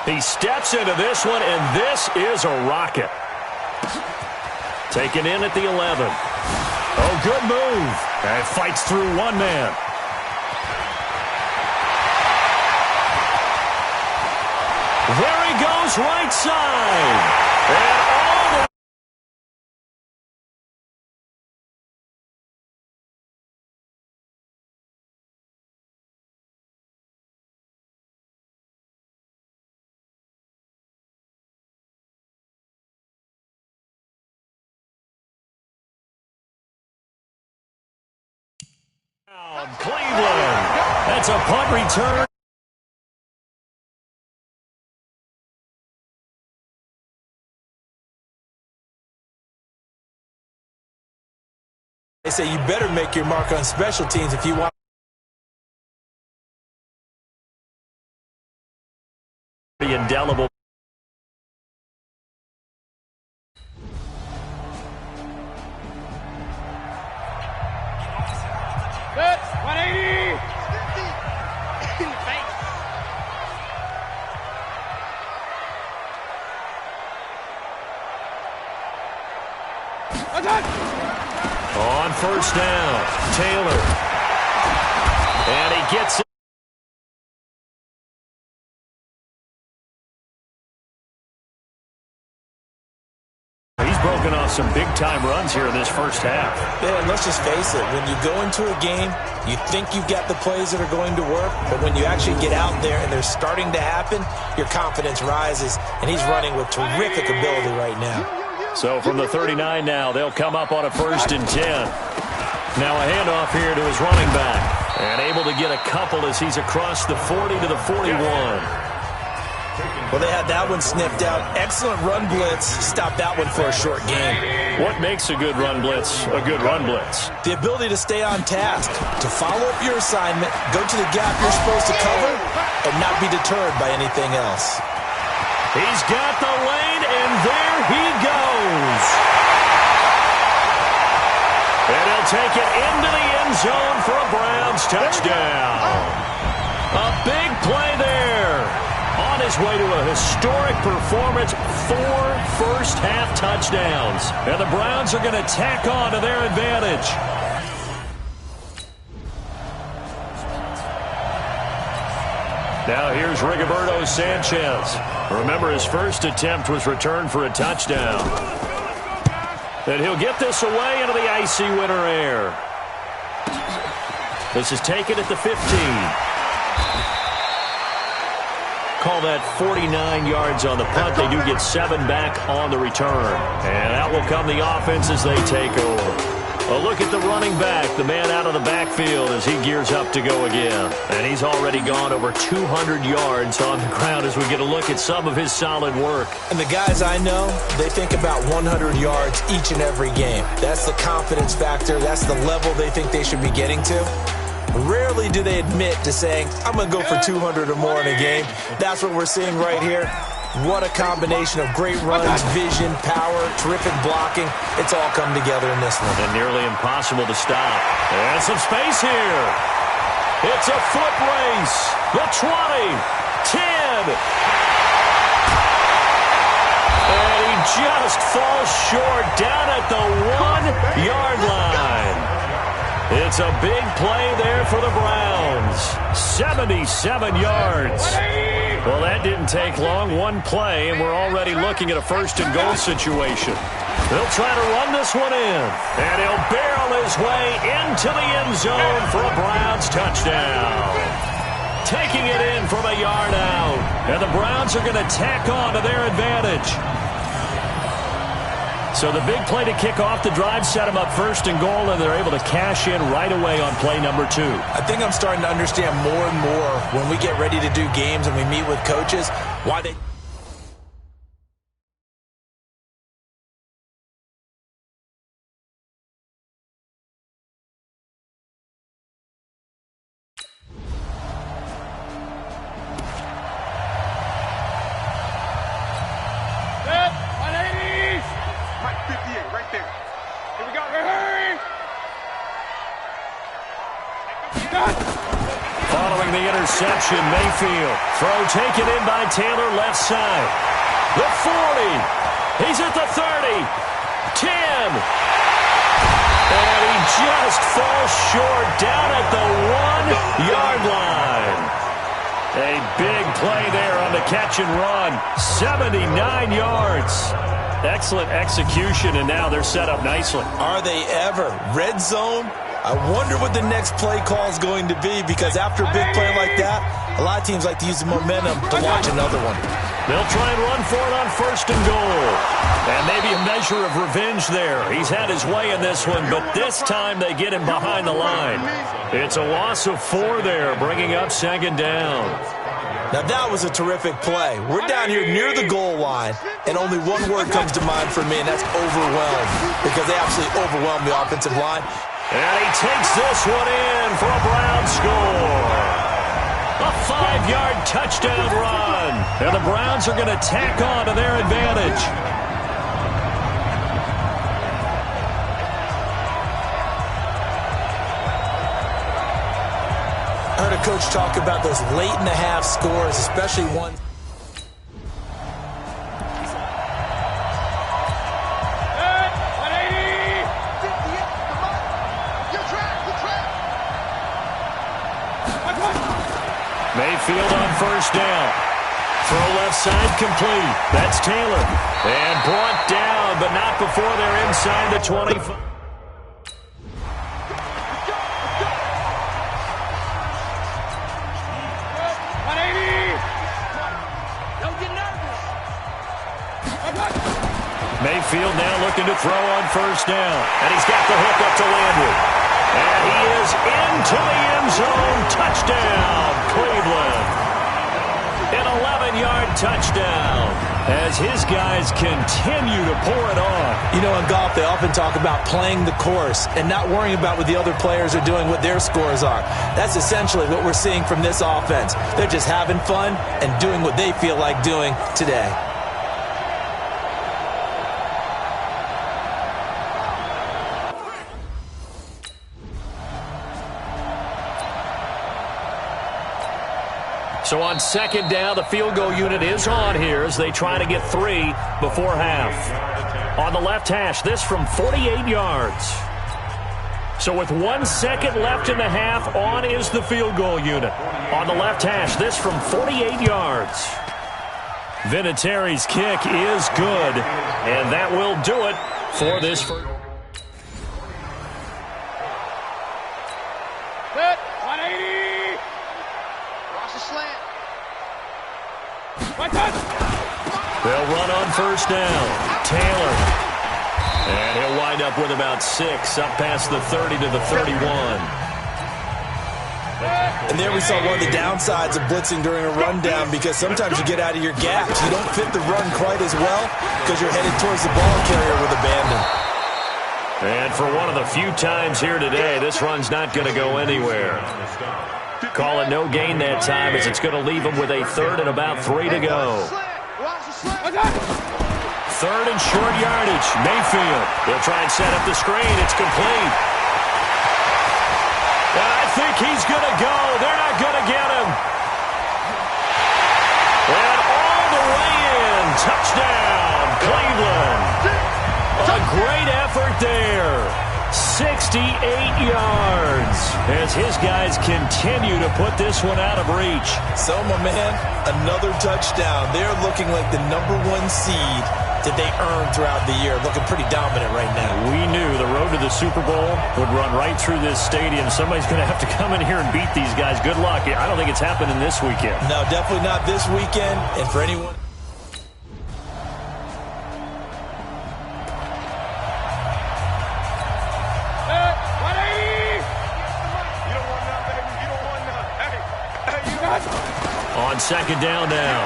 He steps into this one, and this is a rocket. Taken in at the 11. Oh, good move. And fights through one man. There he goes, right side. And all the Cleveland. That's a punt return. They say you better make your mark on special teams if you want. Indelible. Good. 180. In the face. On 1st down, Taylor. And he gets it. He's broken off some big-time runs here in this first half. Yeah, and let's just face it. When you go into a game, you think you've got the plays that are going to work, but when you actually get out there and they're starting to happen, your confidence rises, and he's running with terrific ability right now. So from the 39 now, they'll come up on a 1st and 10. Now a handoff here to his running back. And able to get a couple as he's across the 40 to the 41. Well, they had that one sniffed out. Excellent run blitz. Stopped that one for a short game. What makes a good run blitz a good run blitz? The ability to stay on task, to follow up your assignment, go to the gap you're supposed to cover, and not be deterred by anything else. He's got the lane, and there he goes. And he'll take it into the end zone for a Browns touchdown. A big play there. On his way to a historic performance, 4 first-half touchdowns. And the Browns are going to tack on to their advantage. Now here's Rigoberto Sanchez. Remember, his first attempt was returned for a touchdown. And he'll get this away into the icy winter air. This is taken at the 15. Call that 49 yards on the punt. They do get 7 back on the return. And out will come the offense as they take over. A look at the running back, the man out of the backfield as he gears up to go again. And he's already gone over 200 yards on the ground as we get a look at some of his solid work. And the guys I know, they think about 100 yards each and every game. That's the confidence factor. That's the level they think they should be getting to. Rarely do they admit to saying, I'm going to go for 200 or more in a game. That's what we're seeing right here. What a combination of great runs, vision, power, terrific blocking. It's all come together in this one. And nearly impossible to stop. And some space here. It's a foot race. The 20, 10. And he just falls short down at the 1-yard line. It's a big play there for the Browns. 77 yards. Well, that didn't take long. One play, and we're already looking at a 1st and goal situation. They'll try to run this one in. And he'll barrel his way into the end zone for a Browns touchdown. Taking it in from a yard out. And the Browns are going to tack on to their advantage. So the big play to kick off the drive set them up 1st and goal, and they're able to cash in right away on play number 2. I think I'm starting to understand more and more when we get ready to do games and we meet with coaches, why they... Following the interception, Mayfield. Throw taken in by Taylor, left side. The 40. He's at the 30. 10. And he just falls short down at the 1-yard line. A big play there on the catch and run. 79 yards. Excellent execution, and now they're set up nicely. Are they ever? Red zone? I wonder what the next play call is going to be, because after a big play like that, a lot of teams like to use the momentum to launch another one. They'll try and run for it on 1st and goal. And maybe a measure of revenge there. He's had his way in this one, but this time they get him behind the line. It's a loss of 4 there, bringing up 2nd down. Now that was a terrific play. We're down here near the goal line, and only one word comes to mind for me, and that's overwhelmed, because they absolutely overwhelmed the offensive line. And he takes this one in for a Brown score. A 5-yard touchdown run. And the Browns are going to tack on to their advantage. I heard a coach talk about those late-in-the-half scores, especially one. Mayfield on 1st down. Throw left side complete. That's Taylor. And brought down, but not before they're inside the 25. Mayfield now looking to throw on 1st down. And he's got the hook up to Landry. And he is into the end zone. Touchdown, Cleveland. An 11-yard touchdown as his guys continue to pour it on. You know, in golf, they often talk about playing the course and not worrying about what the other players are doing, what their scores are. That's essentially what we're seeing from this offense. They're just having fun and doing what they feel like doing today. So on 2nd down, the field goal unit is on here as they try to get 3 before half. On the left hash, this from 48 yards. So with 1 second left in the half, on is the field goal unit. On the left hash, this from 48 yards. Vinatieri's kick is good, and that will do it for this first. Set, 180. Watch the slant. They'll run on 1st down. Taylor. And he'll wind up with about 6, up past the 30 to the 31. And there we saw one of the downsides of blitzing during a rundown, because sometimes you get out of your gaps. You don't fit the run quite as well because you're headed towards the ball carrier with abandon. And for one of the few times here today, this run's not going to go anywhere. Call it no gain that time, as it's going to leave them with a 3rd and about 3 to go. 3rd and short yardage. Mayfield. They'll try and set up the screen. It's complete. I think he's going to go. They're not going to get him. And all the way in. Touchdown, Cleveland. A great effort there. 68 yards as his guys continue to put this one out of reach. So, my man, another touchdown. They're looking like the #1 seed that they earned throughout the year. Looking pretty dominant right now. We knew the road to the Super Bowl would run right through this stadium. Somebody's going to have to come in here and beat these guys. Good luck. I don't think it's happening this weekend. No, definitely not this weekend. And for anyone... On 2nd down now.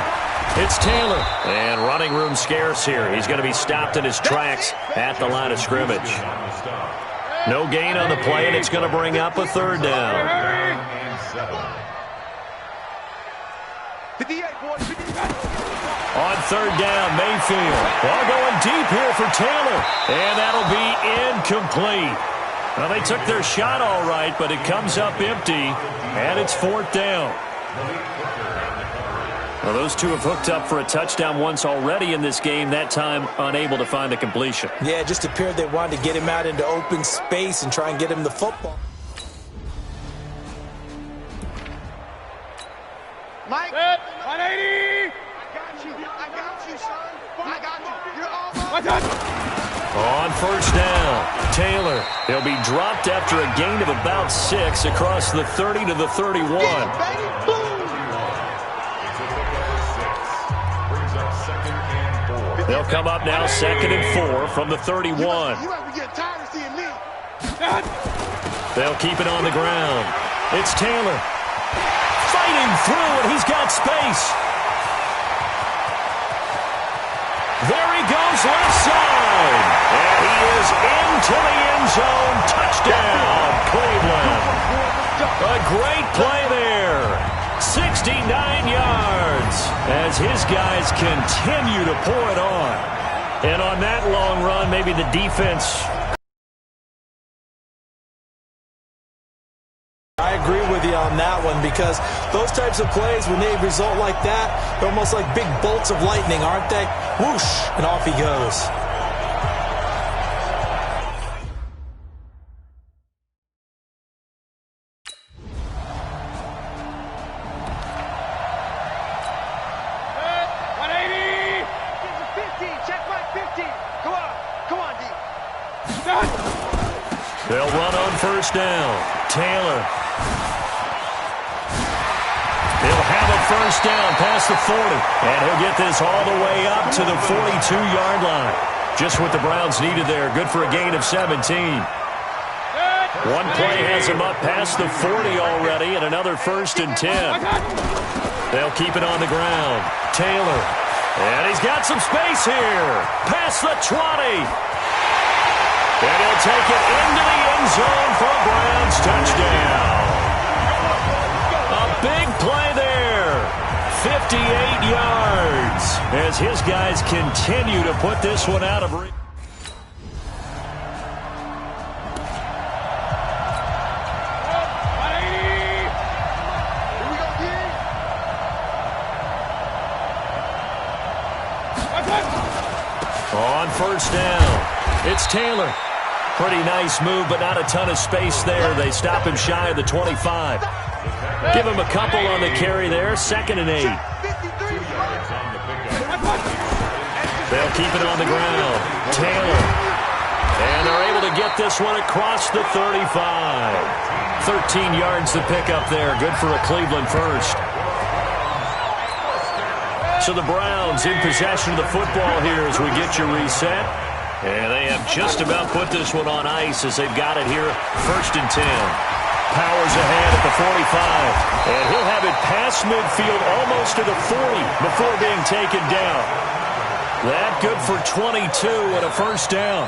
It's Taylor. And running room scarce here. He's going to be stopped in his tracks at the line of scrimmage. No gain on the play, and it's going to bring up a 3rd down. On 3rd down, Mayfield. Ball going deep here for Taylor. And that'll be incomplete. Well, they took their shot all right, but it comes up empty, and it's 4th down. Well, those two have hooked up for a touchdown once already in this game, that time unable to find the completion. Yeah, it just appeared they wanted to get him out into open space and try and get him the football. Mike, 180! I got you, son. I got you. You're all On 1st down, Taylor. He'll be dropped after a gain of about 6 across the 30 to the 31. They'll come up now 2nd and 4 from the 31. They'll keep it on the ground. It's Taylor. Fighting through, and he's got space. There he goes, left side. And he is into the end zone. Touchdown, Cleveland. A great play there. 69 yards as his guys continue to pour it on. And on that long run, maybe the defense... I agree with you on that one because those types of plays, when they result like that, they're almost like big bolts of lightning, aren't they? Whoosh, and off he goes. They'll run on 1st down. Taylor. He'll have a 1st down past the 40. And he'll get this all the way up to the 42-yard line. Just what the Browns needed there. Good for a gain of 17. One play has him up past the 40 already, and another 1st and 10. They'll keep it on the ground. Taylor. And he's got some space here. Past the 20. And he'll take it into the end zone for a Browns touchdown. A big play there. 58 yards as his guys continue to put this one out of reach. On 1st down, it's Taylor. Pretty nice move, but not a ton of space there. They stop him shy of the 25. Give him a couple on the carry there. 2nd and 8. They'll keep it on the ground. Taylor. And they're able to get this one across the 35. 13 yards to pick up there. Good for a Cleveland 1st. So the Browns in possession of the football here as we get you reset. And they have just about put this one on ice as they've got it here. 1st and 10. Powers ahead at the 45. And he'll have it past midfield almost to the 40 before being taken down. That good for 22 and a 1st down.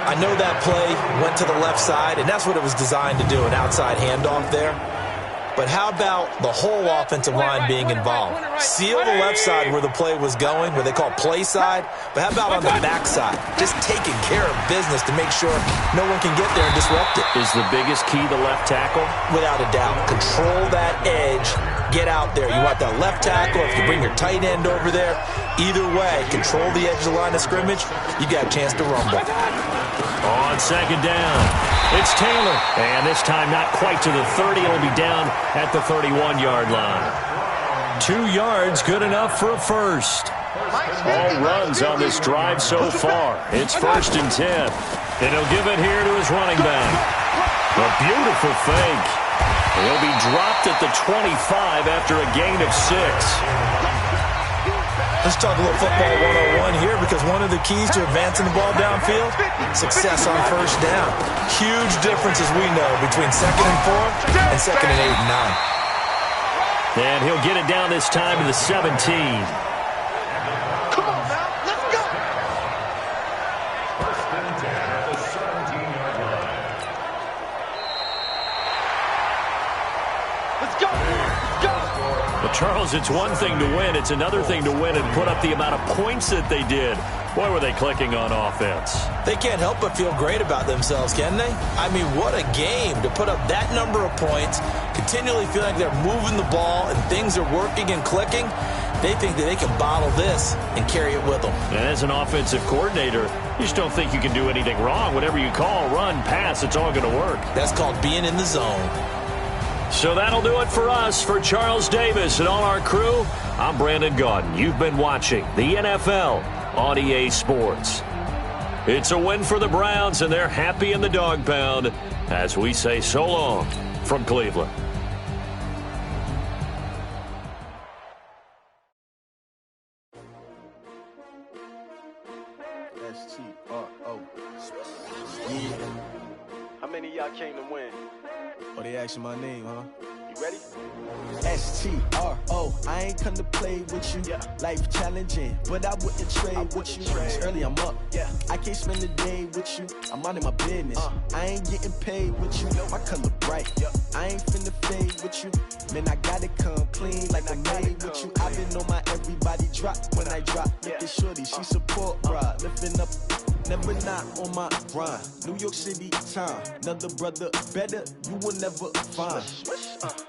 I know that play went to the left side, and that's what it was designed to do, an outside handoff there. But how about the whole offensive line being involved? Seal the left side where the play was going, where they call play side. But how about on the back side? Just taking care of business to make sure no one can get there and disrupt it. Is the biggest key the left tackle? Without a doubt. Control that edge. Get out there. You want that left tackle. If you bring your tight end over there, either way, control the edge of the line of scrimmage, you got a chance to rumble. On 2nd down, it's Taylor. And this time not quite to the 30. It'll be down at the 31-yard line. 2 yards, good enough for a 1st. All runs on this drive so far. It's 1st and 10. And he'll give it here to his running back. A beautiful fake. He'll be dropped at the 25 after a gain of 6. Let's talk a little football 101 here, because one of the keys to advancing the ball downfield, success on 1st down. Huge difference, as we know, between 2nd and 4 and 2nd and 8 and 9. And he'll get it down this time to the 17. Come on now, let's go. Let's go. Let's go. But Charles, it's one thing to win. It's another thing to win and put up the amount of points that they did. Boy, were they clicking on offense. They can't help but feel great about themselves, can they? I mean, what a game to put up that number of points, continually feel like they're moving the ball and things are working and clicking. They think that they can bottle this and carry it with them. And as an offensive coordinator, you just don't think you can do anything wrong. Whatever you call, run, pass, it's all going to work. That's called being in the zone. So that'll do it for us. For Charles Davis and all our crew, I'm Brandon Gaudin. You've been watching the NFL on EA Sports. It's a win for the Browns, and they're happy in the dog pound as we say so long from Cleveland. S-T-R-O. Yeah. How many of y'all came to win? Oh, they asking my name, huh? You ready? S-T-R-O. I ain't come to play with you. Yeah. Life challenging, but I wouldn't trade with you. It's early, I'm up. Yeah. I can't spend the day with you. I'm minding my business. I ain't getting paid with you. My color bright. Yeah. I ain't finna fade with you. Man, I gotta come clean like I made with you. I've been on my everybody drop when I drop. Look at shorty, she support, bruh. Lifting up. Never not on my grind. New York City time. Another brother better, you will never find.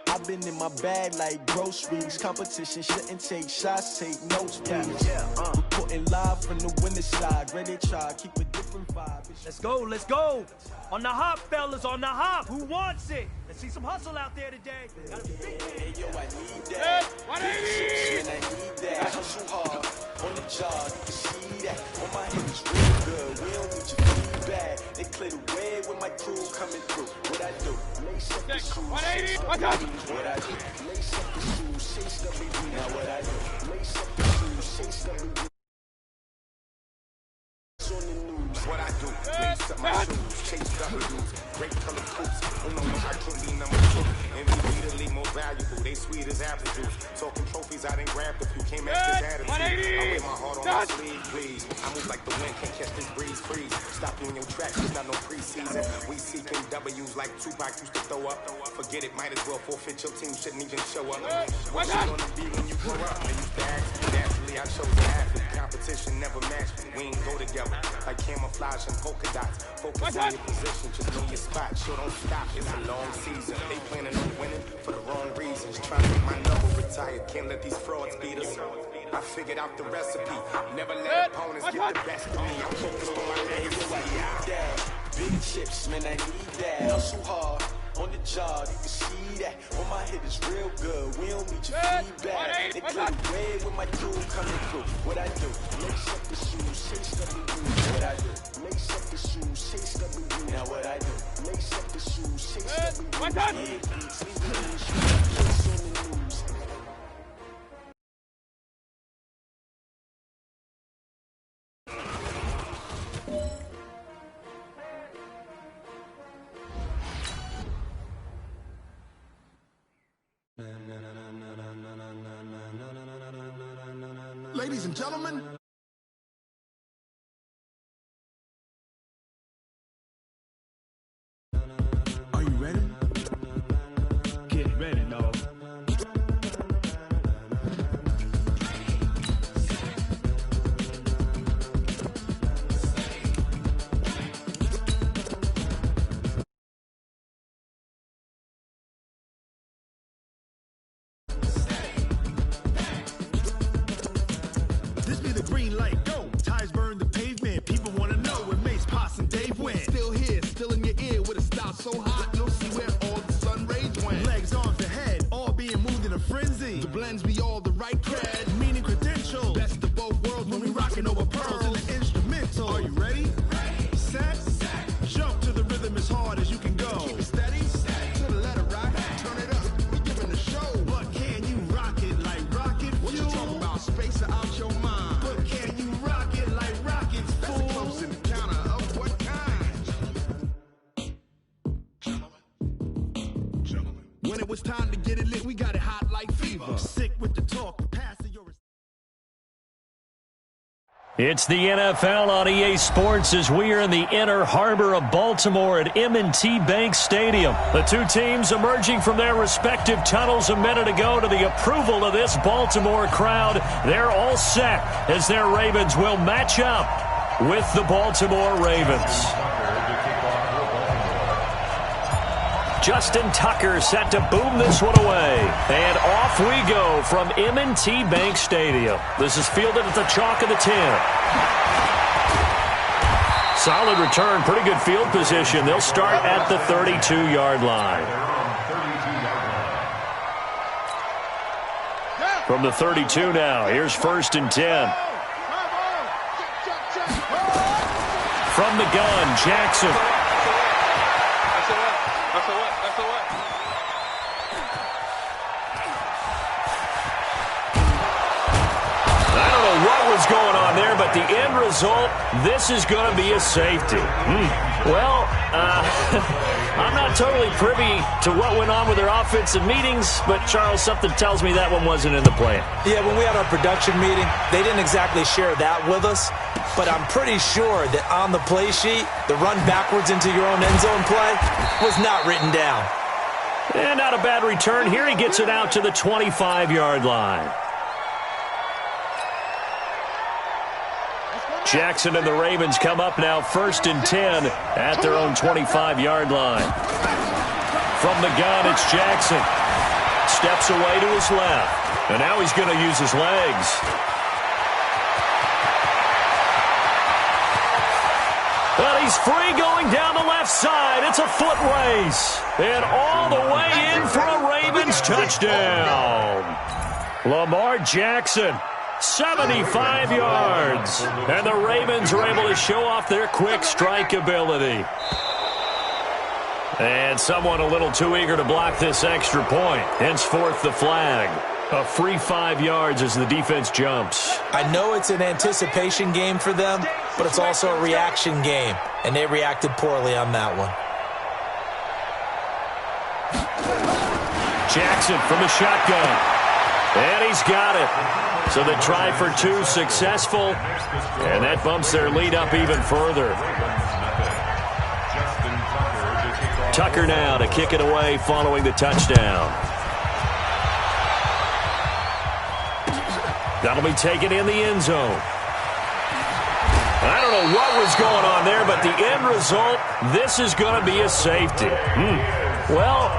I've been in my bag like groceries. Competition shouldn't take shots, take notes, please. Reporting live from the winning side. Ready to try, keep a different vibe. Let's go, let's go. On the hop, fellas, on the hop. Who wants it? Let's see some hustle out there today. Gotta be big. Hey, yo, I need that. 180. I need that. Hustle hard. On the job, you can see that. On my head is real good. We don't need your feedback. They clear the way when my crew coming through. What I do? Lace up the shoes. 180. What I do? Lace up the shoes. Chase WB. Now what I do? Lace up the shoes. Chase WB. On the news. What I do? Lace up my shoes. Chase W's. Great color coops. Oh no, I can't be number 2. MVP the league most valuable. They sweet as apple juice. Talking trophies, I didn't grab the few. Can't match this attitude. I wear my heart on my sleeve, please. I move like the wind, can't catch this breeze. Freeze. Stop you in your tracks, there's not no preseason. We seeking W's like Tupac used to throw up. Forget it, might as well forfeit. Your team shouldn't even show up. What you gonna be when you grow up? They used to ask me. Naturally, I chose the athlete. Competition never matched me. We ain't go together like camouflage and polka dots. Focus on your position, just know your spot. Sure, don't stop. It's a long season. They planning on winning for the wrong reasons. Trying to get my number retired. Can't let these frauds beat us. I figured out the recipe. Never let opponents get the best of me. I'm focused on my legacy. Big chips, man, I need that. Hustle hard on the job, you can see that. On my head is real good. We don't need your feedback. They clear the way when my crew coming through. What I do? Lace up the shoes, chase WB. What I do? Lace up the shoes, chase WB. Now what I do? Lace up the shoes, chase WB. What I Ladies and gentlemen, are you ready? Get ready, dog. This be the green light, go. Tires burn the pavement. People want to know where Mace, Poss, and Dave went. Still here, still in your ear with a style so hot. You'll see where all the sun rays went. Legs, arms, and head, all being moved in a frenzy. The blends be all the right cred, meaning credentials. Best of both worlds when we rocking over pearls in the instrumental. Are you ready? Set, jump to the rhythm as hard as you can go. Keep it steady, to the letter right. Turn it up, we giving the show. But can you rock it like rocket fuel? What you talking about? Space out your mind. But can you rock it like rockets, fool? That's a close encounter of what kind? Gentlemen. When it was time to get it lit, we got it hot like fever. Sick with the talk, passing your... It's the NFL on EA Sports as we are in the inner harbor of Baltimore at M&T Bank Stadium. The two teams emerging from their respective tunnels a minute ago to the approval of this Baltimore crowd. They're all set as their Ravens will match up with the Baltimore Ravens. Justin Tucker set to boom this one away. And off we go from M&T Bank Stadium. This is fielded at the chalk of the 10. Solid return, pretty good field position. They'll start at the 32-yard line. From the 32 now, here's 1st and 10. From the gun, Jackson. What's going on there, but the end result, this is going to be a safety. Well, I'm not totally privy to what went on with their offensive meetings, but Charles, something tells me that one wasn't in the plan. Yeah, when we had our production meeting, they didn't exactly share that with us, but I'm pretty sure that on the play sheet, the run backwards into your own end zone play was not written down. And not a bad return. Here he gets it out to the 25-yard line. Jackson and the Ravens come up now 1st and 10 at their own 25-yard line. From the gun, it's Jackson. Steps away to his left. And now he's going to use his legs. But he's free going down the left side. It's a foot race. And all the way in for a Ravens touchdown. Lamar Jackson. 75 yards. And the Ravens are able to show off their quick strike ability. And someone a little too eager to block this extra point. Henceforth the flag. A free 5 yards as the defense jumps. I know it's an anticipation game for them, but it's also a reaction game. And they reacted poorly on that one. Jackson from the shotgun. And he's got it. So the try for 2 successful, and that bumps their lead up even further. Tucker now to kick it away following the touchdown. That'll be taken in the end zone. I don't know what was going on there, but the end result, this is going to be a safety. Well,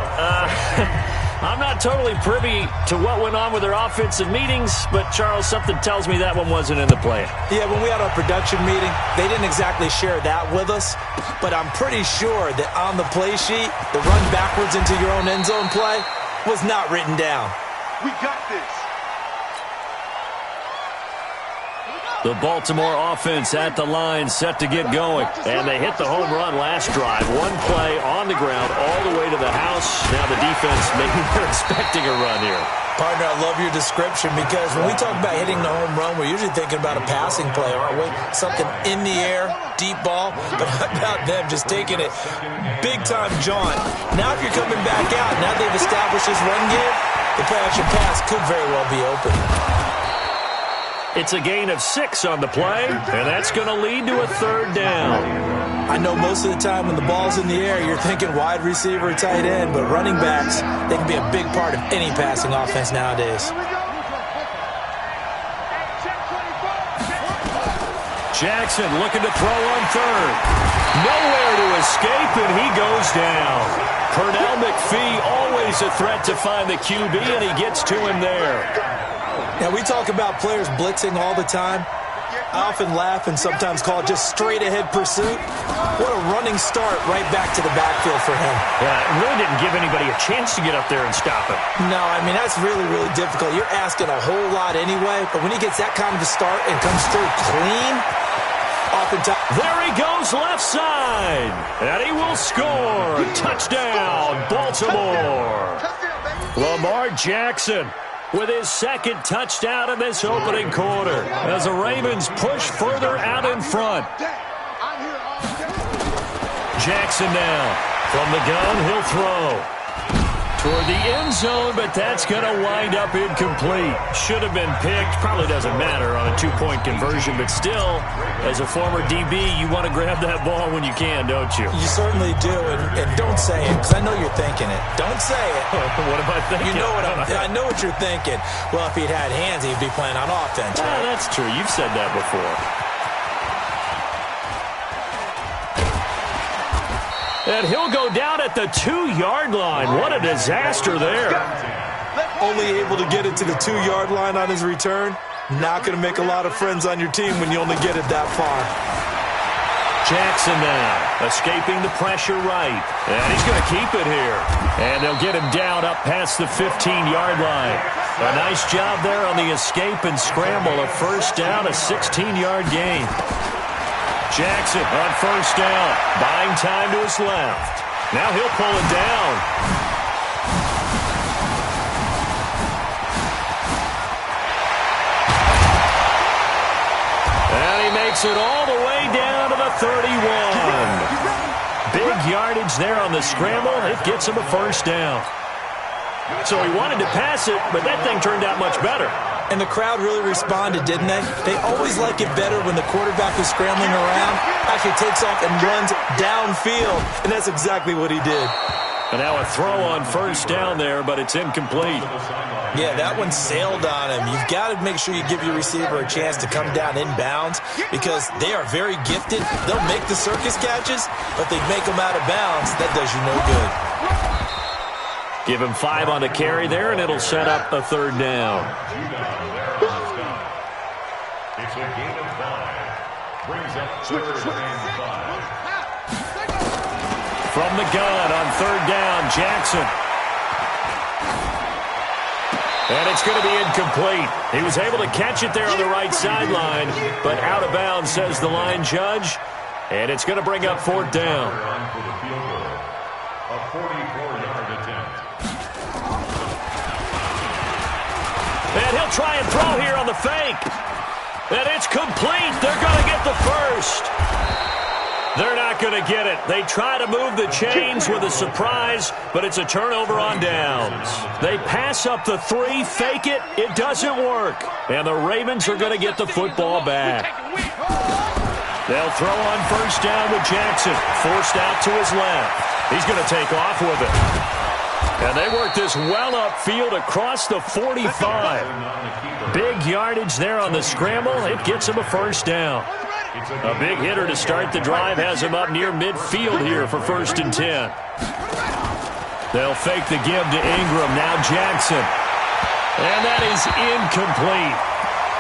I'm not totally privy to what went on with their offensive meetings, but, Charles, something tells me that one wasn't in the plan. Yeah, when we had our production meeting, they didn't exactly share that with us, but I'm pretty sure that on the play sheet, the run backwards into your own end zone play was not written down. We got this. The Baltimore offense at the line set to get going. And they hit the home run last drive. One play on the ground all the way to the house. Now the defense, maybe they're expecting a run here. Partner, I love your description because when we talk about hitting the home run, we're usually thinking about a passing play, aren't we? Something in the air, deep ball. But how about them just taking it big-time jaunt? Now if you're coming back out, now they've established this run game, the play-action pass could very well be open. It's a gain of 6 on the play, and that's going to lead to a 3rd down. I know most of the time when the ball's in the air, you're thinking wide receiver, tight end, but running backs, they can be a big part of any passing offense nowadays. Jackson looking to throw on 3rd. Nowhere to escape, and he goes down. Pernell McPhee, always a threat to find the QB, and he gets to him there. Now, we talk about players blitzing all the time. I often laugh and sometimes call it just straight-ahead pursuit. What a running start right back to the backfield for him. Yeah, it really didn't give anybody a chance to get up there and stop him. No, I mean, that's really, really difficult. You're asking a whole lot anyway, but when he gets that kind of a start and comes through clean, oftentimes... There he goes left side, and he will score. Touchdown, Baltimore. Lamar Jackson with his 2nd touchdown in this opening quarter as the Ravens push further out in front. Jackson now from the gun, he'll throw. toward the end zone, but that's going to wind up incomplete. Should have been picked. Probably doesn't matter on a two-point conversion, but still, as a former DB, you want to grab that ball when you can, don't you? You certainly do, and don't say it, because I know you're thinking it. Don't say it. What am I thinking? You know I know what you're thinking. Well, if he'd had hands, he'd be playing on offense. Right? That's true. You've said that before. And he'll go down at the 2-yard line. What a disaster there. Only able to get it to the 2-yard line on his return. Not going to make a lot of friends on your team when you only get it that far. Jackson now, escaping the pressure right. And he's going to keep it here. And they'll get him down up past the 15-yard line. A nice job there on the escape and scramble. A first down, a 16-yard gain. Jackson on first down, buying time to his left. Now he'll pull it down. And he makes it all the way down to the 31. Big yardage there on the scramble. It gets him a first down. So he wanted to pass it, but that thing turned out much better. And the crowd really responded, didn't they? They always like it better when the quarterback is scrambling around, actually takes off and runs downfield. And that's exactly what he did. And now a throw on first down there, but it's incomplete. Yeah, that one sailed on him. You've got to make sure you give your receiver a chance to come down inbounds because they are very gifted. They'll make the circus catches, but they make them out of bounds. That does you no good. Give him 5 on the carry there, and it'll set up a third down. It's a gain of 5. Brings up third and 5. From the gun on third down, Jackson. And it's going to be incomplete. He was able to catch it there on the right sideline, but out of bounds, says the line judge. And it's going to bring up fourth down. A 44-yard attempt. And he'll try and throw here on the fake. And it's complete. They're going to get the first. They're not going to get it. They try to move the chains with a surprise, but it's a turnover on downs. They pass up the 3, fake it. It doesn't work. And the Ravens are going to get the football back. They'll throw on first down with Jackson. Forced out to his left. He's going to take off with it. And they work this well upfield across the 45. Big yardage there on the scramble. It gets him a first down. A big hitter to start the drive has him up near midfield here for 1st and 10. They'll fake the give to Ingram. Now Jackson. And that is incomplete.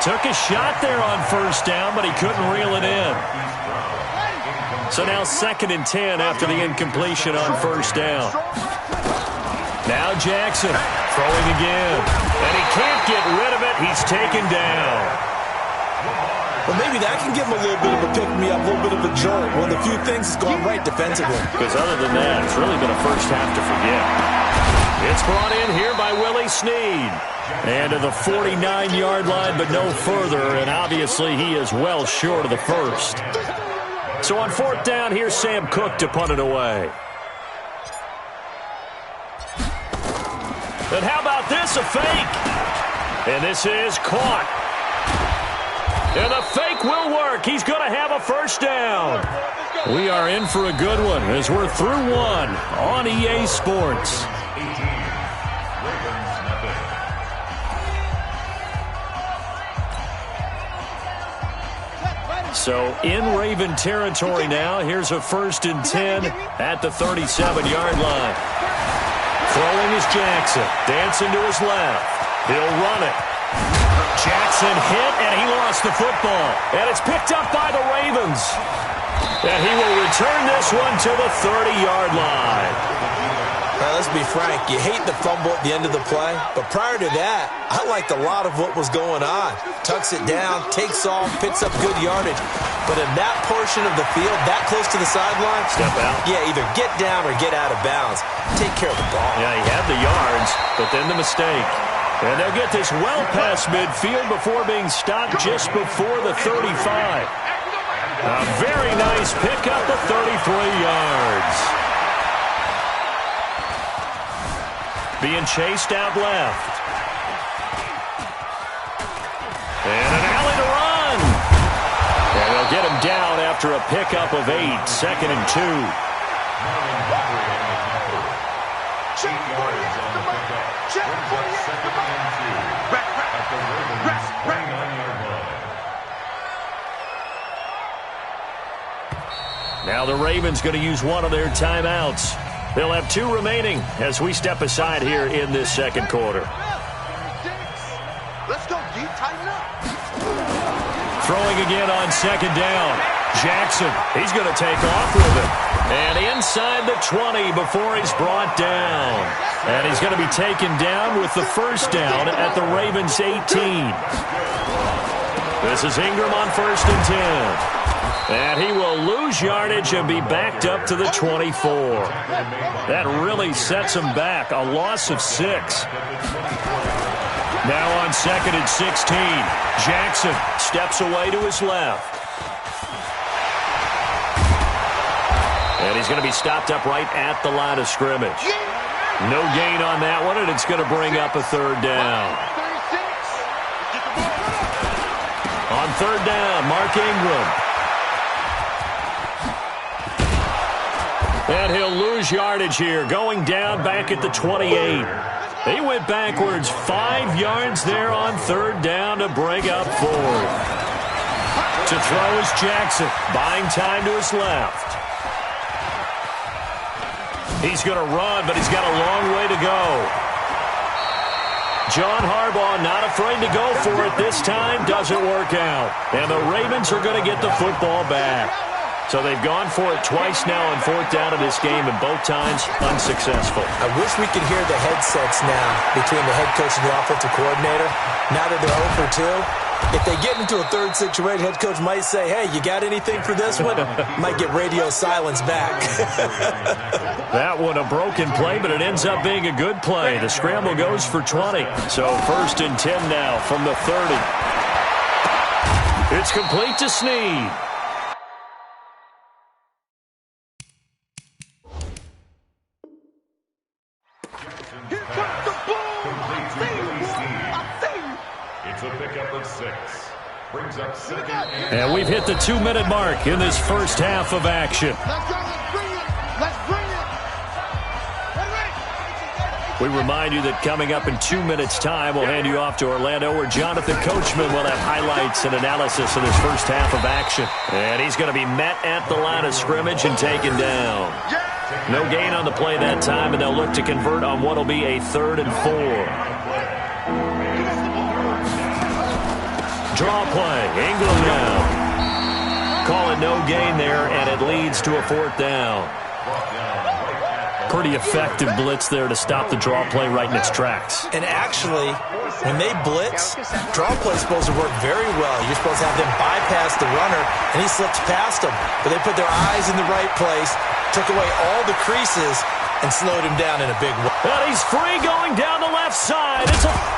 Took a shot there on first down, but he couldn't reel it in. So now 2nd and 10 after the incompletion on first down. Now Jackson throwing again. And he can't get rid of it. He's taken down. Well, maybe that can give him a little bit of a pick-me-up, a little bit of a jolt. One of the few things that's gone right defensively. Because other than that, it's really been a first half to forget. It's brought in here by Willie Snead. And to the 49-yard line, but no further. And obviously he is well short of the first. So on 4th down, here's Sam Cook to punt it away. And how about this, a fake? And this is caught. And the fake will work. He's going to have a first down. We are in for a good one as we're through one on EA Sports. So in Raven territory now. Here's a 1st and 10 at the 37-yard line. Throwing is Jackson. Dancing to his left. He'll run it. Jackson hit, and he lost the football. And it's picked up by the Ravens. And he will return this one to the 30-yard line. Let's be frank. You hate the fumble at the end of the play. But prior to that, I liked a lot of what was going on. Tucks it down, takes off, picks up good yardage. But in that portion of the field, that close to the sideline, step out. Yeah, either get down or get out of bounds. Take care of the ball. Yeah, he had the yards, but then the mistake. And they'll get this well past midfield before being stopped just before the 35. A very nice pickup of 33 yards. being chased out left. And an alley to run. And they'll get him down after a pickup of 8, 2nd and 2. Check 48, come on. Check 48, come on. Rest. Now the Ravens going to use one of their timeouts. They'll have 2 remaining as we step aside here in this second quarter. Let's go, D. Tighten up. Throwing again on 2nd down. Jackson, he's going to take off with it. And inside the 20 before he's brought down. And he's going to be taken down with the first down at the Ravens 18. This is Ingram on 1st and 10. And he will lose yardage and be backed up to the 24. That really sets him back. A loss of 6. Now on 2nd and 16. Jackson steps away to his left. And he's going to be stopped up right at the line of scrimmage. No gain on that one, and it's going to bring up a 3rd down. On 3rd down, Mark Ingram. And he'll lose yardage here, going down back at the 28. He went backwards 5 yards there on 3rd down to bring up 4th. To throw is Jackson, buying time to his left. He's going to run, but he's got a long way to go. John Harbaugh not afraid to go for it this time. Doesn't work out. And the Ravens are going to get the football back. So they've gone for it twice now on 4th down in this game, and both times unsuccessful. I wish we could hear the headsets now between the head coach and the offensive coordinator. Now that they're 0 for 2, if they get into a 3rd situation, head coach might say, hey, you got anything for this one? Might get radio silence back. That one a broken play, but it ends up being a good play. The scramble goes for 20. So 1st and 10 now from the 30. It's complete to Snead. It's a pickup of 6. Brings up 2nd and we've hit the 2-minute mark in this first half of action. Let's bring it. We remind you that coming up in 2 minutes' time, we'll hand you off to Orlando, where Jonathan Coachman will have highlights and analysis of this first half of action. And he's going to be met at the line of scrimmage and taken down. No gain on the play that time, and they'll look to convert on what will be a 3rd and 4. Draw play. Ingram now. Call it no gain there, and it leads to a 4th down. Pretty effective blitz there to stop the draw play right in its tracks. And actually, when they blitz, draw play is supposed to work very well. You're supposed to have them bypass the runner, and he slips past them. But they put their eyes in the right place, took away all the creases, and slowed him down in a big way. And he's free going down the left side.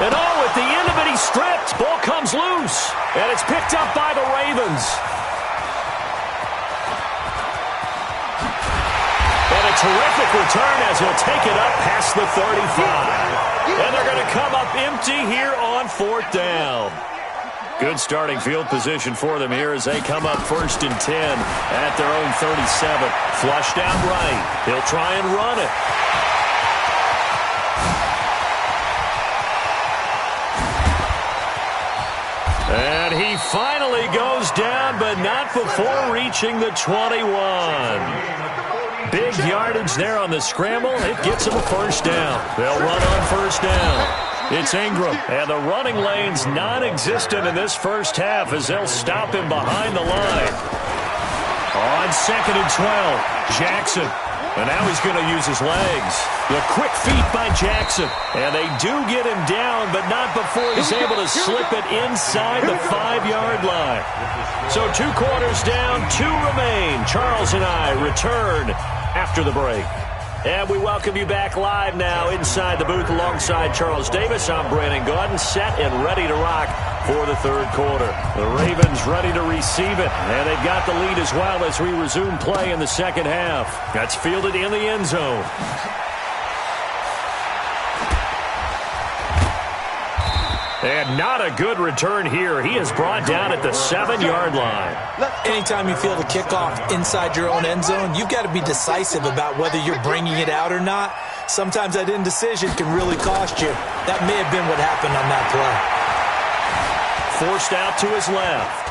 And at the end of it, he's stripped. Ball comes loose. And it's picked up by the Ravens. And a terrific return as he'll take it up past the 35. And they're going to come up empty here on 4th down. Good starting field position for them here as they come up 1st and 10 at their own 37. Flush down right. He'll try and run it. And he finally goes down, but not before reaching the 21. Big yardage there on the scramble. It gets him a 1st down. They'll run on 1st down. It's Ingram, and the running lane's non-existent in this first half as they'll stop him behind the line. On 2nd and 12, Jackson. And now he's going to use his legs. The quick feet by Jackson. And they do get him down, but not before he's able to slip it inside the 5-yard line. So 2 quarters down, 2 remain. Charles and I return after the break. And we welcome you back live now inside the booth alongside Charles Davis. I'm Brandon Gaudin, set and ready to rock for the 3rd quarter. The Ravens ready to receive it, and they've got the lead as well as we resume play in the second half. That's fielded in the end zone. And not a good return here. He is brought down at the 7-yard line. Anytime you feel the kickoff inside your own end zone, you've got to be decisive about whether you're bringing it out or not. Sometimes that indecision can really cost you. That may have been what happened on that play. Forced out to his left.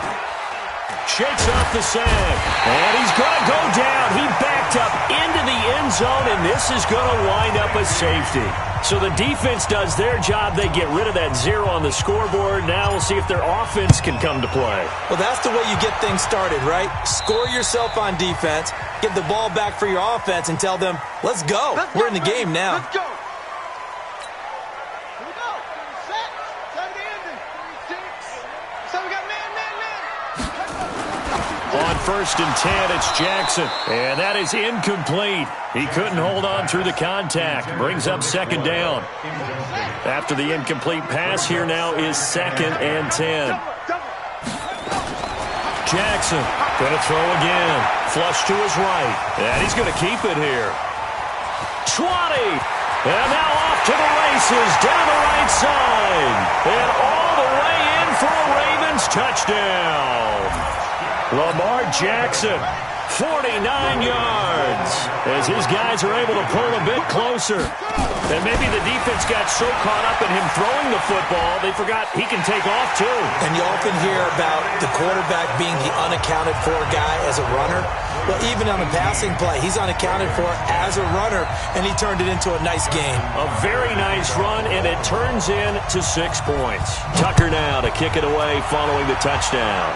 Shakes off the sack. And he's going to go down. He backed up into the end zone, and this is going to wind up a safety. So the defense does their job. They get rid of that 0 on the scoreboard. Now we'll see if their offense can come to play. Well, that's the way you get things started, right? Score yourself on defense, get the ball back for your offense, and tell them, let's go. We're in the game now. Let's go. Here we go. Set. Set the ending. 3, 6. So we got man. On 1st and 10, it's Jackson. And that is incomplete. He couldn't hold on through the contact. Brings up 2nd down. After the incomplete pass, here now is 2nd and 10. Jackson going to throw again. Flush to his right. And he's going to keep it here. 20. And now off to the races down the right side. And all the way in for a Ravens touchdown. Lamar Jackson, 49 yards, as his guys are able to pull a bit closer. And maybe the defense got so caught up in him throwing the football, they forgot he can take off too. And you often hear about the quarterback being the unaccounted for guy as a runner. Well, even on the passing play, he's unaccounted for as a runner, and he turned it into a nice game. A very nice run, and it turns into 6 points. Tucker now to kick it away following the touchdown.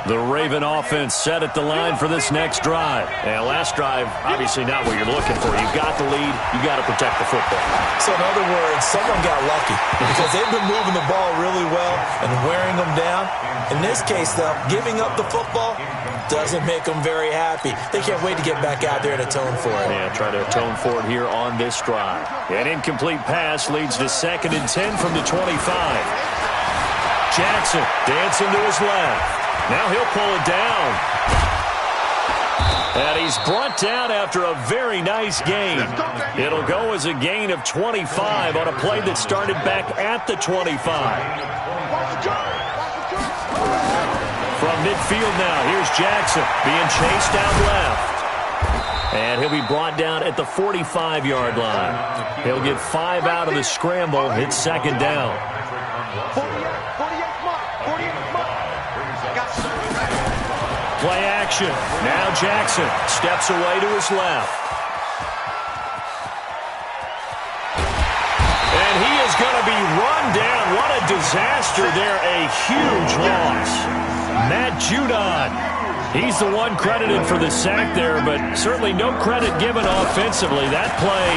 The Raven offense set at the line for this next drive. And last drive, obviously not what you're looking for. You've got the lead. You've got to protect the football. So in other words, someone got lucky because they've been moving the ball really well and wearing them down. In this case, though, giving up the football doesn't make them very happy. They can't wait to get back out there and atone for it. Yeah, try to atone for it here on this drive. An incomplete pass leads to 2nd and 10 from the 25. Jackson dancing to his left. Now he'll pull it down. And he's brought down after a very nice gain. It'll go as a gain of 25 on a play that started back at the 25. From midfield now, here's Jackson being chased out left. And he'll be brought down at the 45-yard line. He'll get 5 out of the scramble. It's 2nd down. 48 mark. Play action. Now Jackson steps away to his left. And he is going to be run down. What a disaster there. A huge loss. Matt Judon. He's the one credited for the sack there, but certainly no credit given offensively. That play,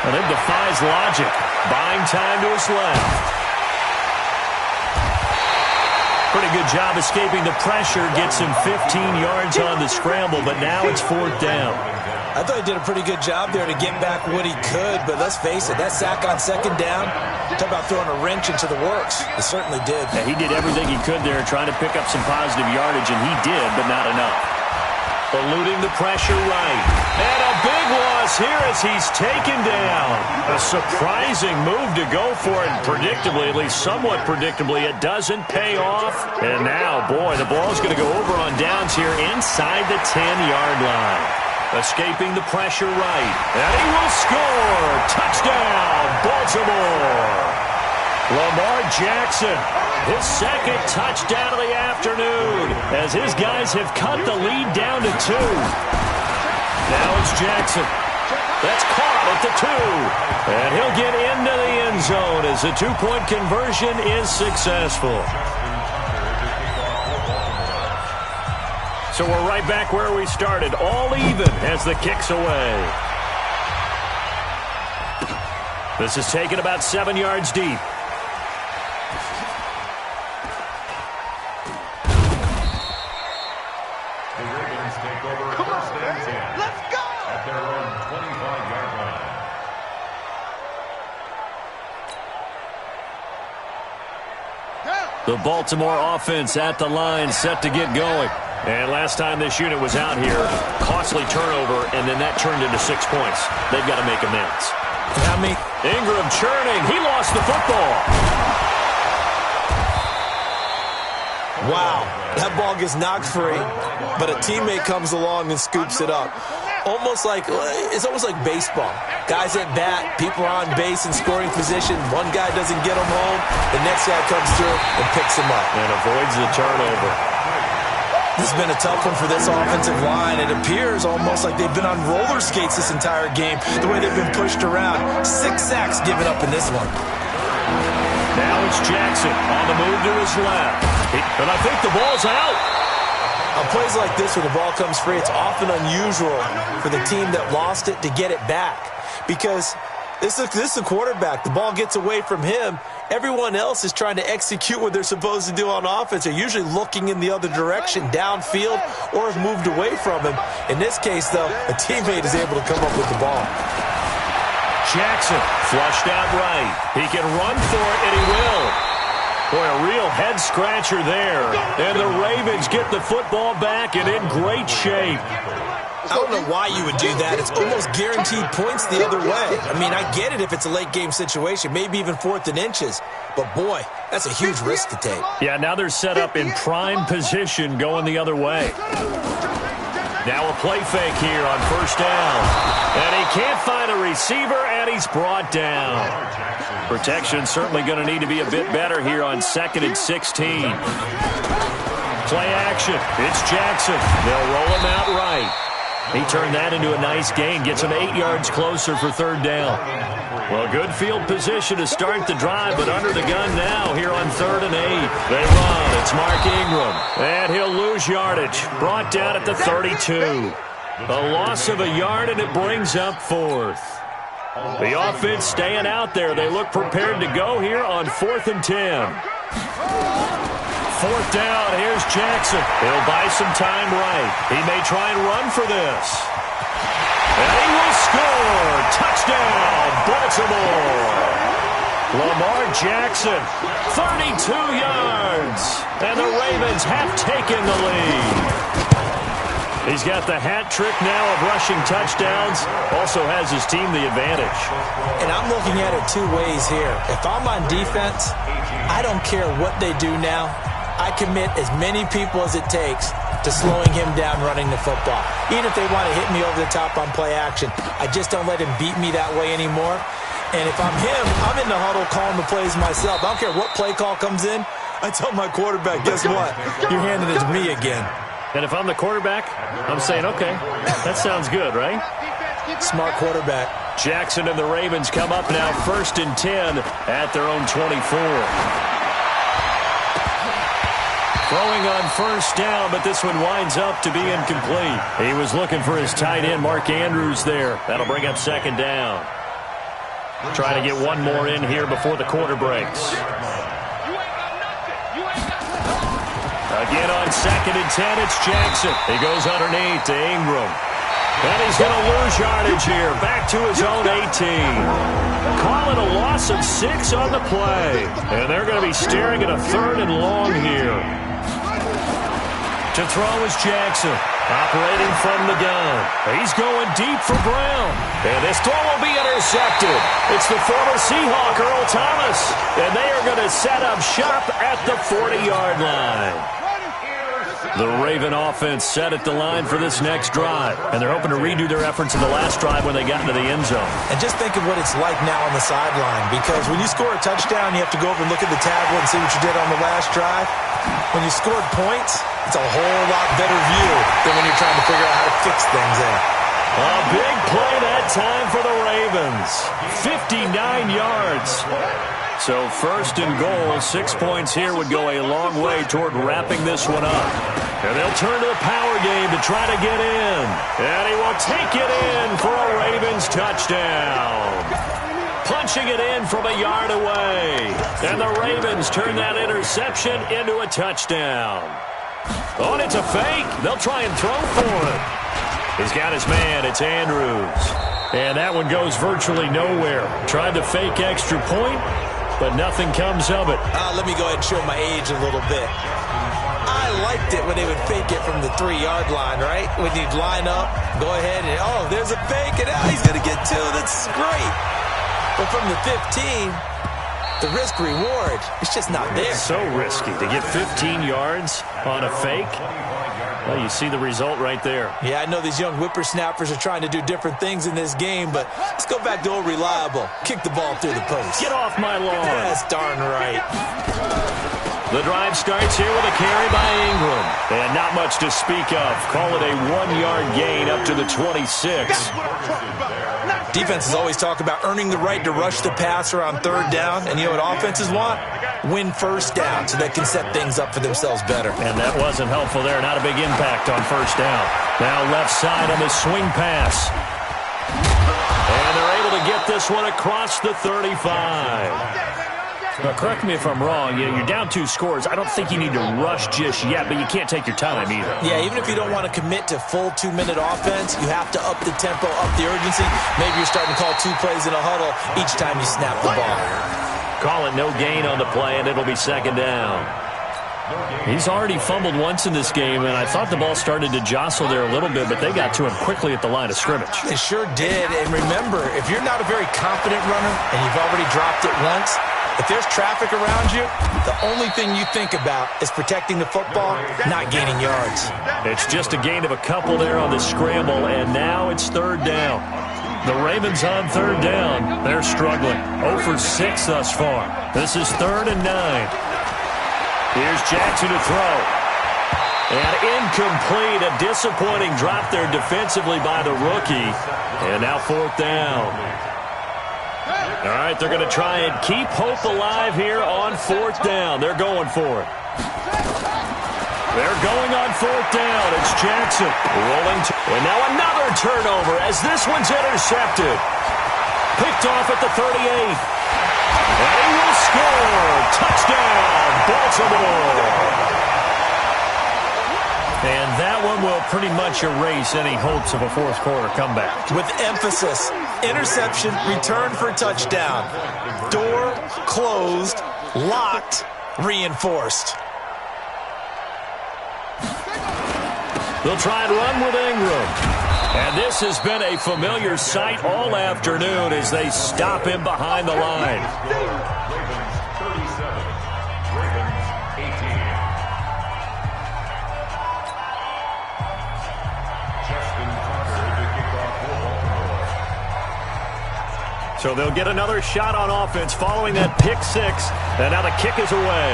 I think, defies logic. Buying time to his left. Pretty good job escaping the pressure. Gets him 15 yards on the scramble, but now it's 4th down. I thought he did a pretty good job there to get back what he could, but let's face it, that sack on 2nd down, talk about throwing a wrench into the works. It certainly did. Yeah, he did everything he could there trying to pick up some positive yardage, and he did, but not enough. Eluding the pressure right. And a big loss here as he's taken down. A surprising move to go for it. Predictably, at least somewhat predictably, it doesn't pay off. And now, boy, the ball's going to go over on downs here inside the 10-yard line. Escaping the pressure right. And he will score. Touchdown, Baltimore. Lamar Jackson, his 2nd touchdown of the afternoon, as his guys have cut the lead down to 2. Now it's Jackson. That's caught at the 2. And he'll get into the end zone as the 2-point conversion is successful. So we're right back where we started, all even as the kick's away. This is taken about 7 yards deep. Down. The Baltimore offense at the line, set to get going. And last time this unit was out here, costly turnover, and then that turned into 6 points. They've got to make amends. Ingram churning. He lost the football. Wow, that ball gets knocked free, but a teammate comes along and scoops it up. It's almost like baseball. Guys at bat, people are on base in scoring position. One guy doesn't get him home. The next guy comes through and picks him up. And avoids the turnover. This has been a tough one for this offensive line. It appears almost like they've been on roller skates this entire game, the way they've been pushed around. 6 sacks given up in this one. Now it's Jackson on the move to his left. And I think the ball's out. On plays like this where the ball comes free, it's often unusual for the team that lost it to get it back. Because this is a quarterback. The ball gets away from him. Everyone else is trying to execute what they're supposed to do on offense. They're usually looking in the other direction, downfield, or have moved away from him. In this case, though, a teammate is able to come up with the ball. Jackson flushed out right. He can run for it, and he will. Boy, a real head-scratcher there. And the Ravens get the football back and in great shape. I don't know why you would do that. It's almost guaranteed points the other way. I mean, I get it if it's a late-game situation, maybe even 4th and inches. But, boy, that's a huge risk to take. Yeah, now they're set up in prime position going the other way. Now a play fake here on first down. And he can't find a receiver, and he's brought down. Protection certainly going to need to be a bit better here on 2nd and 16. Play action. It's Jackson. They'll roll him out right. He turned that into a nice gain. Gets him 8 yards closer for 3rd down. Well, good field position to start the drive, but under the gun now here on 3rd and 8. They run. It's Mark Ingram. And he'll lose yardage. Brought down at the 32. A loss of a yard, and it brings up 4th. The offense staying out there. They look prepared to go here on 4th and 10. 4th down. Here's Jackson. He'll buy some time right. He may try and run for this. And he will score. Touchdown, Baltimore. Lamar Jackson, 32 yards. And the Ravens have taken the lead. He's got the hat trick now of rushing touchdowns. Also has his team the advantage. And I'm looking at it 2 ways here. If I'm on defense, I don't care what they do now. I commit as many people as it takes to slowing him down running the football. Even if they want to hit me over the top on play action, I just don't let him beat me that way anymore. And if I'm him, I'm in the huddle calling the plays myself. I don't care what play call comes in. I tell my quarterback, guess what? You're handing it to me again. And if I'm the quarterback, I'm saying, okay, that sounds good, right? Smart quarterback. Jackson and the Ravens come up now 1st and 10 at their own 24. Throwing on first down, but this one winds up to be incomplete. He was looking for his tight end, Mark Andrews, there. That'll bring up 2nd down. Trying to get one more in here before the quarter breaks. Again on 2nd and 10, it's Jackson. He goes underneath to Ingram. And he's going to lose yardage here. Back to his own 18. Call it a loss of 6 on the play. And they're going to be staring at a 3rd and long here. To throw is Jackson. Operating from the gun. He's going deep for Brown. And this throw will be intercepted. It's the former Seahawk, Earl Thomas. And they are going to set up shop at the 40-yard line. The Raven offense set at the line for this next drive. And they're hoping to redo their efforts in the last drive when they got into the end zone. And just think of what it's like now on the sideline. Because when you score a touchdown, you have to go over and look at the tablet and see what you did on the last drive. When you scored points, it's a whole lot better view than when you're trying to figure out how to fix things there. A big play that time for the Ravens. 59 yards. So 1st and goal, 6 points here would go a long way toward wrapping this one up. And they'll turn to the power game to try to get in. And he will take it in for a Ravens touchdown. Punching it in from a yard away. And the Ravens turn that interception into a touchdown. Oh, and it's a fake. They'll try and throw for it. He's got his man. It's Andrews. And that one goes virtually nowhere. Tried to fake extra point. but nothing comes of it. Let me go ahead and show my age a little bit. I liked it when they would fake it from the 3-yard line, right? When you'd line up, go ahead and, oh, there's a fake, and now he's going to get 2. That's great. But from the 15, the risk-reward, it's just not there. So risky to get 15 yards on a fake. Well, you see the result right there. Yeah, I know these young whippersnappers are trying to do different things in this game, but let's go back to old reliable. Kick the ball through the post. Get off my lawn. That's darn right. The drive starts here with a carry by Ingram. And not much to speak of. Call it a 1-yard gain up to the 26. Defenses always talk about earning the right to rush the passer on 3rd down. And you know what offenses want? Win 1st down so they can set things up for themselves better. And that wasn't helpful there. Not a big impact on 1st down. Now left side on the swing pass. And they're able to get this one across the 35. Now, correct me if I'm wrong. You're down 2 scores. I don't think you need to rush just yet, but you can't take your time either. Yeah, even if you don't want to commit to full 2-minute offense, you have to up the tempo, up the urgency. Maybe you're starting to call 2 plays in a huddle each time you snap the ball. Call it no gain on the play, and it'll be 2nd down. He's already fumbled once in this game, and I thought the ball started to jostle there a little bit, but they got to him quickly at the line of scrimmage. They sure did, and remember, if you're not a very confident runner and you've already dropped it once, if there's traffic around you, the only thing you think about is protecting the football, not gaining yards. It's just a gain of a couple there on the scramble, and now it's 3rd down. The Ravens on 3rd down. They're struggling. 0 for 6 thus far. This is 3rd and 9. Here's Jackson to throw. And incomplete. A disappointing drop there defensively by the rookie. And now 4th down. All right, they're going to try and keep hope alive here on 4th down. They're going for it. They're going on 4th down. It's Jackson rolling. And now another turnover as this one's intercepted. Picked off at the 38. And he will score. Touchdown, Baltimore. And that one will pretty much erase any hopes of a 4th quarter comeback. With emphasis, interception, return for touchdown. Door closed, locked, reinforced. They'll try and run with Ingram. And this has been a familiar sight all afternoon as they stop him behind the line. So they'll get another shot on offense following that pick 6. And now the kick is away.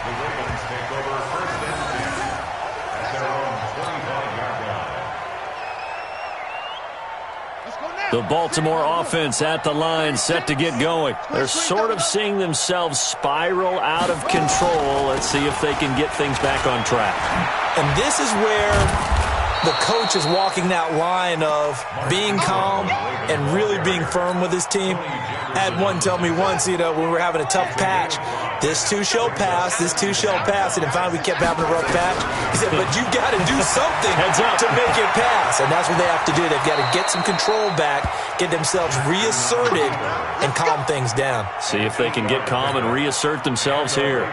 The Ravens take over 1st and 10 at their own 25-yard line. The Baltimore offense at the line, set to get going. They're sort of seeing themselves spiral out of control. Let's see if they can get things back on track. And this is where the coach is walking that line of being calm and really being firm with his team. I had one tell me once, when we were having a tough patch, this too shall pass, this too shall pass, and finally we kept having a rough patch. He said, but you got to do something to make it pass, and that's what they have to do. They've got to get some control back, get themselves reasserted, and calm things down. See if they can get calm and reassert themselves here.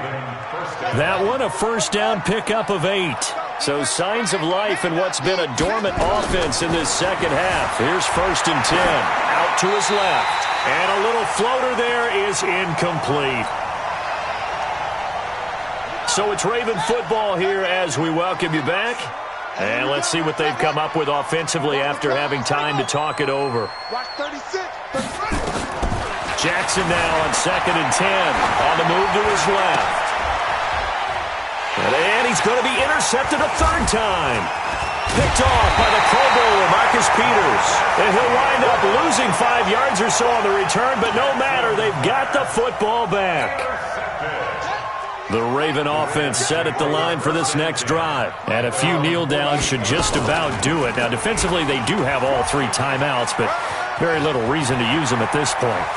That one, a 1st down pickup of 8. So signs of life in what's been a dormant offense in this 2nd half. Here's 1st and 10. Out to his left. And a little floater there is incomplete. So it's Raven football here as we welcome you back. And let's see what they've come up with offensively after having time to talk it over. Jackson now on 2nd and 10. On the move to his left. And he's going to be intercepted a 3rd time. Picked off by the Pro Bowler, Marcus Peters. And he'll wind up losing 5 yards or so on the return, but no matter, they've got the football back. The Raven offense set at the line for this next drive. And a few kneel downs should just about do it. Now, defensively, they do have all 3 timeouts, but very little reason to use them at this point.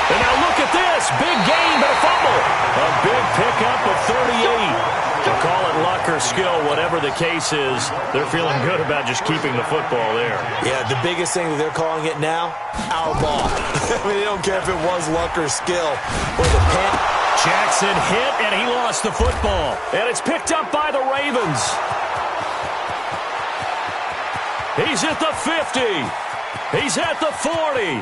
And now look at this. Big gain, but a fumble. A big pickup of 38. They'll call it luck or skill, whatever the case is, they're feeling good about just keeping the football there. Yeah, the biggest thing that they're calling it now, our ball. I mean, they don't care if it was luck or skill or the pen. Jackson hit, and he lost the football. And it's picked up by the Ravens. He's at the 50. He's at the 40,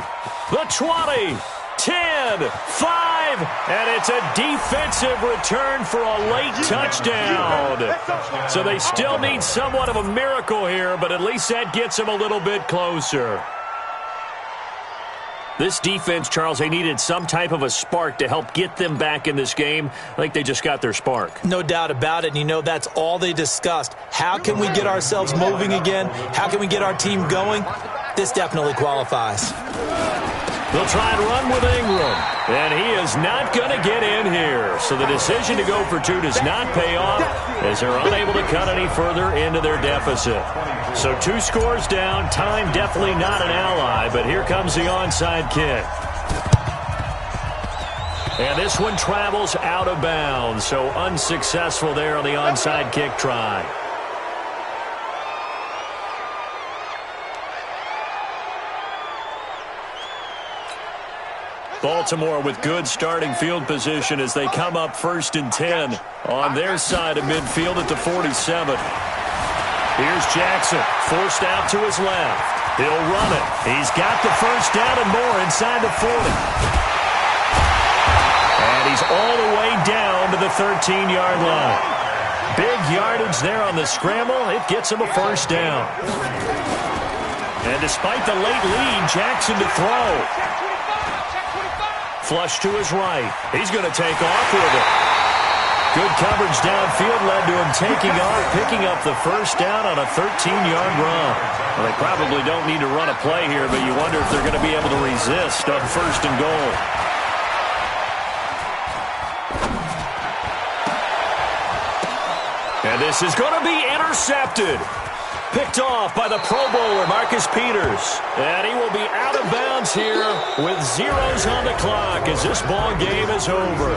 the 20, 10, 5, and it's a defensive return for a late touchdown. So they still need somewhat of a miracle here, but at least that gets them a little bit closer. This defense, Charles, they needed some type of a spark to help get them back in this game. I think they just got their spark. No doubt about it, and you know that's all they discussed. How can we get ourselves moving again? How can we get our team going? This definitely qualifies. They'll try and run with Ingram, and he is not going to get in here. So the decision to go for two does not pay off as they're unable to cut any further into their deficit. So 2 scores down, time definitely not an ally, but here comes the onside kick. And this one travels out of bounds, so unsuccessful there on the onside kick try. Baltimore with good starting field position as they come up 1st and 10 on their side of midfield at the 47. Here's Jackson, forced out to his left. He'll run it. He's got the first down and more inside the 40. And he's all the way down to the 13-yard line. Big yardage there on the scramble. It gets him a first down. And despite the late lead, Jackson to throw. Flush to his right. He's going to take off with it. Good coverage downfield led to him taking off, picking up the first down on a 13-yard run. Well, they probably don't need to run a play here, but you wonder if they're going to be able to resist on 1st and goal. And this is going to be intercepted. Picked off by the Pro Bowler, Marcus Peters. And he will be out of bounds here with zeros on the clock as this ball game is over.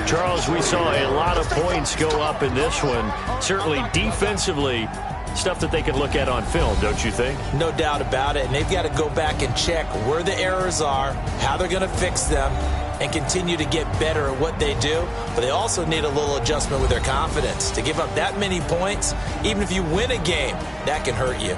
Charles, we saw a lot of points go up in this one. Certainly defensively, stuff that they can look at on film, don't you think? No doubt about it. And they've got to go back and check where the errors are, how they're going to fix them, and continue to get better at what they do. But they also need a little adjustment with their confidence. To give up that many points, even if you win a game, that can hurt you.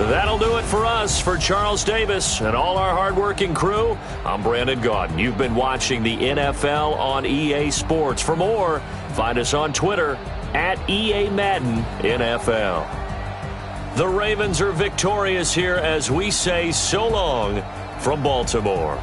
That'll do it for us. For Charles Davis and all our hardworking crew, I'm Brandon Gaudin. You've been watching the NFL on EA Sports. For more, find us on Twitter at EA Madden NFL. The Ravens are victorious here as we say so long from Baltimore.